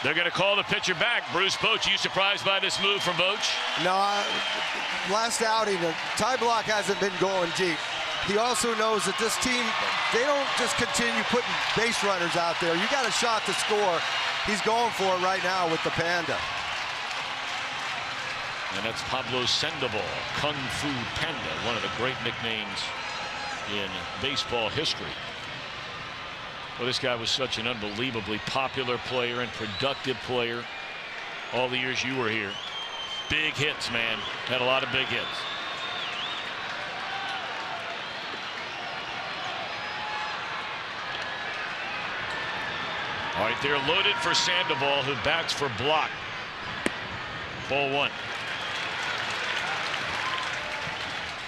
Speaker 1: They're going to call the pitcher back. Bruce Bochy, you surprised by this move from Bochy?
Speaker 8: No, last outing, Ty Block hasn't been going deep. He also knows that this team, they don't just continue putting base runners out there. You got a shot to score. He's going for it right now with the Panda.
Speaker 1: And that's Pablo Sandoval, Kung Fu Panda, one of the great nicknames in baseball history. Well, this guy was such an unbelievably popular player and productive player all the years you were here. Big hits, man. Had a lot of big hits. All right, they're loaded for Sandoval, who bats for Block. Ball one.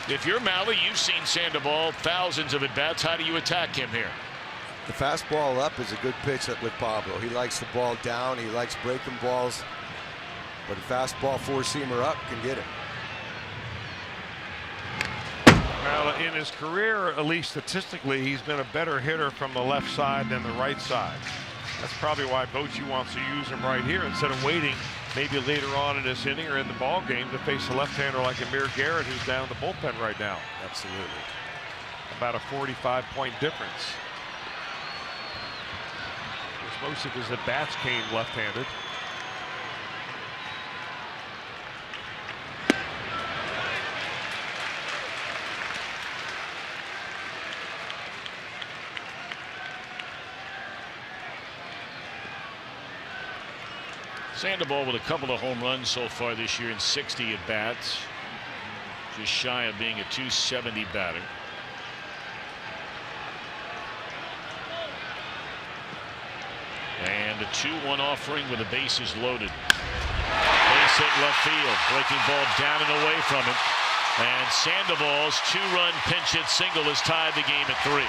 Speaker 1: If you're Mahle, you've seen Sandoval thousands of at-bats. How do you attack him here?
Speaker 8: The fastball up is a good pitch with Pablo. He likes the ball down. He likes breaking balls. But a fastball four-seamer up can get it.
Speaker 7: Well, in his career, at least statistically, he's been a better hitter from the left side than the right side. That's probably why Bochy wants to use him right here instead of waiting maybe later on in this inning or in the ball game to face a left-hander like Amir Garrett, who's down in the bullpen right now.
Speaker 8: Absolutely.
Speaker 7: About a 45-point difference. Most of his at-bats came left-handed.
Speaker 1: Sandoval with a couple of home runs so far this year in 60 at-bats. Just shy of being a .270 batter. And a 2-1 offering with the bases loaded. Base hit left field. Breaking ball down and away from it. And Sandoval's 2-run pinch hit single has tied the game at 3.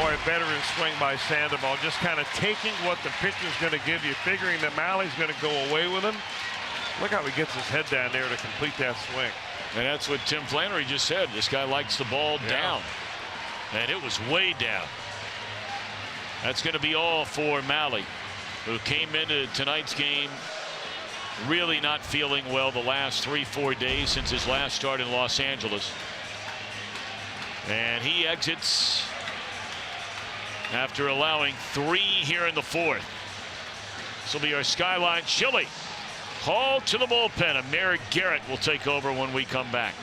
Speaker 7: Boy, a veteran swing by Sandoval. Just kind of taking what the pitcher's going to give you, figuring that Mahle's going to go away with him. Look how he gets his head down there to complete that swing.
Speaker 1: And that's what Tim Flannery just said. This guy likes the ball down. And it was way down. That's going to be all for Mahle, who came into tonight's game really not feeling well the last 3-4 days since his last start in Los Angeles. And he exits after allowing 3 here in the 4th. This will be our Skyline Chili. Call to the bullpen. Amir Garrett will take over when we come back.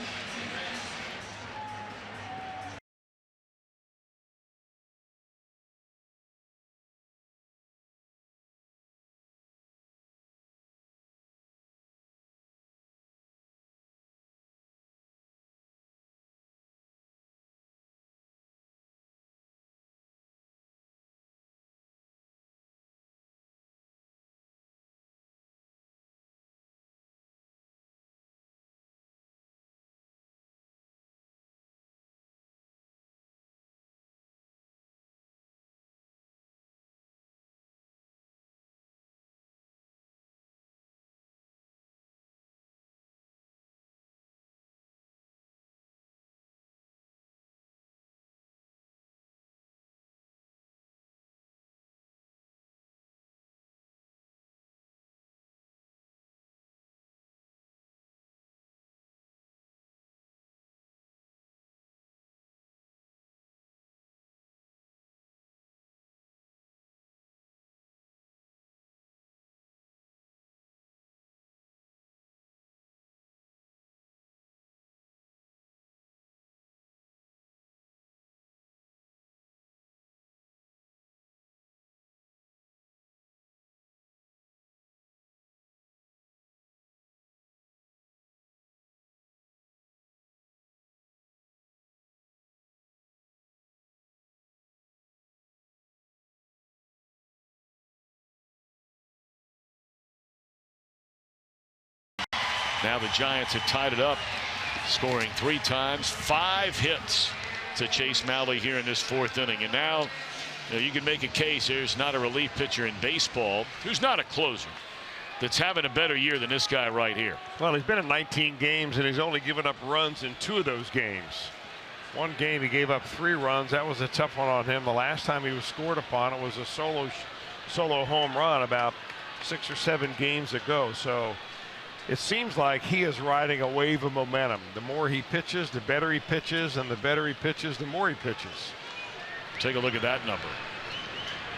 Speaker 1: Now the Giants have tied it up, scoring 3 times, 5 hits to chase Mahle here in this 4th inning. And now you can make a case there's not a relief pitcher in baseball who's not a closer that's having a better year than this guy right here.
Speaker 7: Well, he's been in 19 games, and he's only given up runs in 2 of those games. One game he gave up 3 runs. That was a tough one on him. The last time he was scored upon, it was a solo home run about 6 or 7 games ago. So it seems like he is riding a wave of momentum. The more he pitches, the better he pitches, and the better he pitches, the more he pitches.
Speaker 1: Take a look at that number.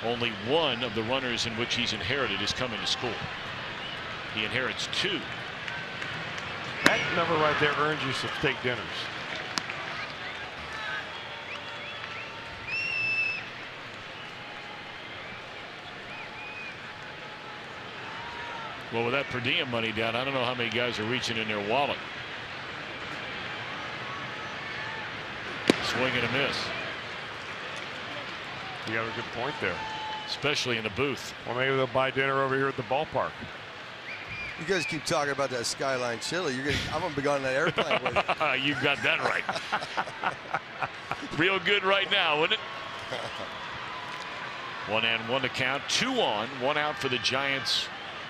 Speaker 1: Only one of the runners in which he's inherited is coming to school. He inherits 2.
Speaker 7: That number right there earns you some steak dinners.
Speaker 1: Well, with that per diem money down, I don't know how many guys are reaching in their wallet. Swing and a miss.
Speaker 7: You have a good point there.
Speaker 1: Especially in the booth.
Speaker 7: Well, maybe they'll buy dinner over here at the ballpark.
Speaker 8: You guys keep talking about that Skyline chili. I'm gonna be going on that airplane with you.
Speaker 1: You got that right. Real good right now, wouldn't it? 1-1 to count. 2 on, 1 out for the Giants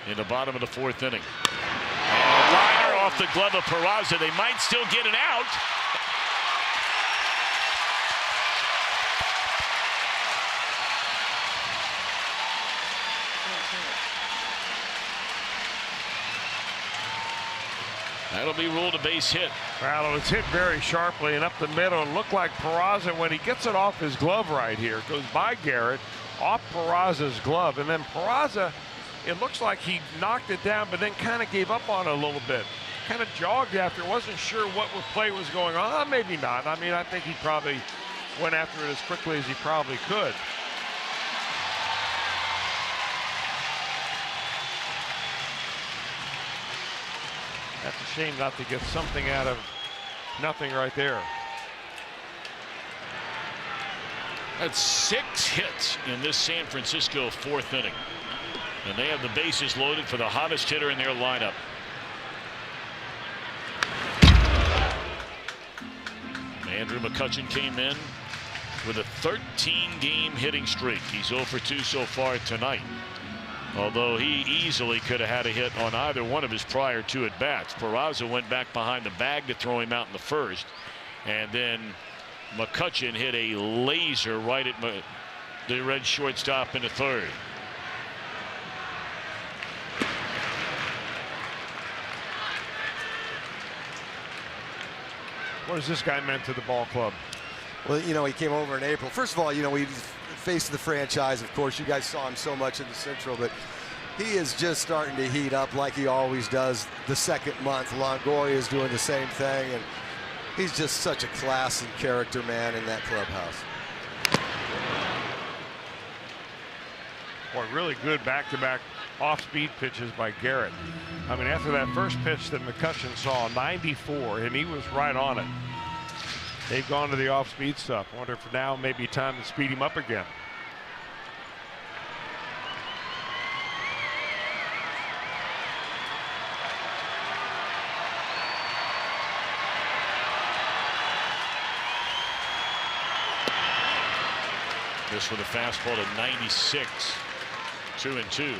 Speaker 1: in the bottom of the 4th inning. And a liner off the glove of Peraza. They might still get an out. That'll be ruled a base hit.
Speaker 7: Well, it was hit very sharply and up the middle. It looked like Peraza, when he gets it off his glove right here, goes by Garrett, off Peraza's glove, and then Peraza, it looks like he knocked it down, but then kind of gave up on it a little bit. Kind of jogged after, wasn't sure what play was going on. Maybe not. I mean, I think he probably went after it as quickly as he probably could. That's a shame not to get something out of nothing right there.
Speaker 1: That's 6 hits in this San Francisco 4th inning. And they have the bases loaded for the hottest hitter in their lineup. Andrew McCutchen came in with a 13-game hitting streak. He's 0 for 2 so far tonight. Although he easily could have had a hit on either one of his prior 2 at-bats. Peraza went back behind the bag to throw him out in the 1st. And then McCutchen hit a laser right at the Red shortstop in the 3rd.
Speaker 7: What has this guy meant to the ball club?
Speaker 8: Well, you know, he came over in April. First of all, you know, he's face of the franchise, of course. You guys saw him so much in the Central, but he is just starting to heat up like he always does the 2nd month. Longoria is doing the same thing, and he's just such a class and character man in that clubhouse.
Speaker 7: Boy, really good back-to-back off-speed pitches by Garrett. I mean, after that first pitch that McCutchen saw, 94, and he was right on it. They've gone to the off-speed stuff. I wonder if now may be time to speed him up again.
Speaker 1: This with a fastball to 96. 2-2.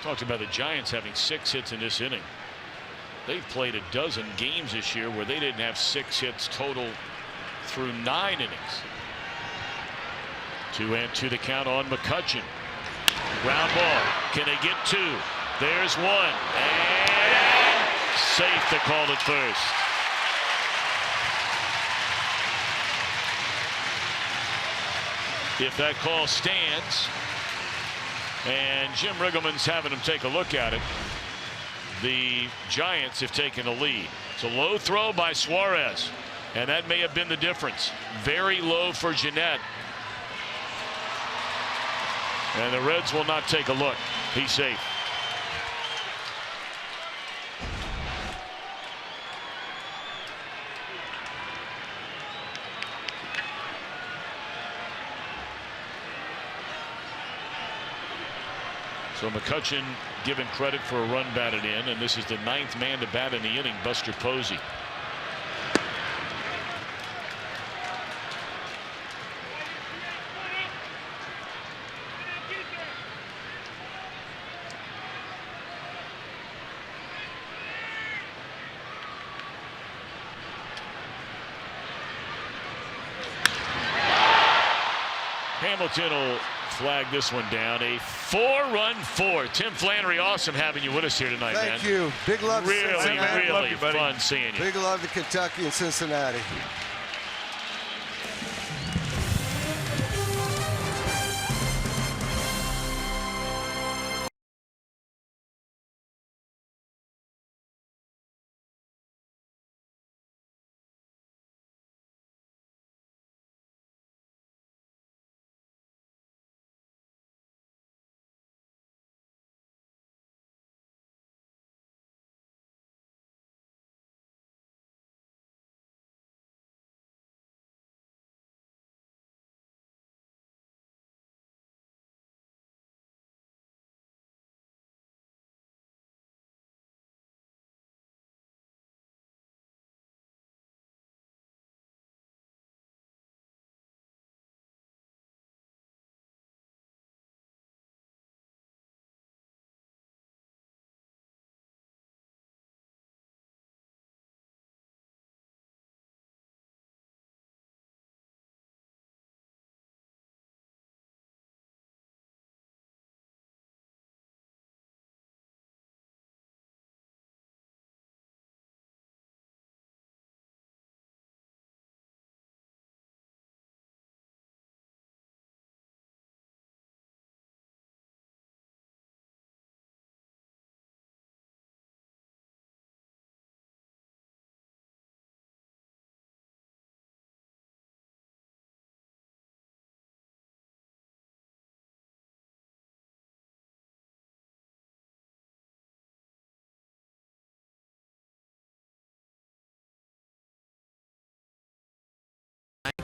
Speaker 1: Talked about the Giants having 6 hits in this inning. They've played a dozen games this year where they didn't have 6 hits total through 9 innings. 2-2 the count on McCutchen. Ground ball. Can they get 2? There's 1. And safe to call it first. If that call stands, and Jim Riggleman's having him take a look at it, the Giants have taken the lead. It's a low throw by Suarez, and that may have been the difference. Very low for Jeanette. And the Reds will not take a look. He's safe. So McCutchen given credit for a run batted in, and this is the 9th man to bat in the inning, Buster Posey. Hamilton will flag this one down. A 4-run four. Tim Flannery, awesome having you with us here tonight, man.
Speaker 8: Thank you. Big love to
Speaker 1: Really,
Speaker 8: Cincinnati.
Speaker 1: really fun seeing you.
Speaker 8: Big love to Kentucky and Cincinnati.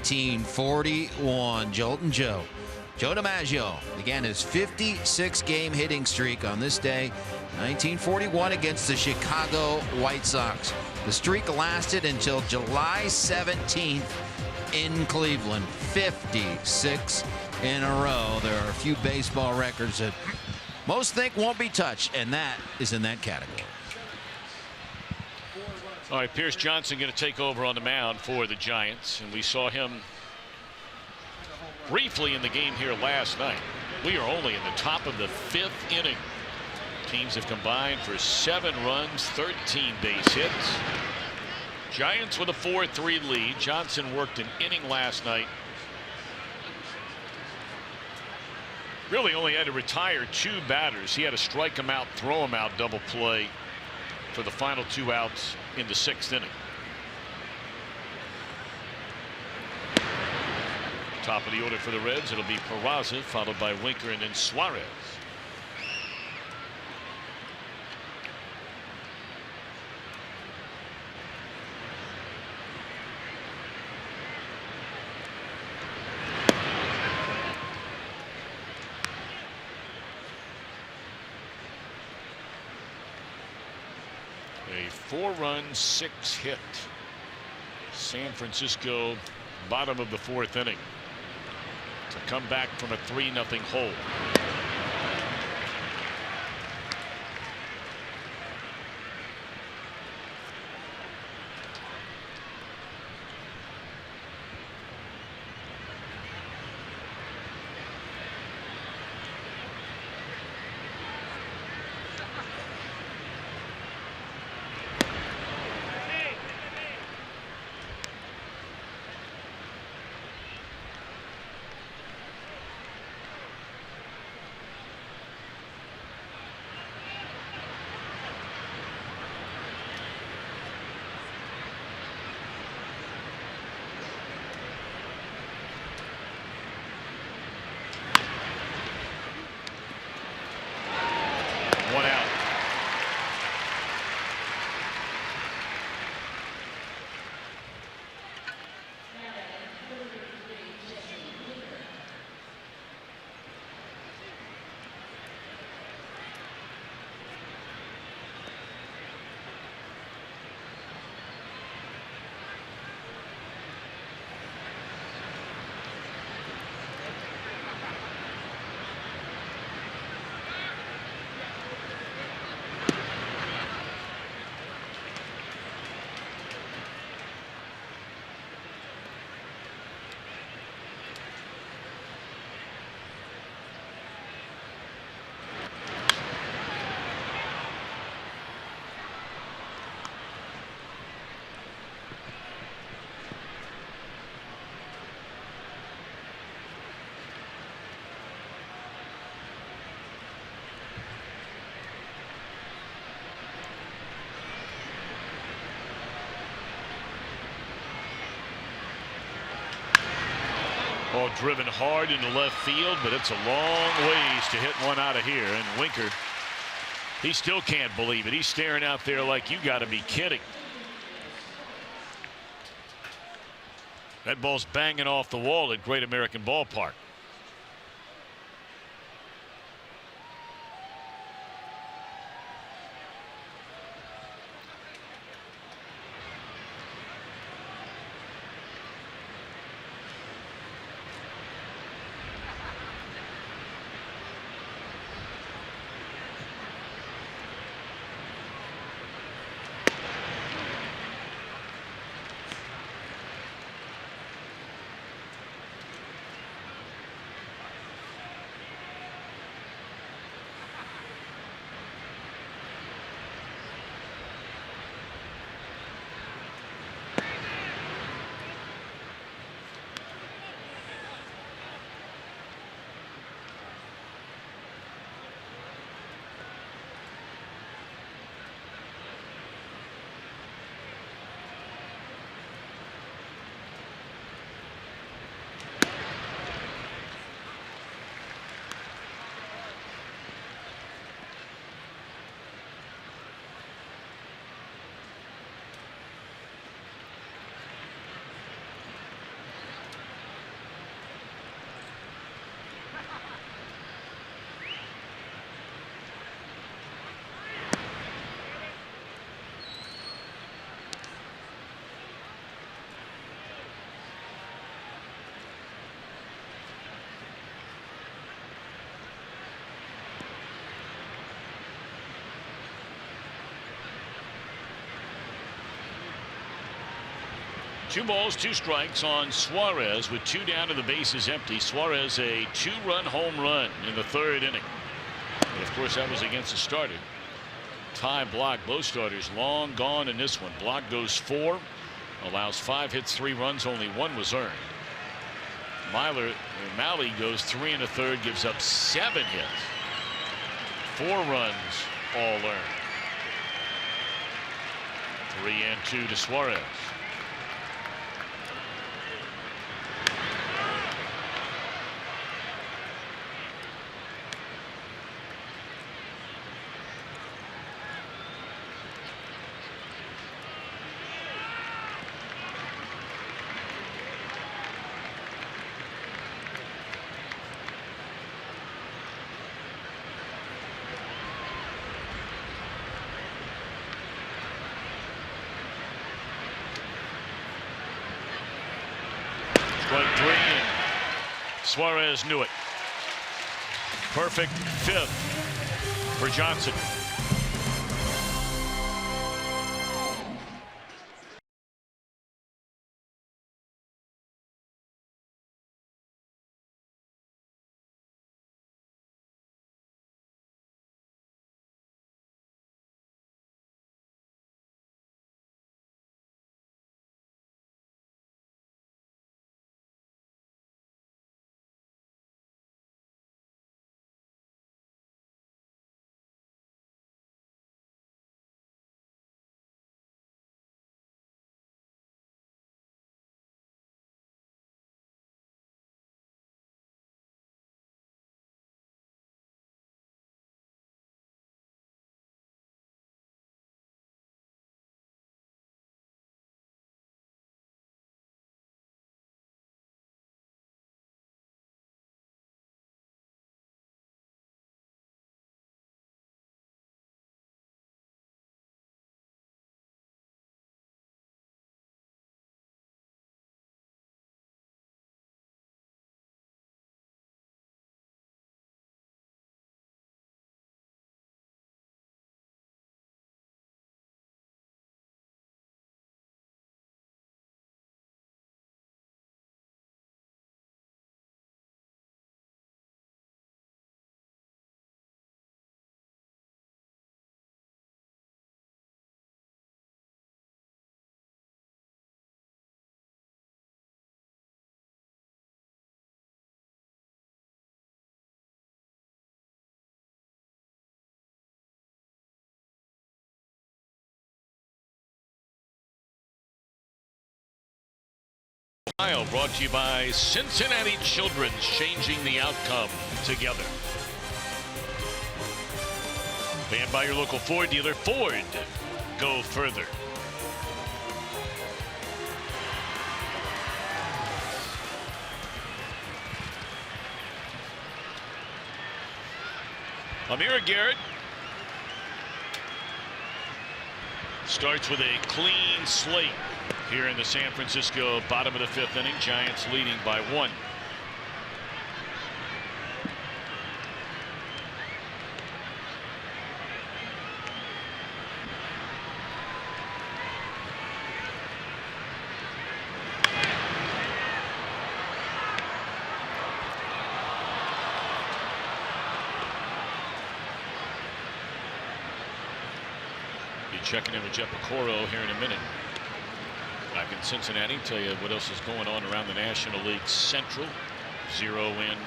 Speaker 3: (1941), Jolton Joe. Joe DiMaggio began his 56-game hitting streak on this day, 1941, against the Chicago White Sox. The streak lasted until July 17th in Cleveland. 56 in a row. There are a few baseball records that most think won't be touched, and that is in that category.
Speaker 1: All right, Pierce Johnson going to take over on the mound for the Giants, and we saw him briefly in the game here last night. We are only in the top of the 5th inning. Teams have combined for 7 runs, 13 base hits. Giants with a 4-3 lead. Johnson worked an inning last night. Really only had to retire 2 batters. He had to strike him out, throw him out, double play for the final 2 outs in the 6th inning. Top of the order for the Reds, it'll be Peraza, followed by Winker, and then Suarez. A 4-run, 6-hit San Francisco, bottom of the 4th inning, to come back from a 3-0 hole. Ball driven hard into left field, but it's a long ways to hit one out of here. And Winker, he still can't believe it. He's staring out there like, you got to be kidding. That ball's banging off the wall at Great American Ballpark. Two balls, two strikes on Suarez with two down and the bases empty. Suarez a two-run home run in the third inning. And of course, that was against the starter. Ty Block, both starters long gone in this one. Block goes 4, allows 5 hits, 3 runs, only 1 was earned. Malley goes 3 1/3, gives up 7 hits, 4 runs, all earned. 3-2 to Suarez. Strike 3. Suarez knew it. Perfect 5th for Johnson. Brought to you by Cincinnati Children's, changing the outcome together. And by your local Ford dealer. Ford, go further. Amira Garrett starts with a clean slate here in the San Francisco bottom of the 5th inning. Giants leading by 1. Checking in with Jeff Picoro here in a minute. Back in Cincinnati, tell you what else is going on around the National League Central. 0 in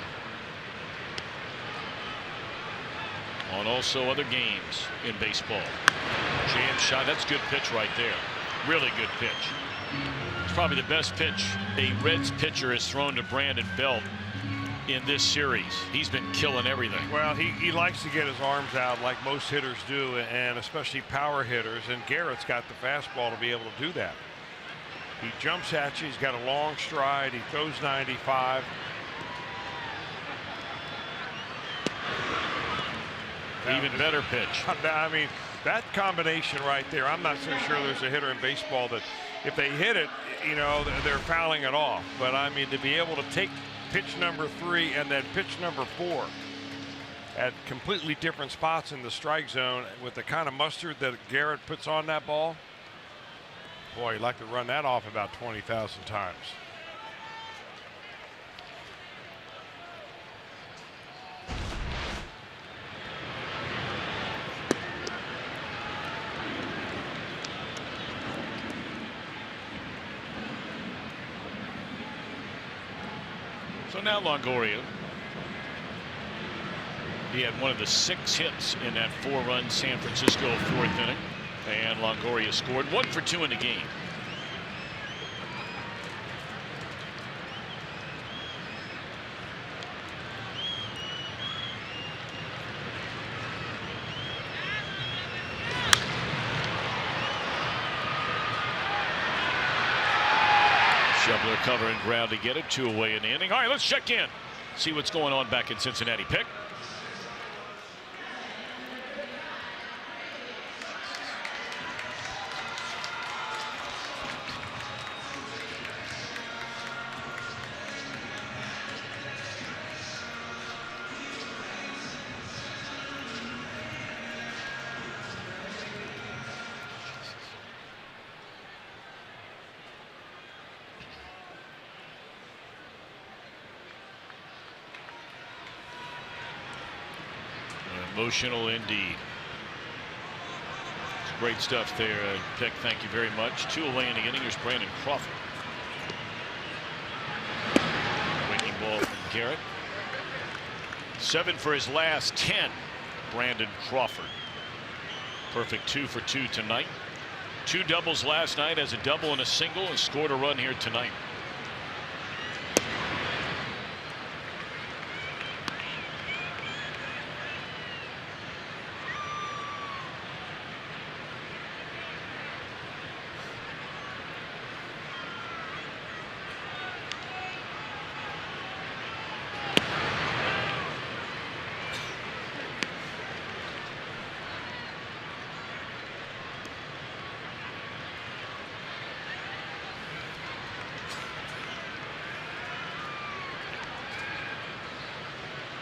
Speaker 1: on also other games in baseball. Jam shot, that's good pitch right there. Really good pitch. It's probably the best pitch a Reds pitcher has thrown to Brandon Belt in this series. He's been killing everything.
Speaker 7: Well, he likes to get his arms out like most hitters do, and especially power hitters, and Garrett's got the fastball to be able to do that. He jumps at you. He's got a long stride. He throws 95.
Speaker 1: Even better pitch.
Speaker 7: I mean, that combination right there, I'm not so sure there's a hitter in baseball that if they hit it, you know, they're fouling it off. But I mean, to be able to take pitch number 3 and then pitch number 4 at completely different spots in the strike zone with the kind of mustard that Garrett puts on that ball, boy, you'd like to run that off about 20,000 times.
Speaker 1: So now Longoria. He had one of the 6 hits in that 4-run San Francisco 4th inning. And Longoria scored 1 for 2 in the game. Schebler covering ground to get it. 2 away in the inning. All right, let's check in. See what's going on back in Cincinnati. Pick. Emotional indeed. It's great stuff there, Pick. Thank you very much. 2 away in the inning. Here's Brandon Crawford. Breaking ball from Garrett. 7 for his last 10. Brandon Crawford. Perfect 2 for 2 tonight. 2 doubles last night, as a double and a single, and scored a run here tonight.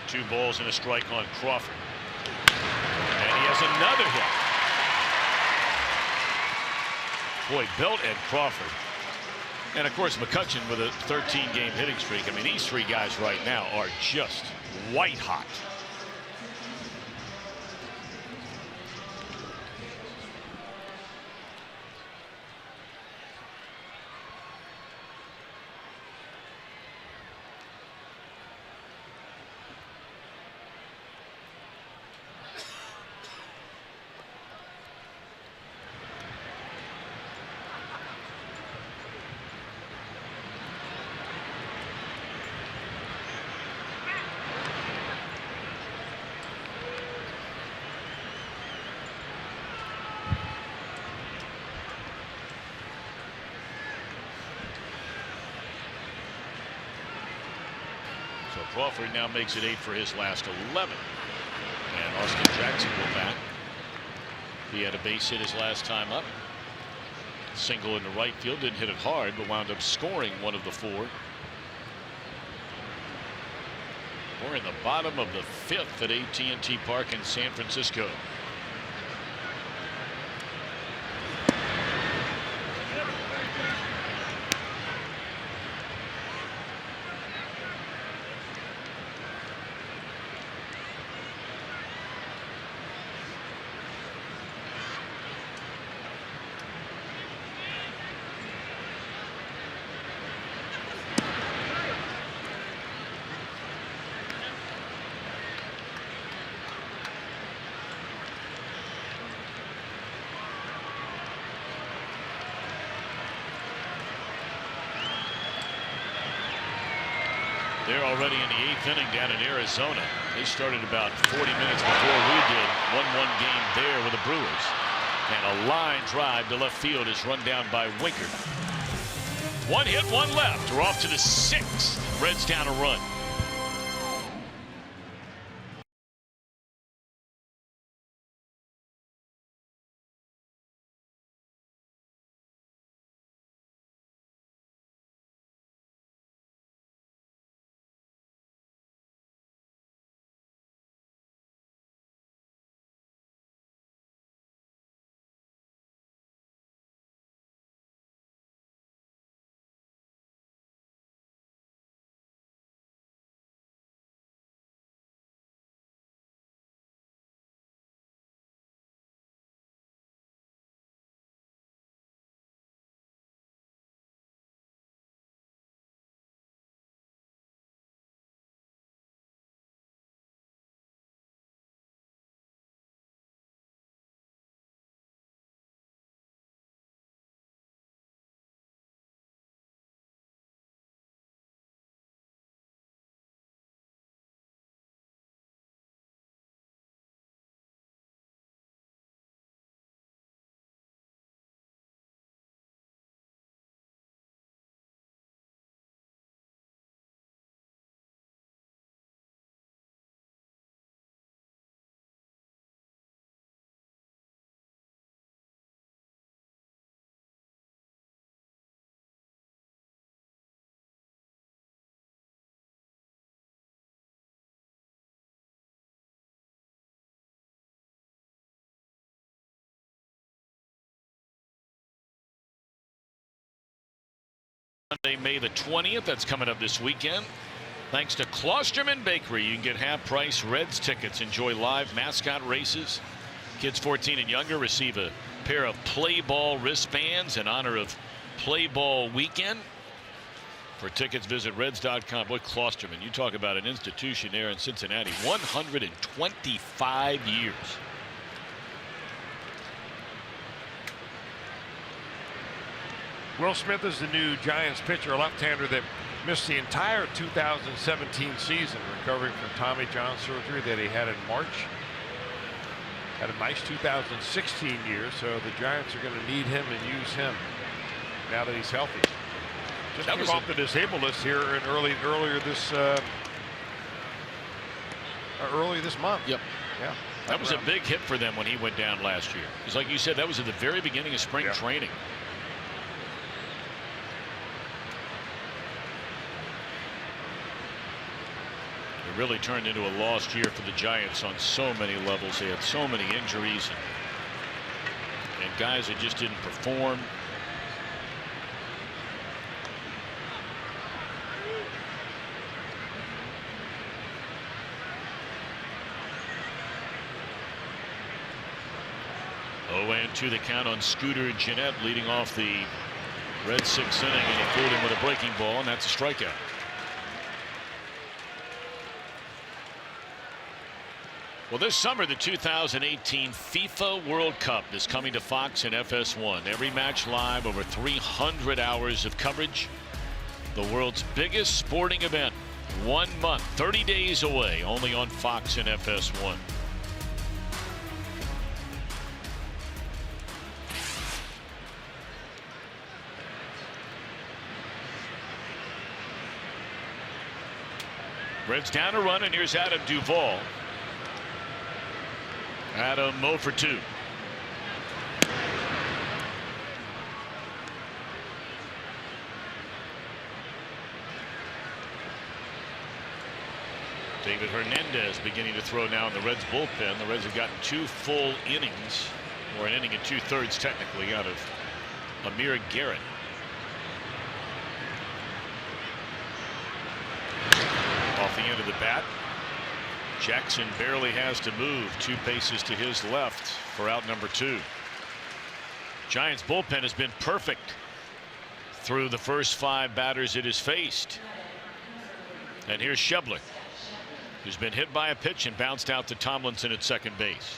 Speaker 1: Two balls and a strike on Crawford. And he has another hit. Boy, Belt and Crawford. And of course McCutcheon with a 13-game hitting streak. I mean, these 3 guys right now are just white hot. Crawford now makes it 8 for his last 11. And Austin Jackson will bat. He had a base hit his last time up. Single in the right field, didn't hit it hard, but wound up scoring one of the 4. We're in the bottom of the 5th at AT&T Park in San Francisco. They're already in the 8th inning down in Arizona. They started about 40 minutes before we did. 1-1 game there with the Brewers. And a line drive to left field is run down by Winker. 1 hit, 1 left. We're off to the 6th. Reds down a run. Monday, May the 20th. That's coming up this weekend. Thanks to Klosterman Bakery, you can get half-price Reds tickets. Enjoy live mascot races. Kids 14 and younger receive a pair of Play Ball wristbands in honor of Play Ball weekend. For tickets, visit Reds.com. Boy, Klosterman, you talk about an institution there in Cincinnati. 125 years.
Speaker 7: Will Smith is the new Giants pitcher, a left-hander that missed the entire 2017 season, recovering from Tommy John surgery that he had in March. Had a nice 2016 year, so the Giants are going to need him and use him now that he's healthy. Just came off the disabled list here in early this month.
Speaker 1: Yep.
Speaker 7: Yeah.
Speaker 1: That was a big hit for them when he went down last year. Because like you said, that was at the very beginning of spring training. It really turned into a lost year for the Giants on so many levels. They had so many injuries and guys that just didn't perform. And 2 the count on Scooter Gennett, leading off the Red 6th inning, and he fooled him with a breaking ball, and that's a strikeout. Well, this summer, the 2018 FIFA World Cup is coming to Fox and FS1. Every match live, over 300 hours of coverage. The world's biggest sporting event. 1 month, 30 days away, only on Fox and FS1. Reds down a run, and here's Adam Duvall. Adam 0 for 2. David Hernandez beginning to throw now in the Reds bullpen. The Reds have gotten 2 full innings, or an inning and 2/3 technically, out of Amir Garrett. Off the end of the bat. Jackson barely has to move 2 paces to his left for out number 2. Giants bullpen has been perfect through the first 5 batters it has faced. And here's Shebler, who's been hit by a pitch and bounced out to Tomlinson at second base.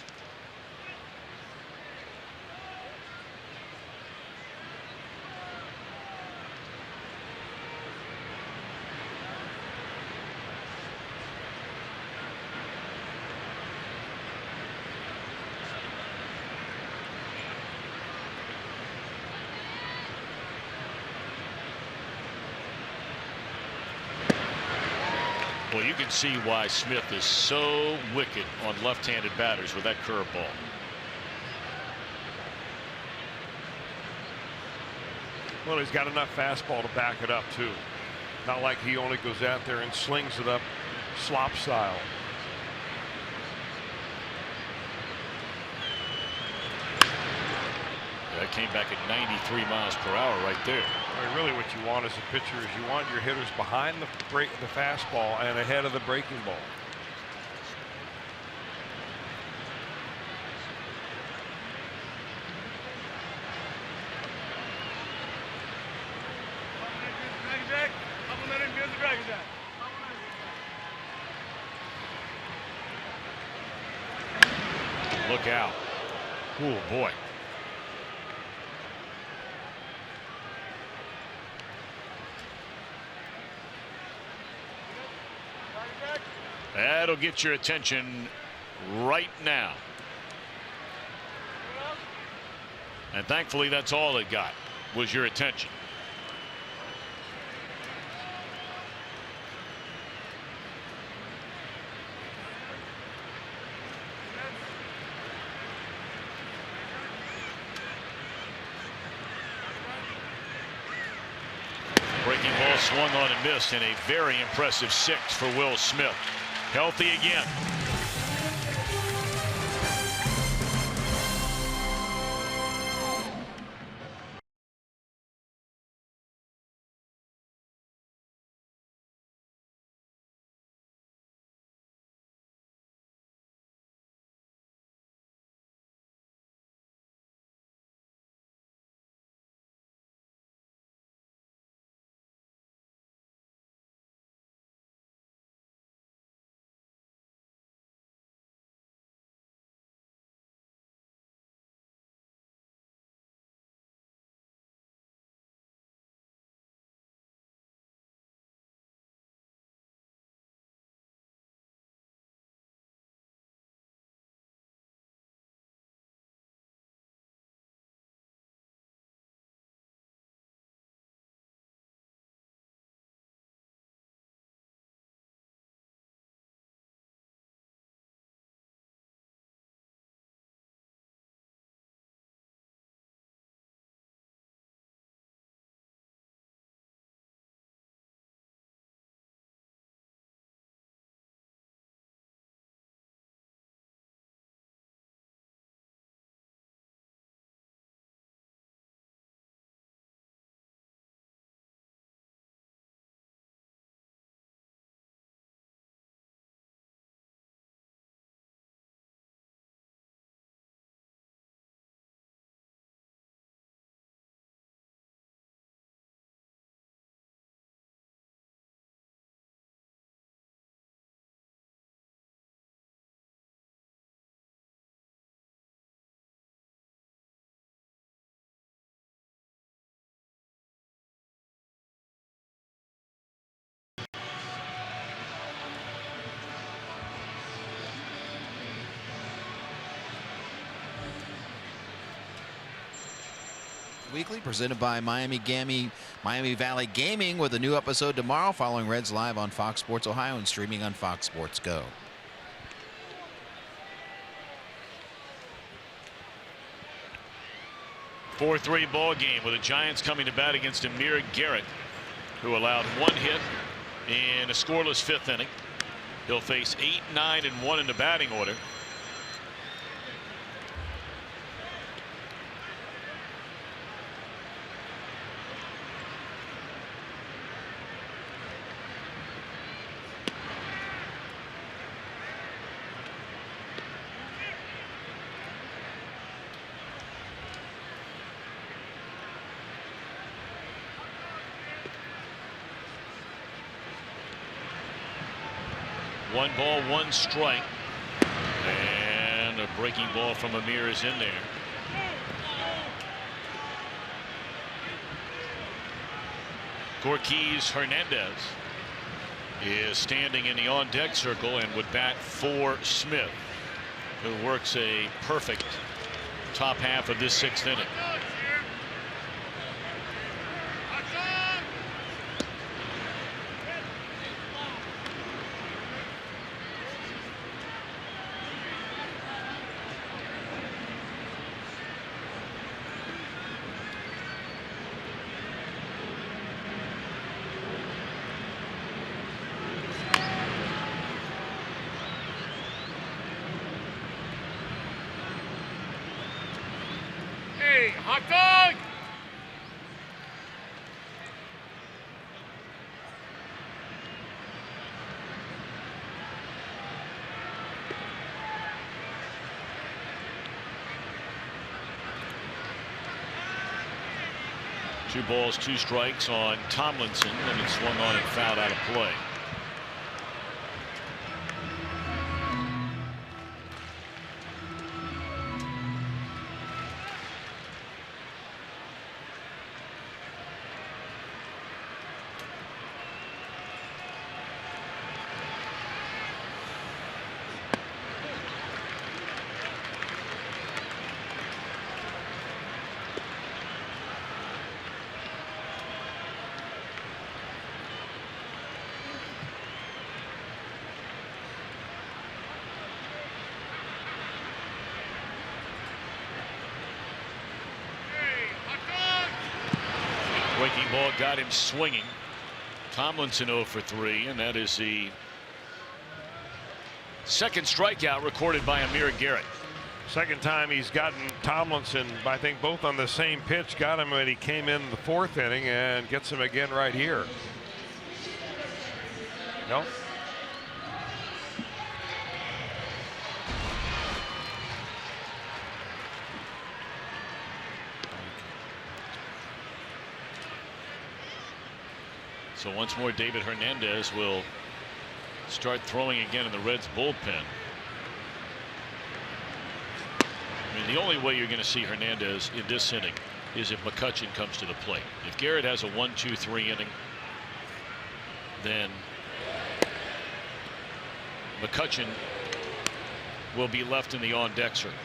Speaker 1: Well, you can see why Smith is so wicked on left-handed batters with that curveball.
Speaker 7: Well, he's got enough fastball to back it up, too. Not like he only goes out there and slings it up slop style.
Speaker 1: That came back at 93 miles per hour right there.
Speaker 7: I mean, really what you want as a pitcher is you want your hitters behind the fastball and ahead of the breaking ball.
Speaker 1: Look out. Oh, boy. That'll get your attention right now. And thankfully, that's all it got, was your attention. Breaking ball swung on and missed, and a very impressive 6 for Will Smith. Healthy again.
Speaker 3: Weekly, presented by Miami Valley Gaming, with a new episode tomorrow, following Reds live on Fox Sports Ohio and streaming on Fox Sports Go.
Speaker 1: Four 4-3 ball game with the Giants coming to bat against Amir Garrett, who allowed 1 hit in a scoreless 5th inning. He'll face 8, 9, and 1 in the batting order. One ball, 1 strike, and a breaking ball from Amir is in there. Gorkys Hernandez is standing in the on-deck circle and would bat for Smith, who works a perfect top half of this 6th inning.
Speaker 2: Hot dog!
Speaker 1: Two balls, 2 strikes on Tomlinson, and it's swung on and fouled out of play. Breaking ball got him swinging. Tomlinson 0 for 3, and that is the 2nd strikeout recorded by Amir Garrett.
Speaker 7: Second time he's gotten Tomlinson, I think both on the same pitch. Got him when he came in the 4th inning, and gets him again right here. No.
Speaker 1: So once more, David Hernandez will start throwing again in the Reds bullpen. I mean, the only way you're going to see Hernandez in this inning is if McCutchen comes to the plate. If Garrett has a 1-2-3 inning, then McCutchen will be left in the on-deck circle.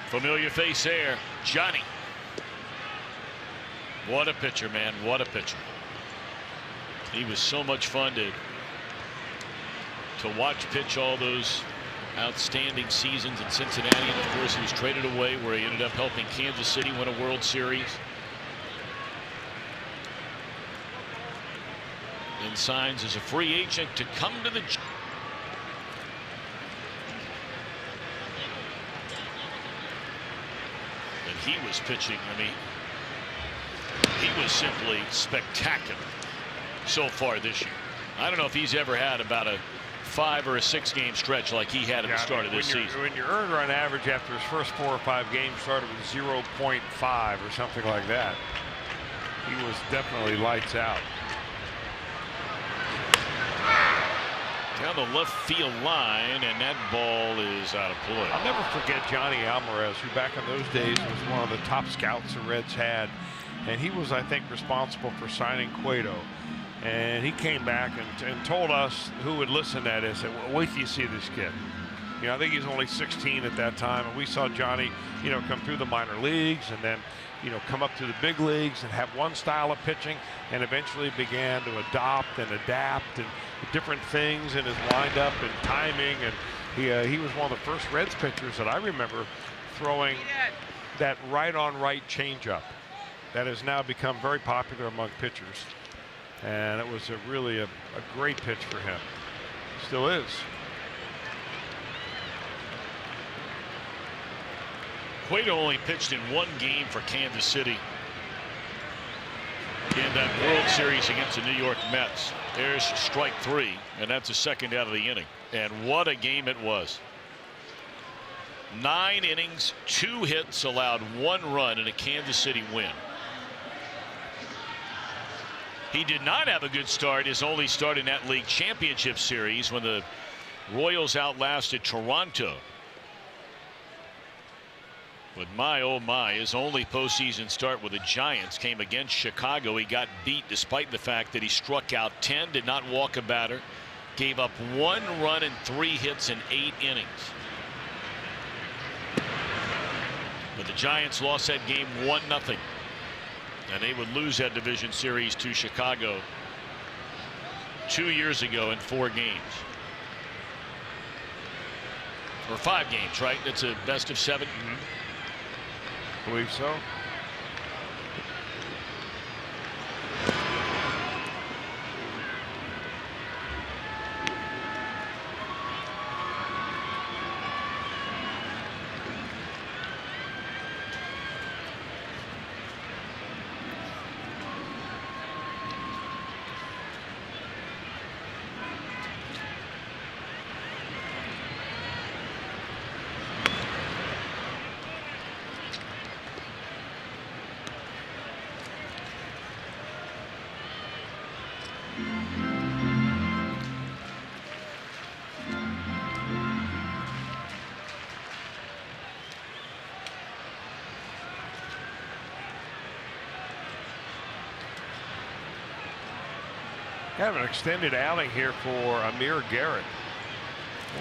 Speaker 1: Familiar face there, Johnny. What a pitcher, man. What a pitcher. He was so much fun to watch pitch all those outstanding seasons in Cincinnati. And of course, he was traded away, where he ended up helping Kansas City win a World Series. And signs as a free agent to come to the. He was pitching. I mean, he was simply spectacular so far this year. I don't know if he's ever had about a 5 or a 6 game stretch like he had at the start of this season.
Speaker 7: When your earned run average after his first 4 or 5 games started with 0.5 or something like that, he was definitely lights out.
Speaker 1: Down the left field line, and that ball is out of play.
Speaker 7: I'll never forget Johnny Alvarez, who back in those days was one of the top scouts the Reds had, and he was, I think, responsible for signing Cueto. And he came back and told us who would listen to it, said, well, wait till you see this kid. You know, I think he's only 16 at that time, and we saw Johnny, you know, come through the minor leagues and then, you know, come up to the big leagues and have one style of pitching, and eventually began to adopt and adapt and different things in his windup and timing. And he was one of the first Reds pitchers that I remember throwing that right-on-right changeup that has now become very popular among pitchers. And it was really a great pitch for him. Still is.
Speaker 1: Cueto only pitched in one game for Kansas City in that World Series against the New York Mets. There's strike 3, and that's the second out of the inning. And what a game it was. 9 innings, 2 hits, allowed 1 run in a Kansas City win. He did not have a good start, his only start in that league championship series when the Royals outlasted Toronto. But my, oh my, his only postseason start with the Giants came against Chicago. He got beat despite the fact that he struck out 10, did not walk a batter, gave up 1 run and 3 hits in 8 innings. But the Giants lost that game 1-0. And they would lose that division series to Chicago 2 years ago in 4 games. Or 5 games, right? It's a best of 7.
Speaker 7: Believe so. Kind of an extended outing here for Amir Garrett.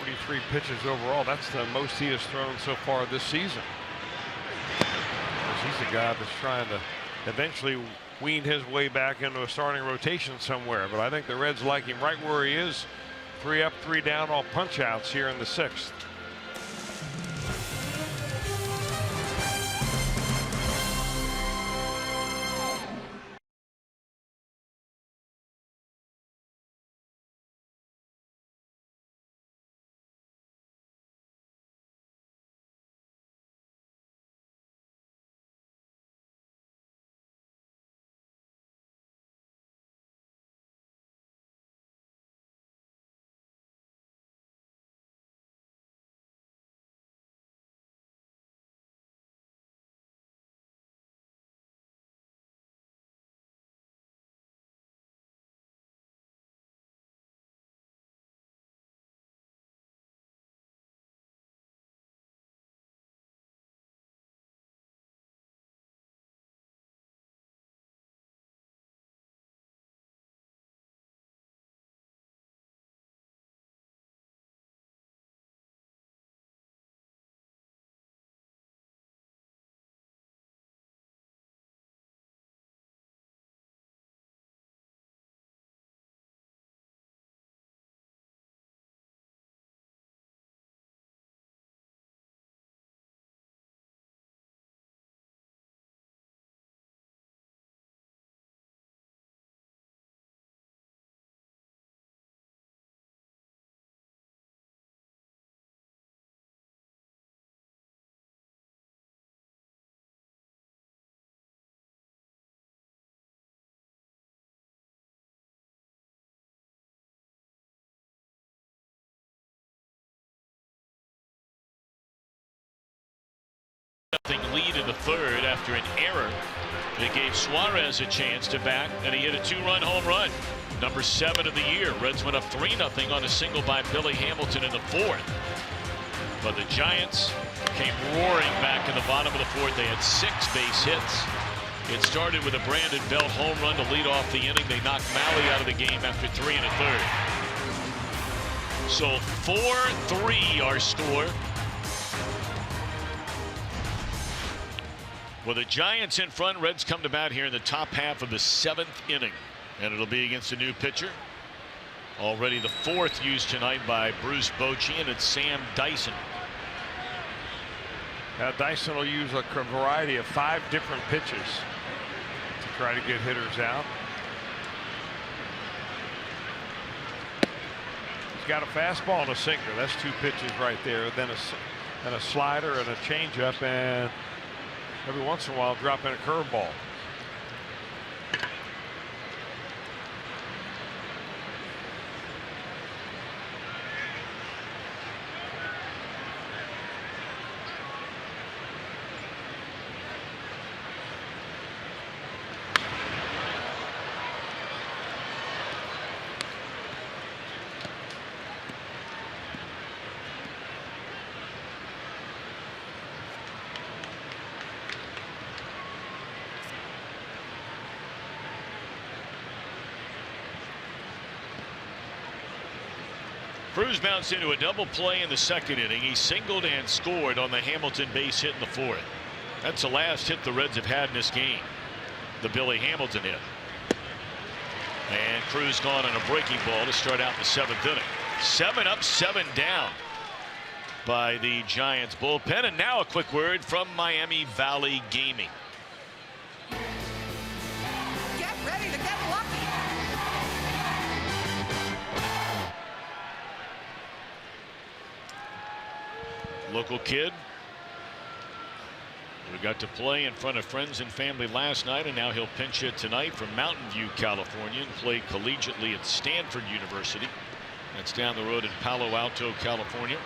Speaker 7: 43 pitches overall. That's the most he has thrown so far this season. He's a guy that's trying to eventually wean his way back into a starting rotation somewhere. But I think the Reds like him right where he is. 3 up, 3 down, all punch outs here in the 6th.
Speaker 1: Lead in the 3rd after an error that gave Suarez a chance to bat, and he hit a 2-run home run. Number 7 of the year. Reds went up 3-0 on a single by Billy Hamilton in the 4th. But the Giants came roaring back in the bottom of the 4th. They had 6 base hits. It started with a Brandon Belt home run to lead off the inning. They knocked Mahle out of the game after 3 1/3. So 4-3 our score. With the Giants in front, Reds come to bat here in the top half of the 7th inning. And it'll be against a new pitcher. Already the 4th used tonight by Bruce Bochy, and it's Sam Dyson.
Speaker 7: Now Dyson will use a variety of 5 different pitches to try to get hitters out. He's got a fastball and a sinker. That's 2 pitches right there. Then a slider and a changeup, and every once in a while drop in a curveball.
Speaker 1: Cruz bounced into a double play in the 2nd inning. He singled and scored on the Hamilton base hit in the 4th. That's the last hit the Reds have had in this game. The Billy Hamilton hit. And Cruz gone on a breaking ball to start out the 7th inning. 7 up, 7 down by the Giants bullpen. And now a quick word from Miami Valley Gaming.
Speaker 10: Get ready to get lucky.
Speaker 1: Local kid who got to play in front of friends and family last night, and now he'll pinch hit tonight from Mountain View, California, and play collegiately at Stanford University. That's down the road in Palo Alto, California.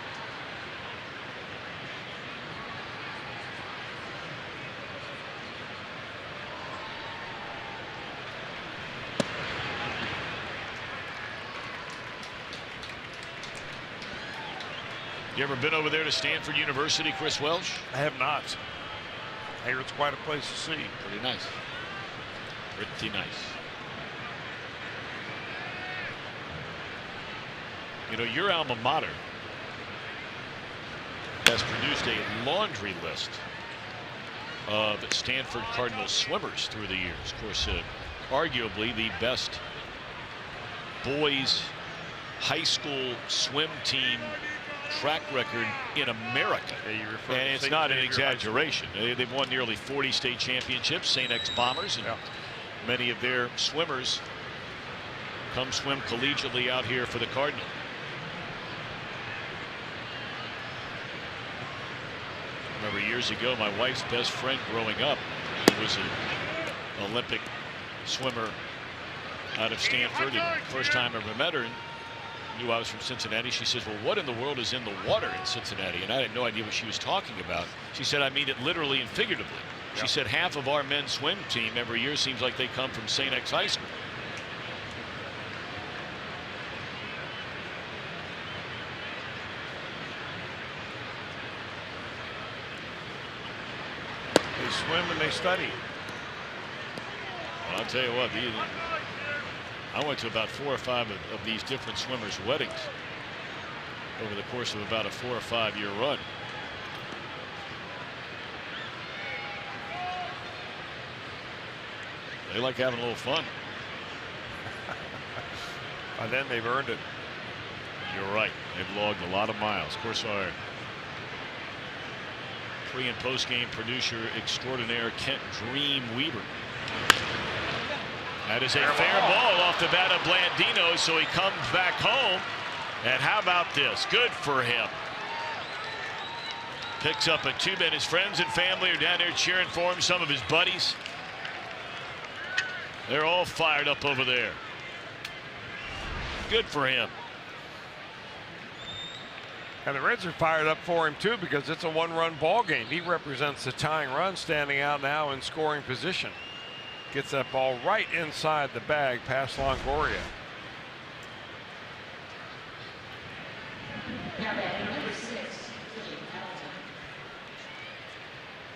Speaker 1: You ever been over there to Stanford University, Chris Welsh?
Speaker 7: I have not. I hear it's quite a place to see.
Speaker 1: Pretty nice. Pretty nice. You know, your alma mater has produced a laundry list of Stanford Cardinals swimmers through the years. Of course, arguably the best boys high school swim team track record in America, and it's not an exaggeration. They've won nearly 40 state championships, St. X Bombers, and many of their swimmers come swim collegiately out here for the Cardinals. Remember years ago, my wife's best friend growing up, who was an Olympic swimmer out of Stanford, and first time I ever met her, and knew I was from Cincinnati. She says, well, what in the world is in the water in Cincinnati? And I had no idea what she was talking about. She said, I mean it literally and figuratively. She said half of our men's swim team every year seems like they come from St. X High School.
Speaker 7: They swim and they study.
Speaker 1: Well, I'll tell you what, I went to about 4 or 5 of these different swimmers' weddings over the course of about a 4 or 5 year run. They like having a little fun.
Speaker 7: By then they've earned it.
Speaker 1: You're right. They've logged a lot of miles. Of course, our pre and post game producer extraordinaire Kent Dream Weaver. That is a fair ball off the bat of Blandino, so he comes back home. And how about this? Good for him. Picks up a 2-man. His friends and family are down there cheering for him. Some of his buddies. They're all fired up over there. Good for him.
Speaker 7: And the Reds are fired up for him too, because it's a 1-run ball game. He represents the tying run, standing out now in scoring position. Gets that ball right inside the bag past Longoria.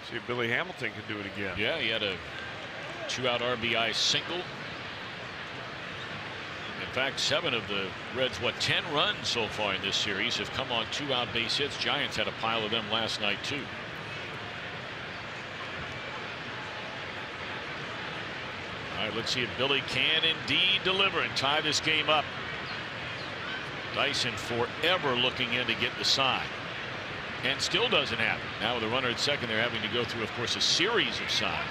Speaker 7: See if Billy Hamilton can do it again.
Speaker 1: Yeah, he had a 2-out RBI single. In fact, 7 of the Reds, 10 runs so far in this series have come on 2-out base hits. Giants had a pile of them last night too. All right, let's see if Billy can indeed deliver and tie this game up. Dyson forever looking in to get the side, and still doesn't happen. Now with a runner at second, they're having to go through, of course, a series of signs.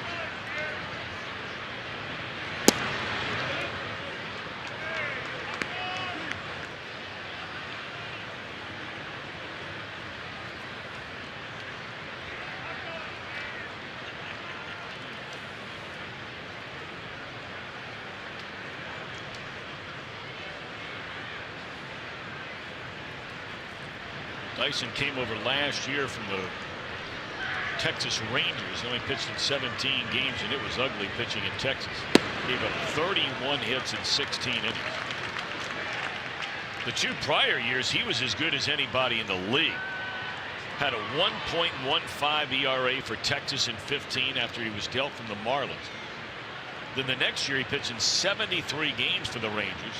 Speaker 1: Dyson came over last year from the Texas Rangers. He only pitched in 17 games, and it was ugly pitching in Texas. Gave up 31 hits in 16 innings. The 2 prior years, he was as good as anybody in the league. Had a 1.15 ERA for Texas in 15 after he was dealt from the Marlins. Then the next year, he pitched in 73 games for the Rangers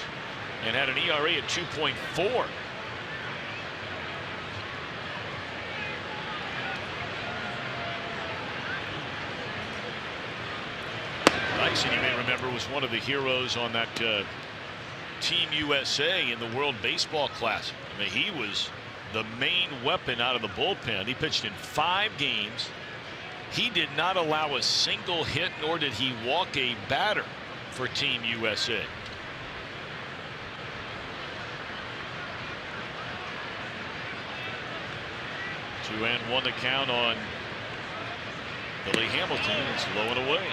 Speaker 1: and had an ERA at 2.4. Dyson, you may remember, was one of the heroes on that Team USA in the World Baseball Classic. I mean, he was the main weapon out of the bullpen. He pitched in 5 games. He did not allow a single hit, nor did he walk a batter for Team USA. Two and one to count on Billy Hamilton. It's low and away.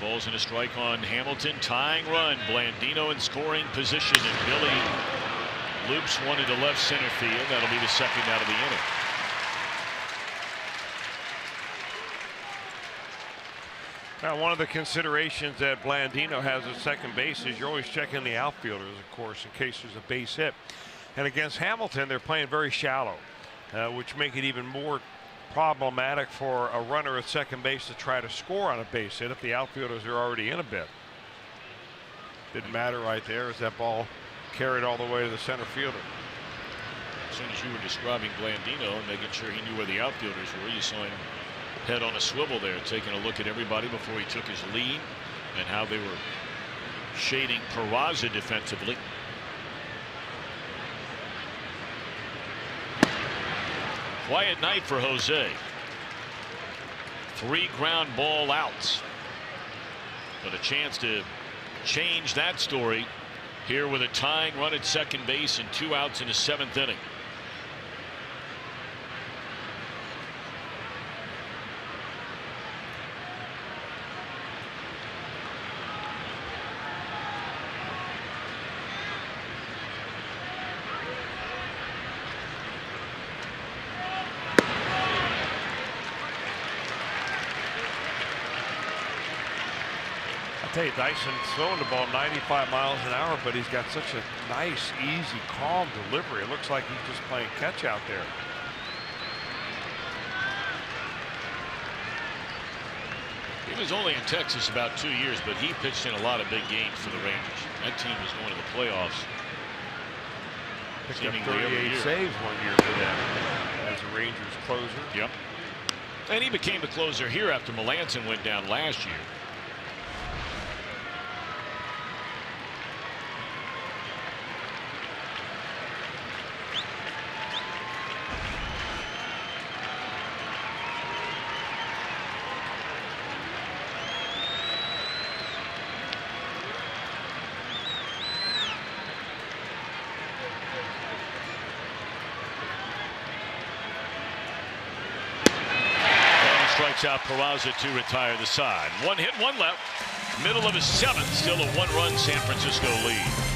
Speaker 1: Balls and a strike on Hamilton. Tying run. Blandino in scoring position, and Billy loops one into left center field. That'll be the second out of the inning.
Speaker 7: Now, one of the considerations that Blandino has at second base is you're always checking the outfielders, of course, in case there's a base hit. And against Hamilton, they're playing very shallow, which make it even more problematic for a runner at second base to try to score on a base hit if the outfielders are already in a bit. Didn't matter right there as that ball carried all the way to the center fielder.
Speaker 1: As soon as you were describing Blandino and making sure he knew where the outfielders were, you saw him head on a swivel there, taking a look at everybody before he took his lead and how they were shading Peraza defensively. Quiet night for Jose. 3 ground ball outs, but a chance to change that story here with a tying run at second base and 2 outs in the 7th inning.
Speaker 7: Hey, Dyson throwing the ball 95 miles an hour, but he's got such a nice, easy, calm delivery. It looks like he's just playing catch out there.
Speaker 1: He was only in Texas about 2 years, but he pitched in a lot of big games for the Rangers. That team was going to the playoffs.
Speaker 7: Picked up 38 saves one year for them as a Rangers closer.
Speaker 1: Yep. And he became the closer here after Melanson went down last year. strikes out Peraza to retire the side. 1 hit, 1 left. Middle of his 7th, still a 1-run San Francisco lead.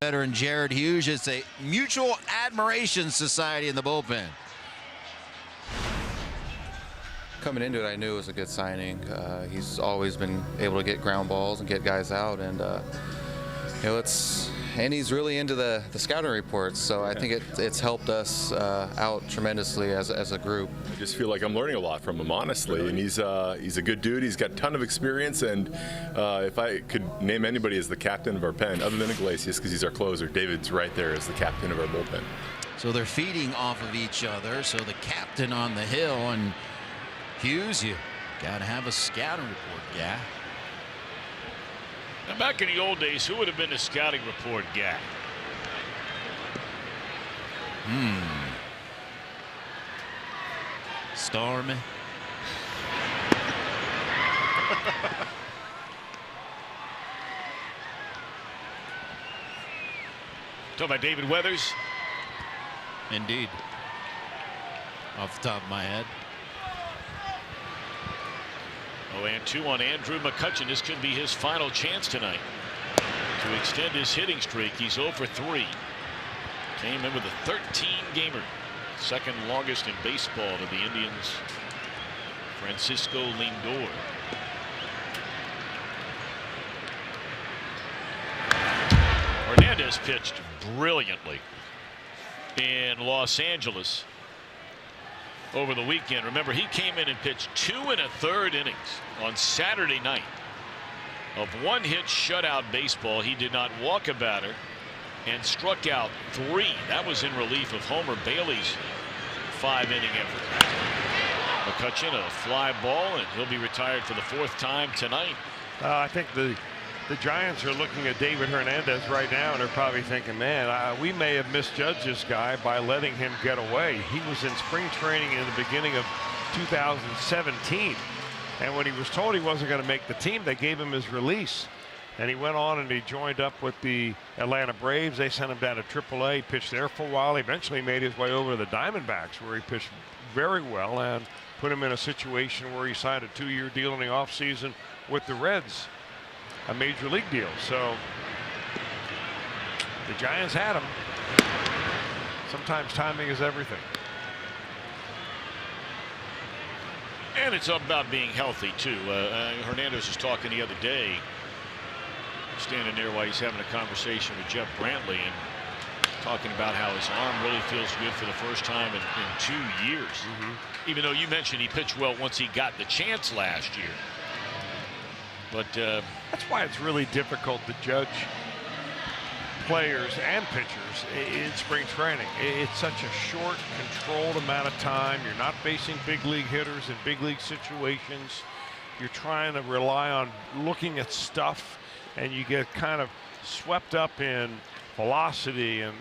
Speaker 3: Veteran Jared Hughes. It's a mutual admiration society in the bullpen.
Speaker 11: Coming into it, I knew it was a good signing. He's always been able to get ground balls and get guys out, and and he's really into the scouting reports. So I think it's helped us out tremendously as a group.
Speaker 12: I just feel like I'm learning a lot from him, honestly. And he's a good dude. He's got a ton of experience. And if I could name anybody as the captain of our pen, other than Iglesias, because he's our closer, David's right there as the captain of our bullpen.
Speaker 3: So they're feeding off of each other. So the captain on the hill, and Hughes, you got to have a scouting report guy.
Speaker 1: Now, back in the old days, who would have been the scouting report guy?
Speaker 3: Stormy.
Speaker 1: Talking about David Weathers?
Speaker 3: Indeed. Off the top of my head.
Speaker 1: Oh, and 2 on Andrew McCutchen. This could be his final chance tonight to extend his hitting streak. He's 0 for 3. Came in with a 13-gamer. Second longest in baseball to the Indians. Francisco Lindor. Hernandez pitched brilliantly in Los Angeles over the weekend. Remember, he came in and pitched 2 1/3 innings on Saturday night of 1-hit shutout baseball. He did not walk a batter and struck out 3. That was in relief of Homer Bailey's 5-inning effort. McCutchen, a fly ball, and he'll be retired for the 4th time tonight.
Speaker 7: I think the Giants are looking at David Hernandez right now, and they're probably thinking, man, we may have misjudged this guy by letting him get away. He was in spring training in the beginning of 2017, and when he was told he wasn't going to make the team, they gave him his release, and he went on and he joined up with the Atlanta Braves. They sent him down to AAA, pitched there for a while. He eventually made his way over to the Diamondbacks, where he pitched very well and put him in a situation where he signed a 2-year deal in the offseason with the Reds, a major league deal. So the Giants had him. Sometimes timing is everything.
Speaker 1: And it's about being healthy too. Hernandez was talking the other day, standing there while he's having a conversation with Jeff Brantley, and talking about how his arm really feels good for the first time in 2 years. Even though you mentioned he pitched well once he got the chance last year. But
Speaker 7: that's why it's really difficult to judge players and pitchers in spring training. It's such a short, controlled amount of time. You're not facing big league hitters in big league situations. You're trying to rely on looking at stuff, and you get kind of swept up in velocity and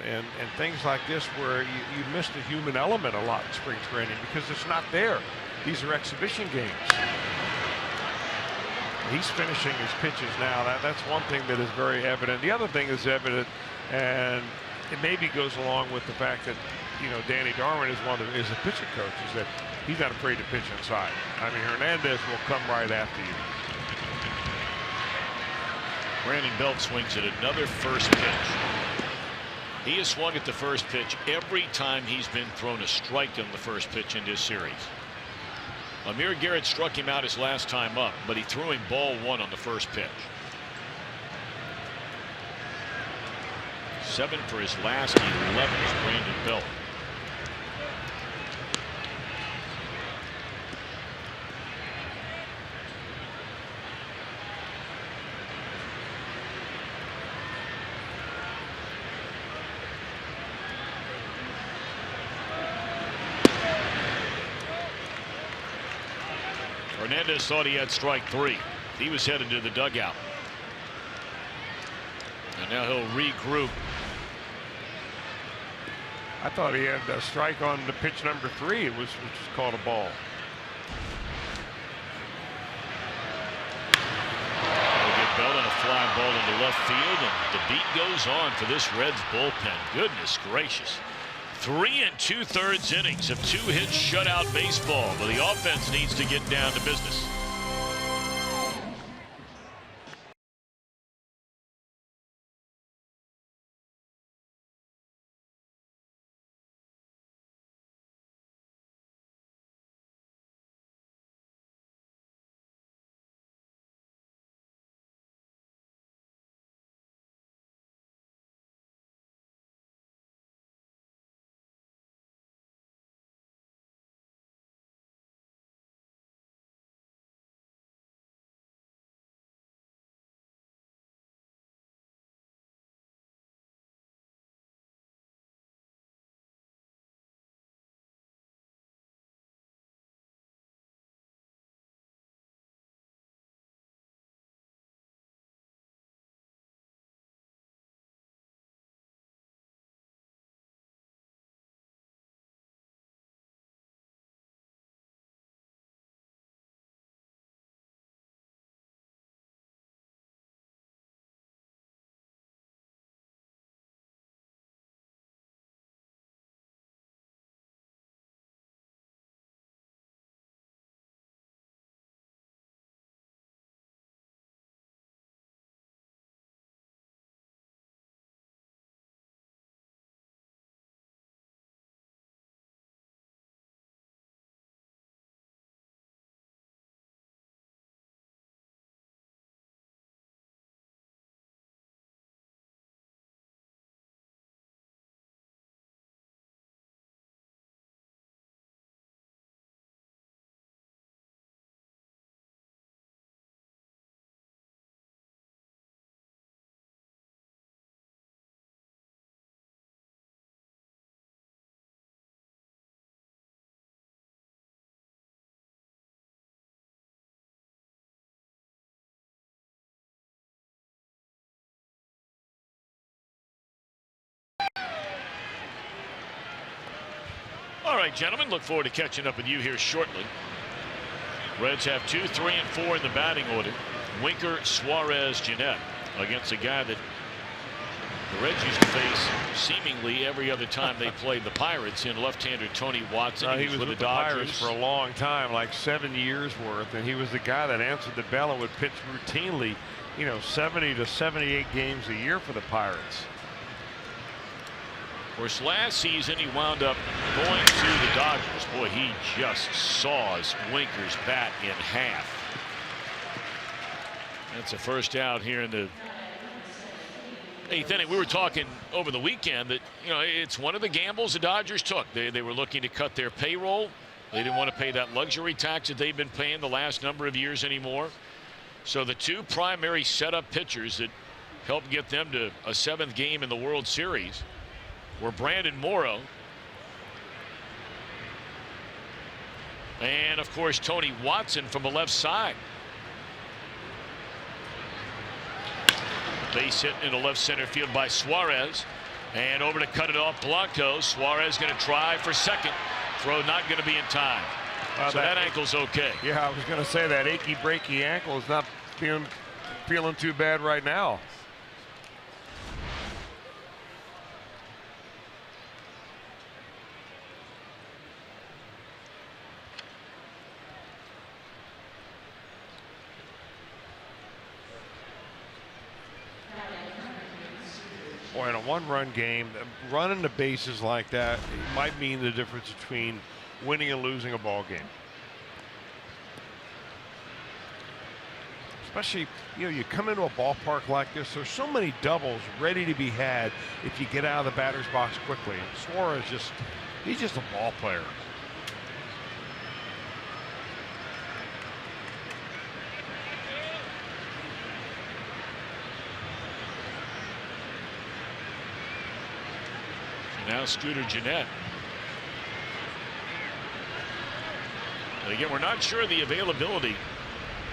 Speaker 7: things like this where you miss the human element a lot in spring training because it's not there. These are exhibition games. He's finishing his pitches now. That's one thing that is very evident. The other thing is evident, and it maybe goes along with the fact that, you know, Danny Darwin is is a pitcher coach, is that he's not afraid to pitch inside. I mean, Hernandez will come right after you.
Speaker 1: Brandon Belt swings at another first pitch. He has swung at the first pitch every time he's been thrown a strike on the first pitch in this series. Amir Garrett struck him out his last time up, but he threw him ball one on the first pitch. 7 for his last 11 is Brandon Belt. Hernandez thought he had strike 3. He was headed to the dugout. And now he'll regroup.
Speaker 7: I thought he had a strike on the pitch number 3, which was called a ball.
Speaker 1: They'll get Bell on a fly ball into left field, and the beat goes on for this Reds bullpen. Goodness gracious. 3 2/3 innings of 2-hit shutout baseball, but the offense needs to get down to business. All right, gentlemen, look forward to catching up with you here shortly. Reds have 2, 3, and 4 in the batting order. Winker, Suarez, Jeanette against a guy that the Reds used to face seemingly every other time they played the Pirates in left-hander Tony Watson.
Speaker 7: He was with the Pirates for a long time, like 7 years worth, and he was the guy that answered the bell and would pitch routinely, you know, 70 to 78 games a year for the Pirates.
Speaker 1: Of course, last season he wound up going to the Dodgers. Boy, he just saws Winker's bat in half. That's a first out here in the 8th inning. We were talking over the weekend that, you know, it's one of the gambles the Dodgers took. They were looking to cut their payroll. They didn't want to pay that luxury tax that they've been paying the last number of years anymore. So the 2 primary setup pitchers that helped get them to a 7th game in the World Series, were Brandon Morrow and, of course, Tony Watson from the left side. Base hit into left center field by Suarez, and over to cut it off Blanco. Suarez going to try for second. Throw not going to be in time. So that ankle's okay.
Speaker 7: Yeah, I was going to say that achy breaky ankle is not feeling too bad right now. Boy, in a one-run game, running the bases like that might mean the difference between winning and losing a ball game. Especially, you come into a ballpark like this, there's so many doubles ready to be had if you get out of the batter's box quickly. And Suarez he's just a ball player.
Speaker 1: Now Scooter Gennett. But again, we're not sure the availability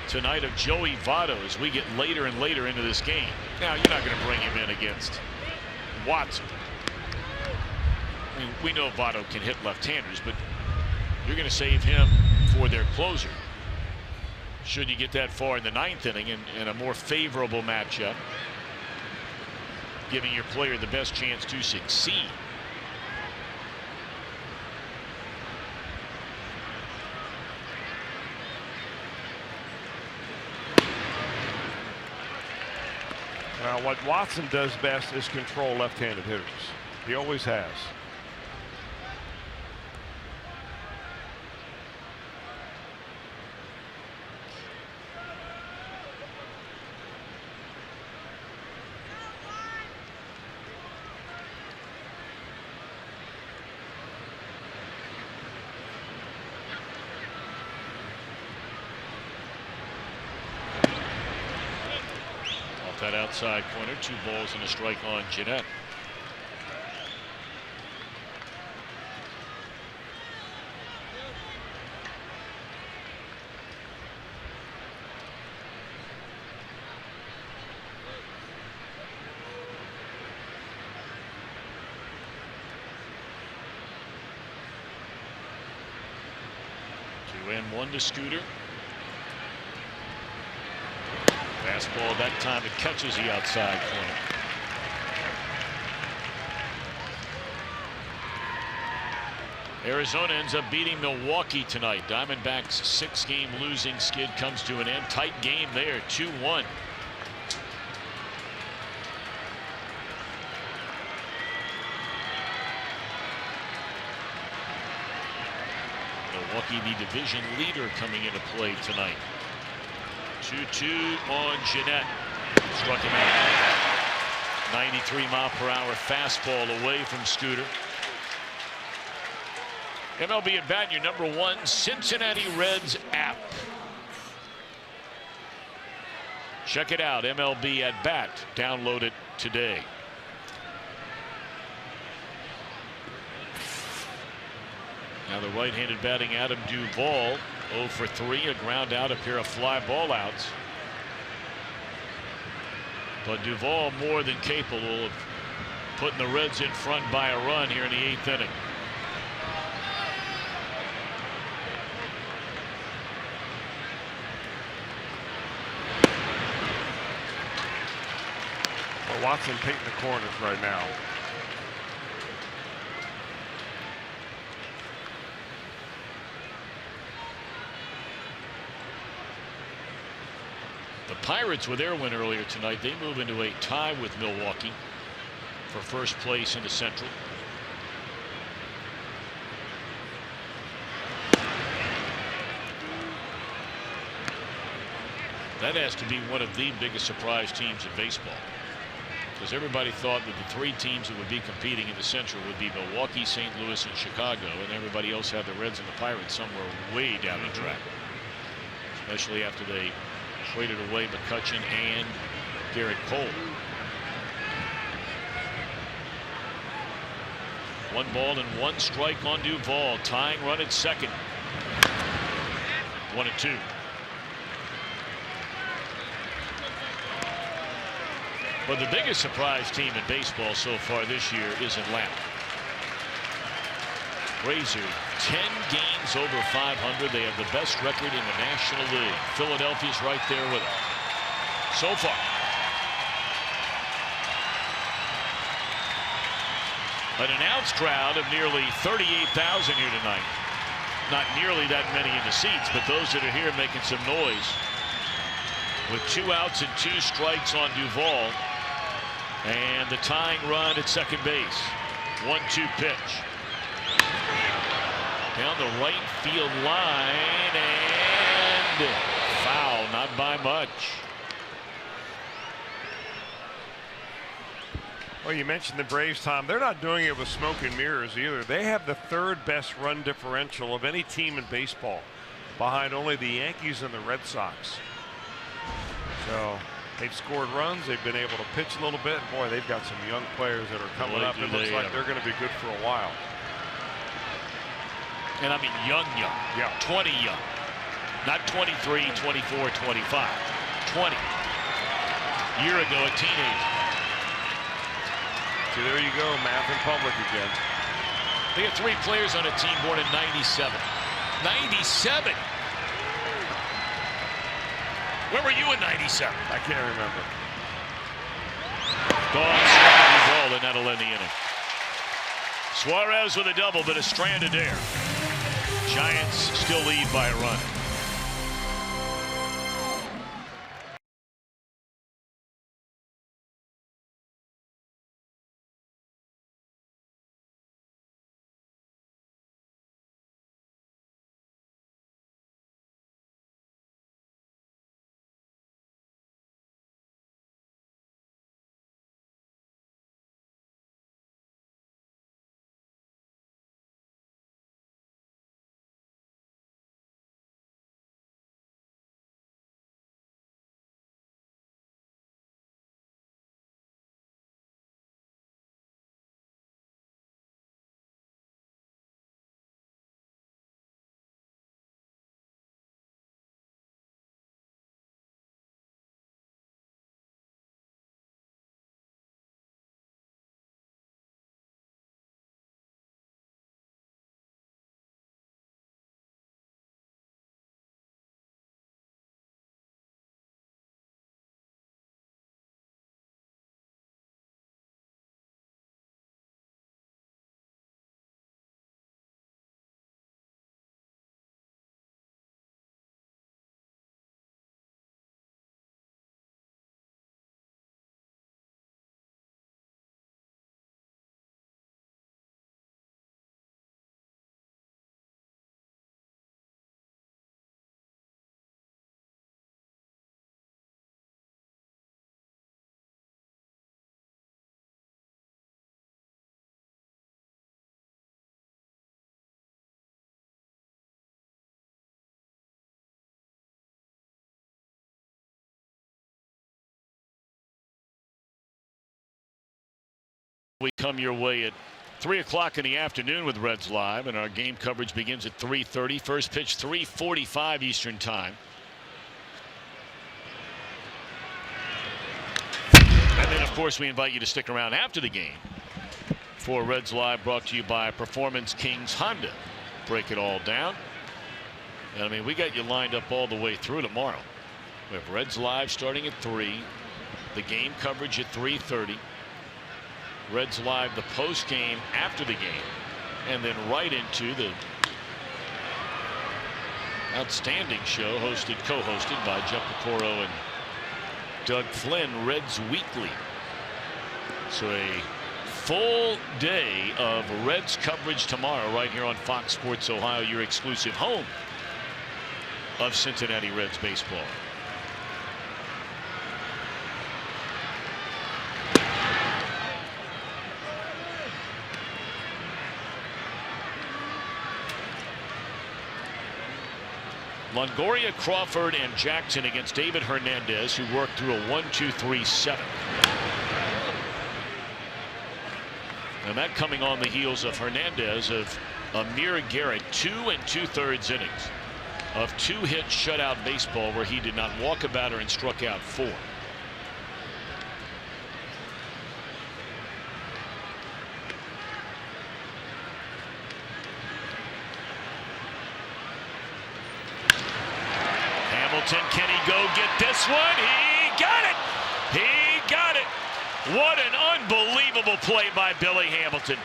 Speaker 1: tonight of Joey Votto as we get later and later into this game. Now, you're not going to bring him in against Watson. I mean, we know Votto can hit left-handers, but you're going to save him for their closer. Should you get that far in the 9th inning in a more favorable matchup, giving your player the best chance to succeed.
Speaker 7: Now, what Watson does best is control left-handed hitters. He always has.
Speaker 1: That outside corner, 2 balls and a strike on Gennett. Two and one to Scooter. Fastball that time, it catches the outside corner. Arizona ends up beating Milwaukee tonight. Diamondbacks' 6-game losing skid comes to an end. Tight game there, 2-1. Milwaukee, the division leader, coming into play tonight. 2-2 on Gennett. Struck him out. 93-mile-per-hour fastball away from Scooter. MLB at bat, your #1 Cincinnati Reds app. Check it out, MLB at bat. Download it today. Now the right-handed batting Adam Duvall, 0 for 3, a ground out, a pair of fly ball outs. But Duvall more than capable of putting the Reds in front by a run here in the 8th inning.
Speaker 7: Well, Watson painting the corners right now.
Speaker 1: The Pirates, with their win earlier tonight, they move into a tie with Milwaukee for first place in the Central. That has to be one of the biggest surprise teams in baseball, because everybody thought that the 3 teams that would be competing in the Central would be Milwaukee, St. Louis, and Chicago, and everybody else had the Reds and the Pirates somewhere way down the track, especially after they traded away McCutchen and Garrett Cole. 1 ball and 1 strike on Duvall. Tying run at second. 1-2. But the biggest surprise team in baseball so far this year is Atlanta. Razor 10 games over 500. They have the best record in the National League. Philadelphia's right there with them so far. An announced crowd of nearly 38,000 here tonight. Not nearly that many in the seats, but those that are here making some noise. With 2 outs and 2 strikes on Duvall. And the tying run at second base. 1-2 pitch. Down the right field line and foul, not by much.
Speaker 7: Well, you mentioned the Braves, Tom. They're not doing it with smoke and mirrors either. They have the 3rd best run differential of any team in baseball, behind only the Yankees and the Red Sox. So they've scored runs. They've been able to pitch a little bit. And boy, they've got some young players that are coming up. It looks like they're going to be good for a while.
Speaker 1: And I mean young.
Speaker 7: Yeah.
Speaker 1: 20 young. Not 23, 24, 25. 20. Year ago, a teenager.
Speaker 7: So there you go, math in public again.
Speaker 1: They have 3 players on a team born in 97. 97! Where were you in 97?
Speaker 7: I can't remember.
Speaker 1: Gone, ball, and that'll end the inning. Suarez with a double, but a stranded air. Giants still lead by a run. We come your way at 3 o'clock in the afternoon with Reds Live, and our game coverage begins at 3:30. First pitch 3:45 Eastern time. And then, of course, we invite you to stick around after the game for Reds Live, brought to you by Performance Kings Honda. Break it all down. And I mean, we got you lined up all the way through tomorrow. We have Reds Live starting at 3, the game coverage at 3:30. Reds Live, the post game after the game, and then right into the outstanding show co-hosted by Jeff Pecoro and Doug Flynn, Reds Weekly. So a full day of Reds coverage tomorrow right here on Fox Sports Ohio, your exclusive home of Cincinnati Reds baseball. Longoria, Crawford, and Jackson against David Hernandez, who worked through a 1-2-3-7. And that coming on the heels of Hernandez of Amir Garrett, 2 2/3 innings of 2-hit shutout baseball where he did not walk a batter and struck out 4. Hamilton, can he go get this one? He got it! He got it! What an unbelievable play by Billy Hamilton.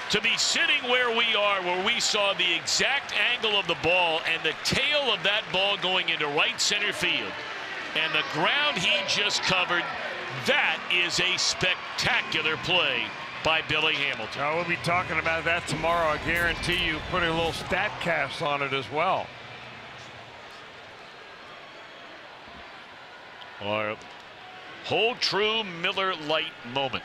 Speaker 1: To be sitting where we are, where we saw the exact angle of the ball and the tail of that ball going into right center field, and the ground he just covered, that is a spectacular play by Billy Hamilton.
Speaker 7: We'll be talking about that tomorrow. I guarantee you, putting a little stat cast on it as well.
Speaker 1: Our Hold True Miller Lite moment.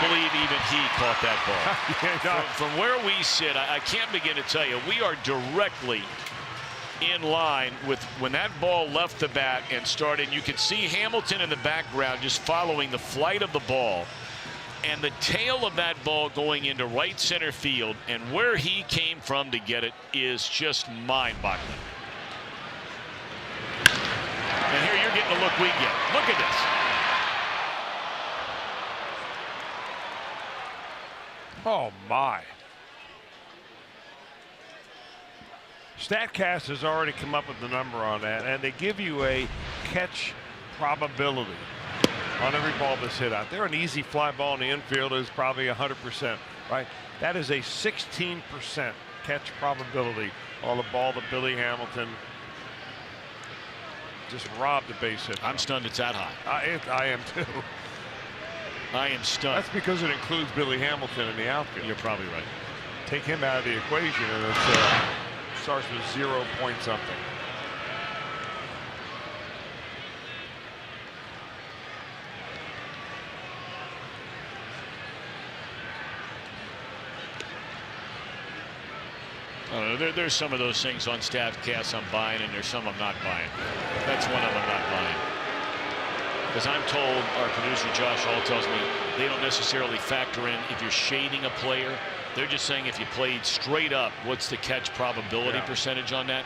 Speaker 1: Believe even he caught that ball. From where we sit, I can't begin to tell you, we are directly in line with when that ball left the bat and started. You could see Hamilton in the background just following the flight of the ball and the tail of that ball going into right center field, and where he came from to get it is just mind-boggling. And here you're getting the look we get. Look at this.
Speaker 7: Oh my. StatCast has already come up with the number on that, and they give you a catch probability on every ball that's hit out there. An easy fly ball in the infield is probably 100%, right? That is a 16% catch probability on the ball that Billy Hamilton just robbed the base hit.
Speaker 1: I'm stunned it's that high.
Speaker 7: I am too.
Speaker 1: I am stunned.
Speaker 7: That's because it includes Billy Hamilton in the outfield.
Speaker 1: You're probably right.
Speaker 7: Take him out of the equation, and it starts with 0 point something.
Speaker 1: I don't know, there's some of those things on StatCast I'm buying, and there's some I'm not buying. That's one of them I'm not buying. Because I'm told, our producer Josh Hall tells me, they don't necessarily factor in if you're shading a player. They're just saying if you played straight up, what's the catch probability percentage on that?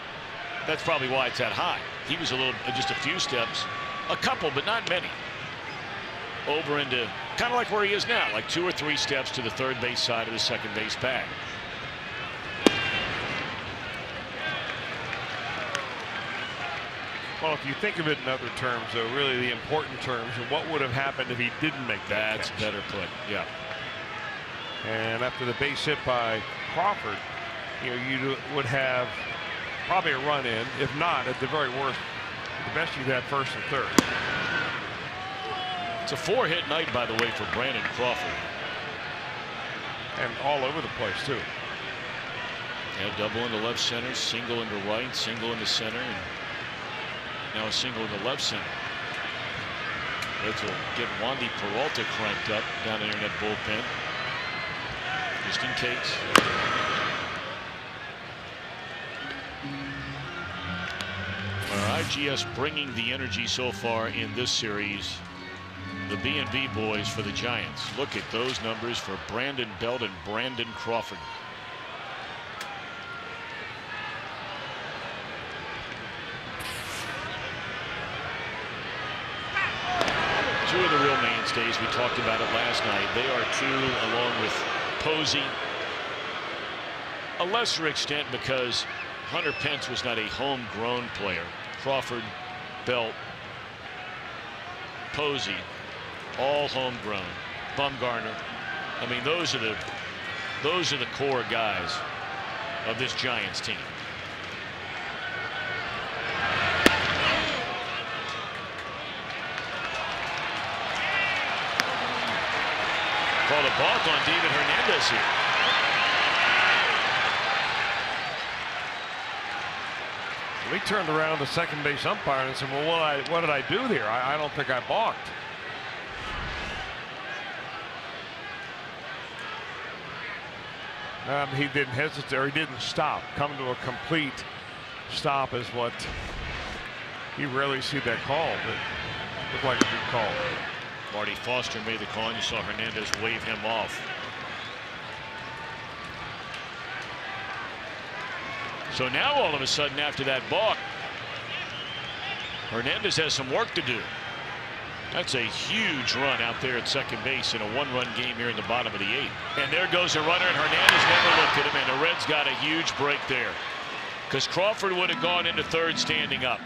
Speaker 1: That's probably why it's that high. He was just a few steps, a couple, but not many, over into kind of like where he is now, like 2 or 3 steps to the third base side of the second base bag.
Speaker 7: Well, if you think of it in other terms, though, really the important terms, and what would have happened if he didn't make that
Speaker 1: That's
Speaker 7: catch.
Speaker 1: better put, yeah.
Speaker 7: And after the base hit by Crawford, you would have probably a run in. If not, at the very worst, the best you'd have first and third.
Speaker 1: It's a 4-hit night, by the way, for Brandon Crawford.
Speaker 7: And all over the place, too.
Speaker 1: Yeah, double into left center, single into right, single into center, and now a single into left center. Reds will get Wandy Peralta cranked up down there in that bullpen, just in case. Our IGS bringing the energy so far in this series. The B&B boys for the Giants. Look at those numbers for Brandon Belt and Brandon Crawford. Two of the real mainstays. We talked about it last night. They are two, along with Posey. A lesser extent because Hunter Pence was not a homegrown player. Crawford, Belt, Posey, all homegrown. Bumgarner. I mean, those are the core guys of this Giants team. Called a balk on David Hernandez here.
Speaker 7: We turned around the second base umpire and said, well, what did I do there? I don't think I balked. He didn't hesitate, or he didn't stop, come to a complete stop is what you rarely see that call, but looked like a good call.
Speaker 1: Marty Foster made the call, and you saw Hernandez wave him off. So now all of a sudden after that balk, Hernandez has some work to do. That's a huge run out there at second base in a one-run game here in the bottom of the 8th. And there goes a runner, and Hernandez never looked at him, and the Reds got a huge break there, because Crawford would have gone into third standing up.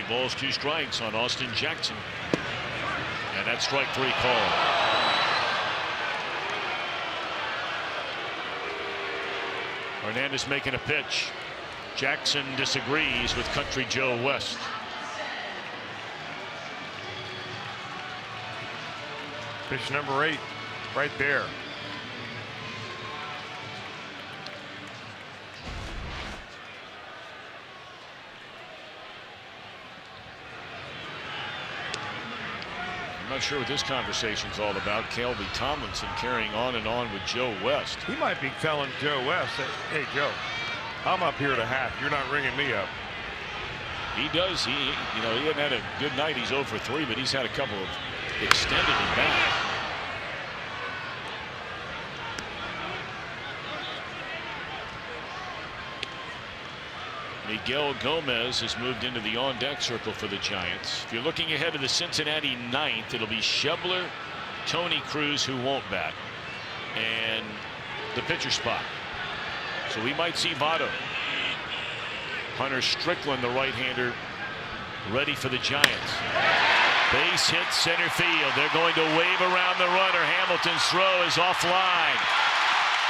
Speaker 1: Balls, 2 strikes on Austin Jackson, and that's strike 3 call. Hernandez making a pitch. Jackson disagrees with Country Joe West.
Speaker 7: Pitch number 8 right there.
Speaker 1: I'm not sure what this conversation's all about. Kelby Tomlinson carrying on and on with Joe West.
Speaker 7: He might be telling Joe West, hey Joe, I'm up here to hat. You're not ringing me up.
Speaker 1: He does. He hasn't had a good night. He's 0 for 3, but he's had a couple of extended at bats. Miguel Gomez has moved into the on-deck circle for the Giants. If you're looking ahead to the Cincinnati 9th, it'll be Schebler, Tony Cruz, who won't bat, and the pitcher spot. So we might see Votto. Hunter Strickland, the right-hander, ready for the Giants. Base hit center field. They're going to wave around the runner. Hamilton's throw is offline.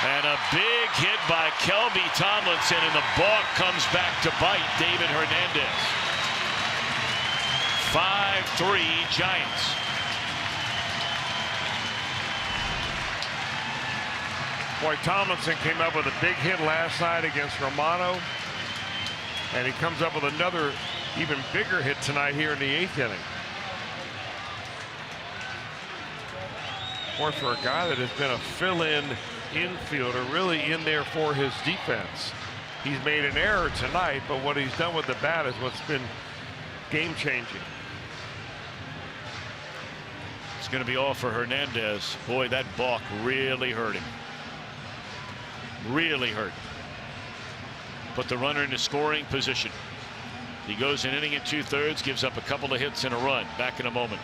Speaker 1: And a big hit by Kelby Tomlinson, and the balk comes back to bite David Hernandez. 5-3 Giants.
Speaker 7: Boy, Tomlinson came up with a big hit last night against Romano, and he comes up with another even bigger hit tonight here in the 8th inning. Boy, for a guy that has been a fill-in infielder, really in there for his defense. He's made an error tonight, but what he's done with the bat is what's been game-changing.
Speaker 1: It's going to be all for Hernandez. Boy, that balk really hurt him. Really hurt. Put the runner in a scoring position. He goes an inning and 2/3, gives up a couple of hits and a run. Back in a moment.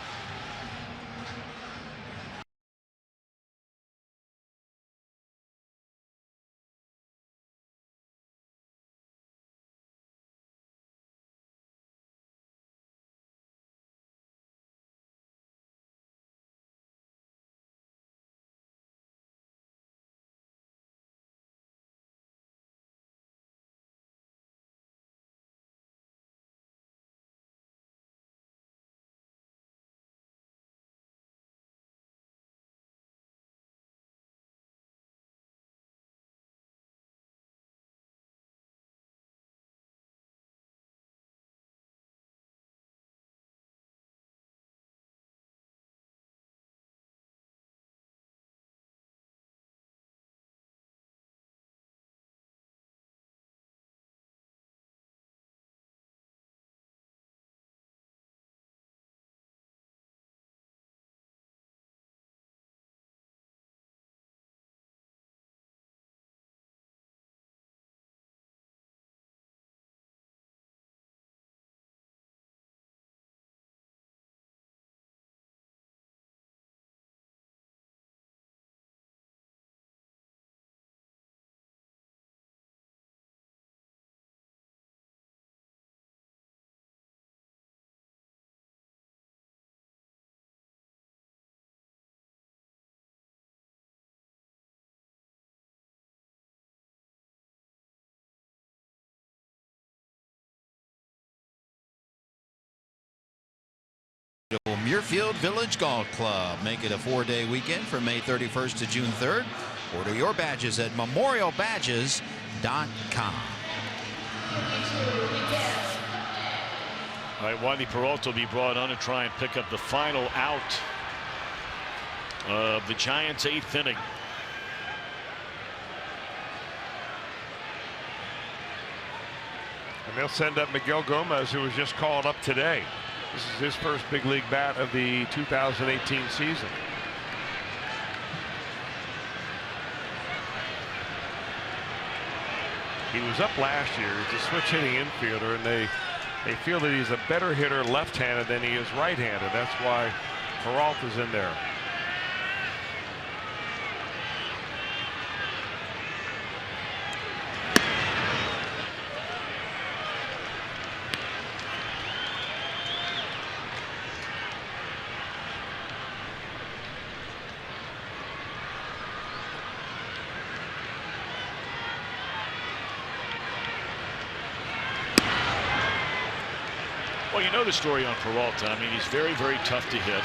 Speaker 3: Muirfield Village Golf Club. Make it a 4-day weekend from May 31st to June 3rd. Order your badges at memorialbadges.com.
Speaker 1: All right, Wandy Peralta will be brought on to try and pick up the final out of the Giants' 8th inning.
Speaker 7: And they'll send up Miguel Gomez, who was just called up today. This is his first big league bat of the 2018 season. He was up last year. He's a switch hitting infielder, and they feel that he's a better hitter left-handed than he is right-handed. That's why Peralta's in there.
Speaker 1: Well, you know the story on Peralta. I mean, he's very, very tough to hit.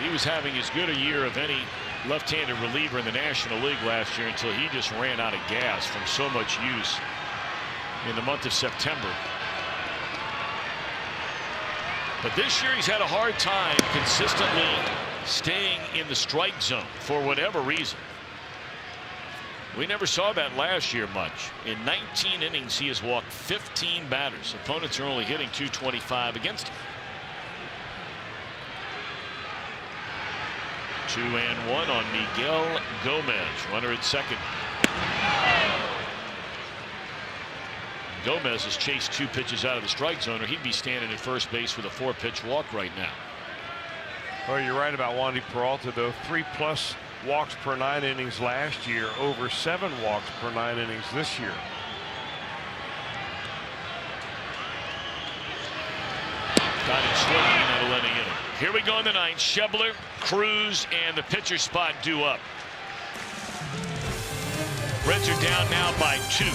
Speaker 1: He was having as good a year of any left-handed reliever in the National League last year until he just ran out of gas from so much use in the month of September. But this year he's had a hard time consistently staying in the strike zone for whatever reason. We never saw that last year much. In 19 innings, he has walked 15 batters. Opponents are only hitting .225 against him. 2-1 on Miguel Gomez. Runner at second. Gomez has chased 2 pitches out of the strike zone, or he'd be standing at first base with a 4-pitch walk right now.
Speaker 7: Well, you're right about Wandy Peralta, though. 3+ walks per 9 innings last year, over 7 walks per 9 innings this year.
Speaker 1: Got him swinging out of letting in. Here we go in the 9th. Schebler, Cruz, and the pitcher spot due up. Reds are down now by 2.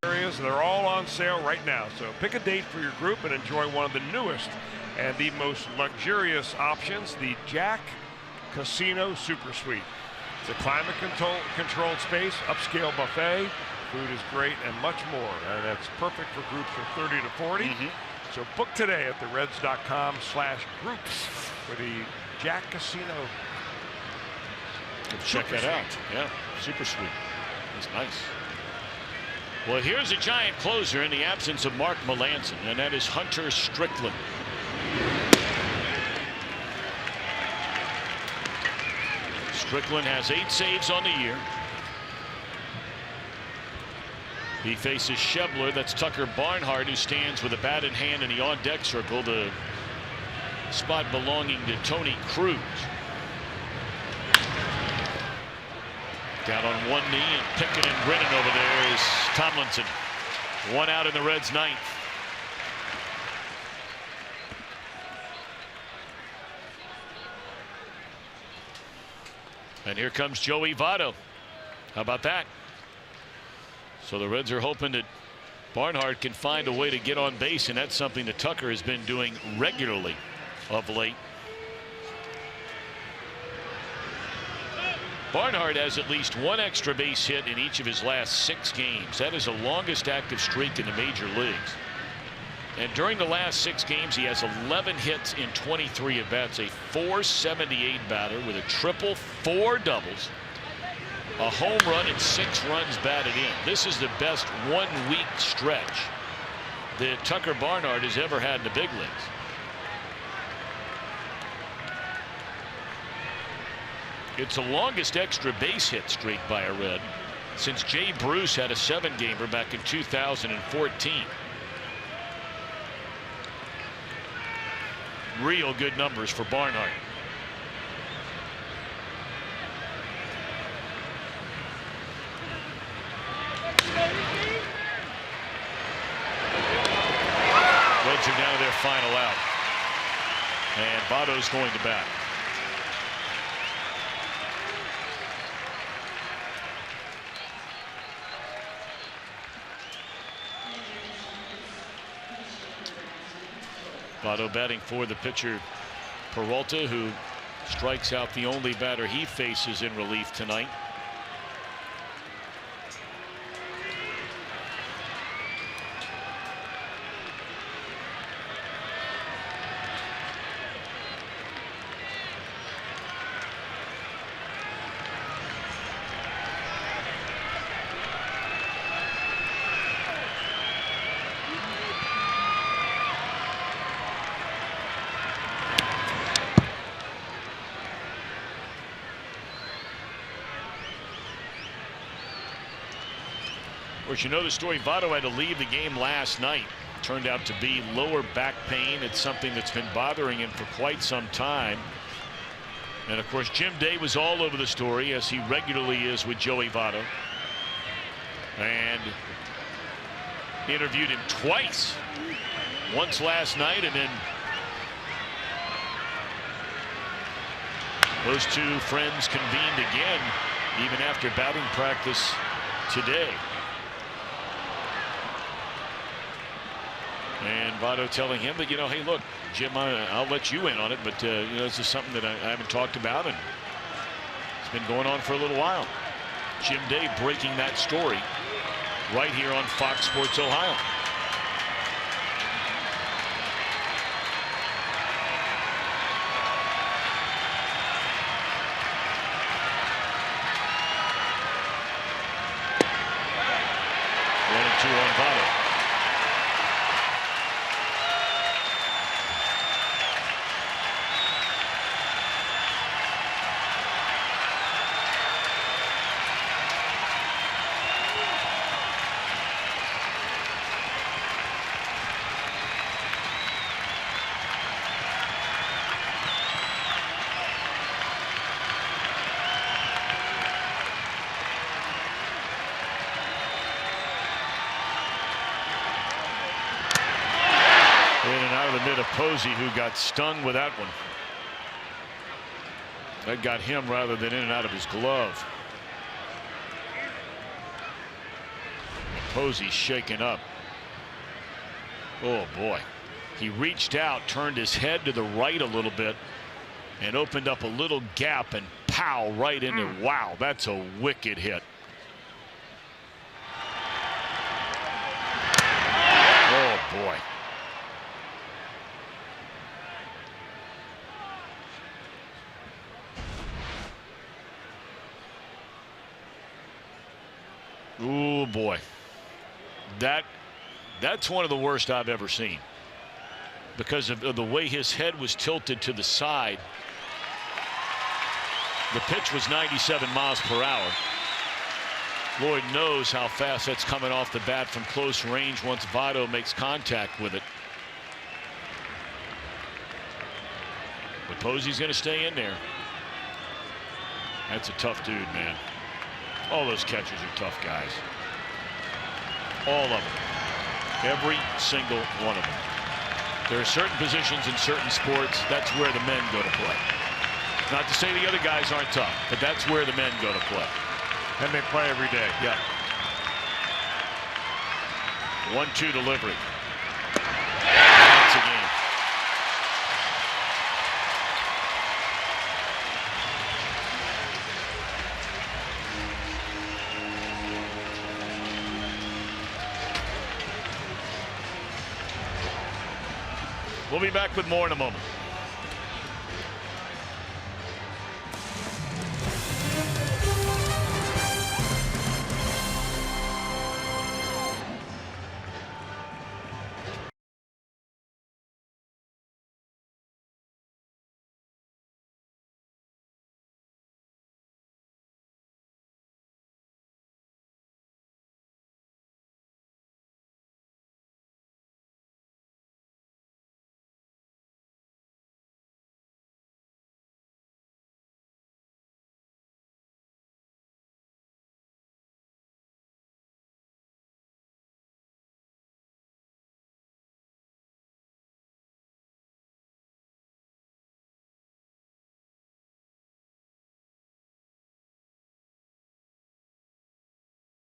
Speaker 7: Areas, they're all on sale right now, so pick a date for your group and enjoy one of the newest and the most luxurious options, the Jack Casino Super Suite. It's a climate controlled space, upscale buffet, food is great, and much more, and that's perfect for groups of 30 to 40. So book today at thereds.com/groups for the Jack Casino.
Speaker 1: Check that out. Yeah, super sweet. That's nice. Well, here's a Giant closer in the absence of Mark Melancon, and that is Hunter Strickland. Strickland has 8 saves on the year. He faces Schebler. That's Tucker Barnhart, who stands with a bat in hand in the on-deck circle, the spot belonging to Tony Cruz. Down on one knee and picking and grinning over there is Tomlinson. One out in the Reds' ninth. And here comes Joey Votto. How about that? So the Reds are hoping that Barnhart can find a way to get on base, and that's something that Tucker has been doing regularly of late. Barnhart has at least one extra base hit in each of his last 6 games. That is the longest active streak in the major leagues. And during the last 6 games, he has 11 hits in 23 at-bats, a .478 batter with a triple, 4 doubles, a home run, and 6 runs batted in. This is the best 1-week stretch that Tucker Barnhart has ever had in the big leagues. It's the longest extra base hit streak by a Red since Jay Bruce had a 7-gamer back in 2014. Real good numbers for Barnhart. Reds are down to their final out. And Votto's going to bat. Votto batting for the pitcher Peralta, who strikes out the only batter he faces in relief tonight. Of course, you know the story. Votto had to leave the game last night. Turned out to be lower back pain. It's something that's been bothering him for quite some time. And of course, Jim Day was all over the story, as he regularly is with Joey Votto, and interviewed him twice. Once last night, and then those two friends convened again even after batting practice today. And Votto telling him that, you know, hey, look, Jim, I'll let you in on it, but, you know, this is something that I haven't talked about, and it's been going on for a little while. Jim Day breaking that story right here on Fox Sports Ohio. One and two on Votto. Posey, who got stung with that one. That got him rather than in and out of his glove. Posey shaken up. Oh boy. He reached out, turned his head to the right a little bit, and opened up a little gap, and pow, right into. Wow, that's a wicked hit. Oh boy. Oh boy, that's one of the worst I've ever seen, because of the way his head was tilted to the side. The pitch was 97 miles per hour. Lloyd knows how fast that's coming off the bat from close range once Votto makes contact with it. But Posey's going to stay in there. That's a tough dude, man. All those catchers are tough guys. All of them. Every single one of them. There are certain positions in certain sports, that's where the men go to play. Not to say the other guys aren't tough, but that's where the men go to play.
Speaker 7: And they play every day.
Speaker 1: Yeah. 1-2 delivery. That's a game. We'll be back with more in a moment.